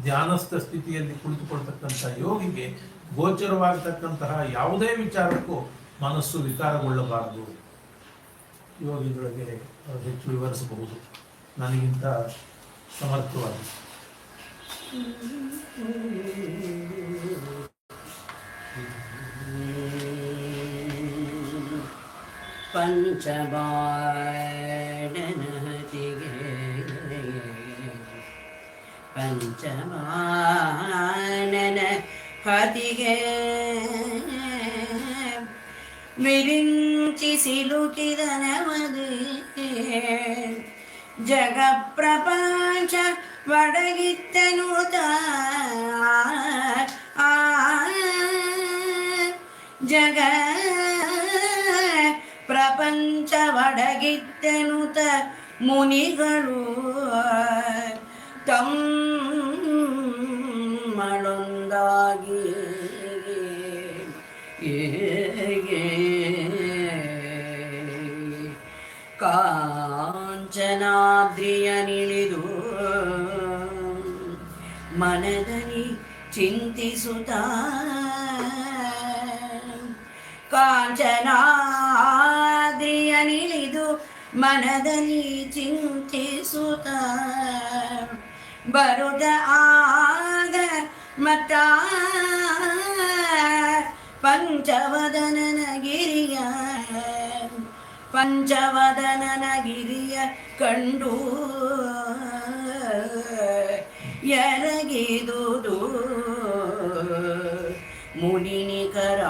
ಧ್ಯಾನಸ್ಥ ಸ್ಥಿತಿಯಲ್ಲಿ ಕುಳಿತುಕೊಳ್ತಕ್ಕಂಥ ಯೋಗಿಗೆ ಗೋಚರವಾಗತಕ್ಕಂತಹ ಯಾವುದೇ ವಿಚಾರಕ್ಕೂ ಮನಸ್ಸು ವಿಕಾರಗೊಳ್ಳಬಾರದು. ಯೋಗಿಗಳಿಗೆ ಹೆಚ್ಚು ವಿವರಿಸಬಹುದು ನನಗಿಂತ ಸಮರ್ಥವಾಗಿ. ಪಂಚಮಾಡನತಿಗೆ ಪಂಚಮಾನನ ಹತಿಗೆ ವಿರಿಂಚಿ ಸಿಲುಕಿದ ನಮಗೆ ಜಗ ಪ್ರಪಂಚ ಒಡಗಿತ್ತನು ಜಗ ಪ್ರಪಂಚ ಒಡಗಿತ್ತೆನುತ ಮುನಿಗಳು ತಮ್ಮಳೊಂದಾಗಿ ಕಾಂಚನಾದ್ರಿಯನಿಳಿದು ಮನದಲ್ಲಿ ಚಿಂತಿಸುತ್ತ ಕಾಂಚನಾದ್ರಿಯನಿಳಿದು ಮನದಲ್ಲಿ ಚಿಂತಿಸುತ್ತ ಬರುದ ಆಗ ಮತ್ತ ಪಂಚವದನನ ಗಿರಿಯ ಕಂಡು ಎರಗಿದುದು ಮುನಿಕರ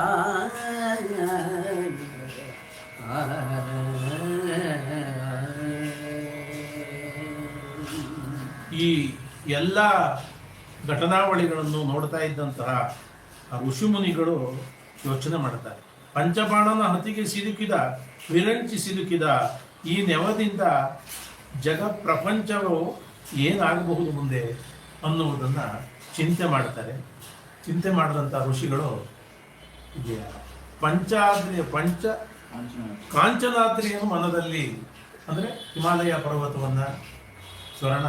ಈ ಎಲ್ಲ ಘಟನಾವಳಿಗಳನ್ನು ನೋಡ್ತಾ ಇದ್ದಂತಹ ಆ ಋಷಿಮುನಿಗಳು ಯೋಚನೆ ಮಾಡ್ತಾರೆ. ಪಂಚಬಾಣನ ಹತಿಗೆ ವಿರಂಚಿ ಸಿಲುಕಿದ ಈ ನೆವದಿಂದ ಜಗ ಪ್ರಪಂಚವು ಏನಾಗಬಹುದು ಮುಂದೆ ಅನ್ನುವುದನ್ನು ಚಿಂತೆ ಮಾಡ್ತಾರೆ. ಚಿಂತೆ ಮಾಡಿದಂಥ ಋಷಿಗಳು ಕಾಂಚನಾದ್ರಿಯನ್ನು ಮನದಲ್ಲಿ, ಅಂದರೆ ಹಿಮಾಲಯ ಪರ್ವತವನ್ನು, ಸ್ವರ್ಣ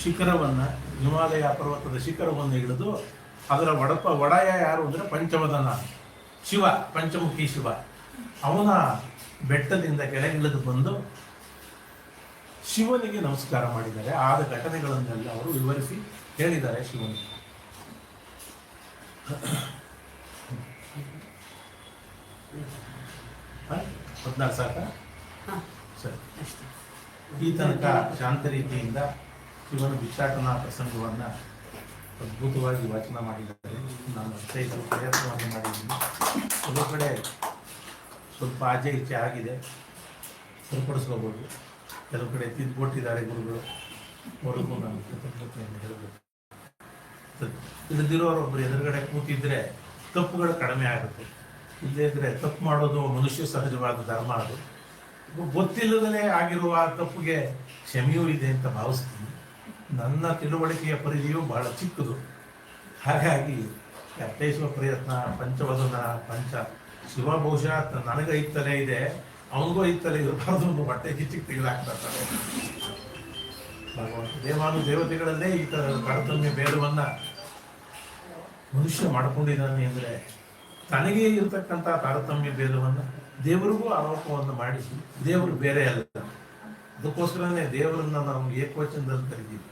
ಶಿಖರವನ್ನು, ಹಿಮಾಲಯ ಪರ್ವತದ ಶಿಖರವನ್ನು ಹಿಡಿದು ಅದರ ಒಡೆಯ ಯಾರು ಅಂದರೆ ಪಂಚವದನ ಶಿವ, ಪಂಚಮುಖಿ ಶಿವ. ಅವನ ಬೆಟ್ಟದಿಂದ ಕೆಳಗಿಳಿದು ಬಂದು ಶಿವನಿಗೆ ನಮಸ್ಕಾರ ಮಾಡಿದ್ದಾರೆ. ಆದ ಘಟನೆಗಳನ್ನೆಲ್ಲ ಅವರು ವಿವರಿಸಿ ಹೇಳಿದ್ದಾರೆ ಶಿವನಿಗೆ. 14 ಸಾಕ? ಸರಿ. ಈ ತನಕ ಶಾಂತ ರೀತಿಯಿಂದ ಶಿವನ ಭಿಕ್ಷಾಟನಾ ಪ್ರಸಂಗವನ್ನು ಅದ್ಭುತವಾಗಿ ವಾಚನ ಮಾಡಿದ್ದಾರೆ. ನಾನು ಅಷ್ಟೇ ಪ್ರಯತ್ನವನ್ನು ಮಾಡಿದ್ದೀನಿ. ಕೆಲವು ಕಡೆ ಸ್ವಲ್ಪ ಆಚೆ ಈಚೆ ಆಗಿದೆ, ಸರಿಪಡಿಸ್ಕೋಬೋದು. ಕೆಲವು ಕಡೆ ತಿದ್ದುಕೊಟ್ಟಿದ್ದಾರೆ ಗುರುಗಳು, ಅವರಿಗೂ ನಾನು ಕೃತಜ್ಞತೆಯನ್ನು ಹೇಳಬೇಕು. ತಿಳಿದಿರೋರೊಬ್ಬರು ಎದುರುಗಡೆ ಕೂತಿದ್ರೆ ತಪ್ಪುಗಳು ಕಡಿಮೆ ಆಗುತ್ತೆ. ಇಲ್ಲದೇ ಇದ್ರೆ ತಪ್ಪು ಮಾಡೋದು ಮನುಷ್ಯ ಸಹಜವಾದ ಧರ್ಮ. ಅದು ಗೊತ್ತಿಲ್ಲದಲೇ ಆಗಿರುವ ತಪ್ಪಿಗೆ ಕ್ಷಮೆಯೂ ಇದೆ ಅಂತ ಭಾವಿಸ್ತೀನಿ. ನನ್ನ ತಿಳುವಳಿಕೆಯ ಪರಿಧಿಯು ಬಹಳ ಚಿಕ್ಕದು. ಹಾಗಾಗಿ ಅರ್ಥೈಸುವ ಪ್ರಯತ್ನ ಪಂಚವದನ ಶಿವ ಬಹುಶಃ ನನಗೆ ಐತಲೇ ಇದೆ, ಅವನಿಗೂ ಐತಲೇ ಇರಬಾರ್ದು ಒಂದು ಹೊಟ್ಟೆ ಕಿಚ್ಚಿಗೆ ತೆಗೆದಾಕ್ತಾರೆ. ಭಗವಂತ ದೇವತೆಗಳಲ್ಲೇ ಈ ಥರ ತಾರತಮ್ಯ ಭೇದವನ್ನು ಮನುಷ್ಯ ಮಾಡಿಕೊಂಡಿದ್ದಾನೆ ಅಂದರೆ ತನಗೇ ಇರತಕ್ಕಂಥ ತಾರತಮ್ಯ ಭೇದವನ್ನು ದೇವರಿಗೂ ಆರೋಪವನ್ನು ಮಾಡಿ ದೇವರು ಬೇರೆ ಅಲ್ಲ. ಅದಕ್ಕೋಸ್ಕರನೇ ದೇವರನ್ನ ನಾವು ಏಕವಚನದಲ್ಲಿ ಕರಿತೀವಿ.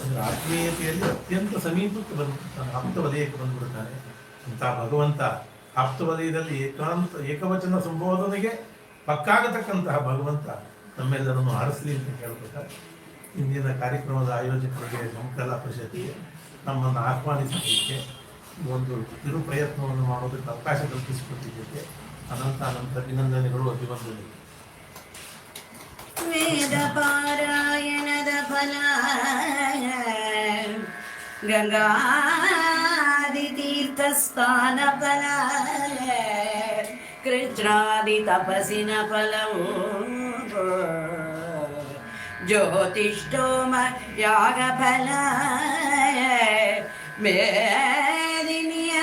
ಅಂದರೆ ಆತ್ಮೀಯತೆಯಲ್ಲಿ ಅತ್ಯಂತ ಸಮೀಪಕ್ಕೆ ಬಂದ್ಬಿಡ್ತಾನೆ, ಆಪ್ತ ವಲಯಕ್ಕೆ ಬಂದ್ಬಿಡ್ತಾನೆ. ಇಂಥ ಭಗವಂತ ಆಪ್ತ ವಲಯದಲ್ಲಿ ಏಕವಚನ ಸಂಬೋಧನೆಗೆ ಪಕ್ಕಾಗತಕ್ಕಂತಹ ಭಗವಂತ ನಮ್ಮೆಲ್ಲರನ್ನು ಆರಿಸಲಿ ಅಂತ ಕೇಳ್ಬೇಕಾದ್ರೆ ಇಂದಿನ ಕಾರ್ಯಕ್ರಮದ ಆಯೋಜಕರಿಗೆ ಸಂಕಲ ಪರಿಷತ್ತಿಗೆ ನಮ್ಮನ್ನು ಆಹ್ವಾನಿಸಲಿಕ್ಕೆ ಒಂದು ಕಿರು ಪ್ರಯತ್ನವನ್ನು ಮಾಡೋದಕ್ಕೆ ಅವಕಾಶ ಕಲ್ಪಿಸಿಕೊಟ್ಟಿದ್ದಕ್ಕೆ ಅನಂತ ಅಭಿನಂದನೆಗಳು, ಅಭಿವಂದನೆಗಳು. ವೇದ ಪಾರಾಯಣದ ಫಲ ಗಂಗಾದಿ ತೀರ್ಥ ಸ್ಥಾನ ಫಲ ಕೃಷ್ಣಾದಿ ತಪಸ್ಸಿನ ಫಲವು ಜ್ಯೋತಿಷ್ಠೋಮ ಯಾಗ ಫಲ ಮೇದಿನಿಯ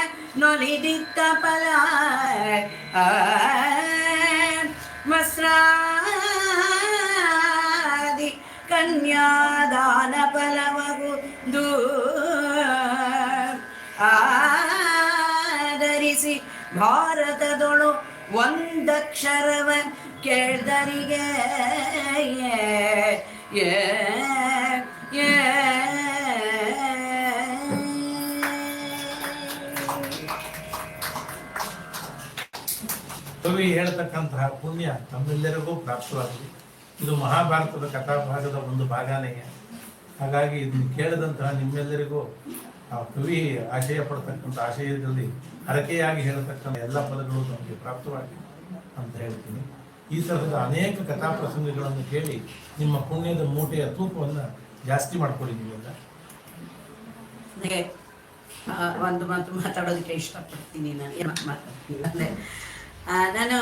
ನೊಲಿದಿತ್ತ ಫಲ ವಸ್ತ್ರಾದಿ ಕನ್ಯಾದಾನ ಫಲವಗುದು ಆಧರಿಸಿ ಭಾರತದೊಳು ಒಂದಕ್ಷರವ ಕೇಳ್ದರಿಗೆ ಕವಿ ಹೇಳ್ತಕ್ಕಂತಹ ಪುಣ್ಯ ತಮ್ಮೆಲ್ಲರಿಗೂ ಪ್ರಾಪ್ತವಾಗಿದೆ. ಇದು ಮಹಾಭಾರತದ ಕಥಾಭಾಗದ ಒಂದು ಭಾಗನೇ. ಹಾಗಾಗಿ ಇದನ್ನು ಕೇಳಿದಂತಹ ನಿಮ್ಮೆಲ್ಲರಿಗೂ ಆ ಕವಿ ಆಶಯ ಪಡ್ತಕ್ಕಂಥ ಆಶಯದಲ್ಲಿ ಹರಕೆಯಾಗಿ ಹೇಳತಕ್ಕಂಥ ಎಲ್ಲ ಪದಗಳು ನಮಗೆ ಪ್ರಾಪ್ತವಾಗಿ ಅಂತ ಹೇಳ್ತೀನಿ. ಈ ತರಹದ ಅನೇಕ ಕಥಾ ಪ್ರಸಂಗಗಳನ್ನು ಕೇಳಿ ನಿಮ್ಮ ಪುಣ್ಯದ ಮೂಟೆಯ ತೂಕವನ್ನು ಜಾಸ್ತಿ ಮಾಡ್ಕೊಳ್ಳಿ ನೀವೆಲ್ಲ. ನನಗೆ ಒಂದು ಮಾತು ಮಾತಾಡೋದಕ್ಕೆ ಇಷ್ಟಪಡ್ತೀನಿ. ನಾನು ಏನು ಮಾತಾಡ್ತೀನಿ ಅಂದರೆ ನಾನು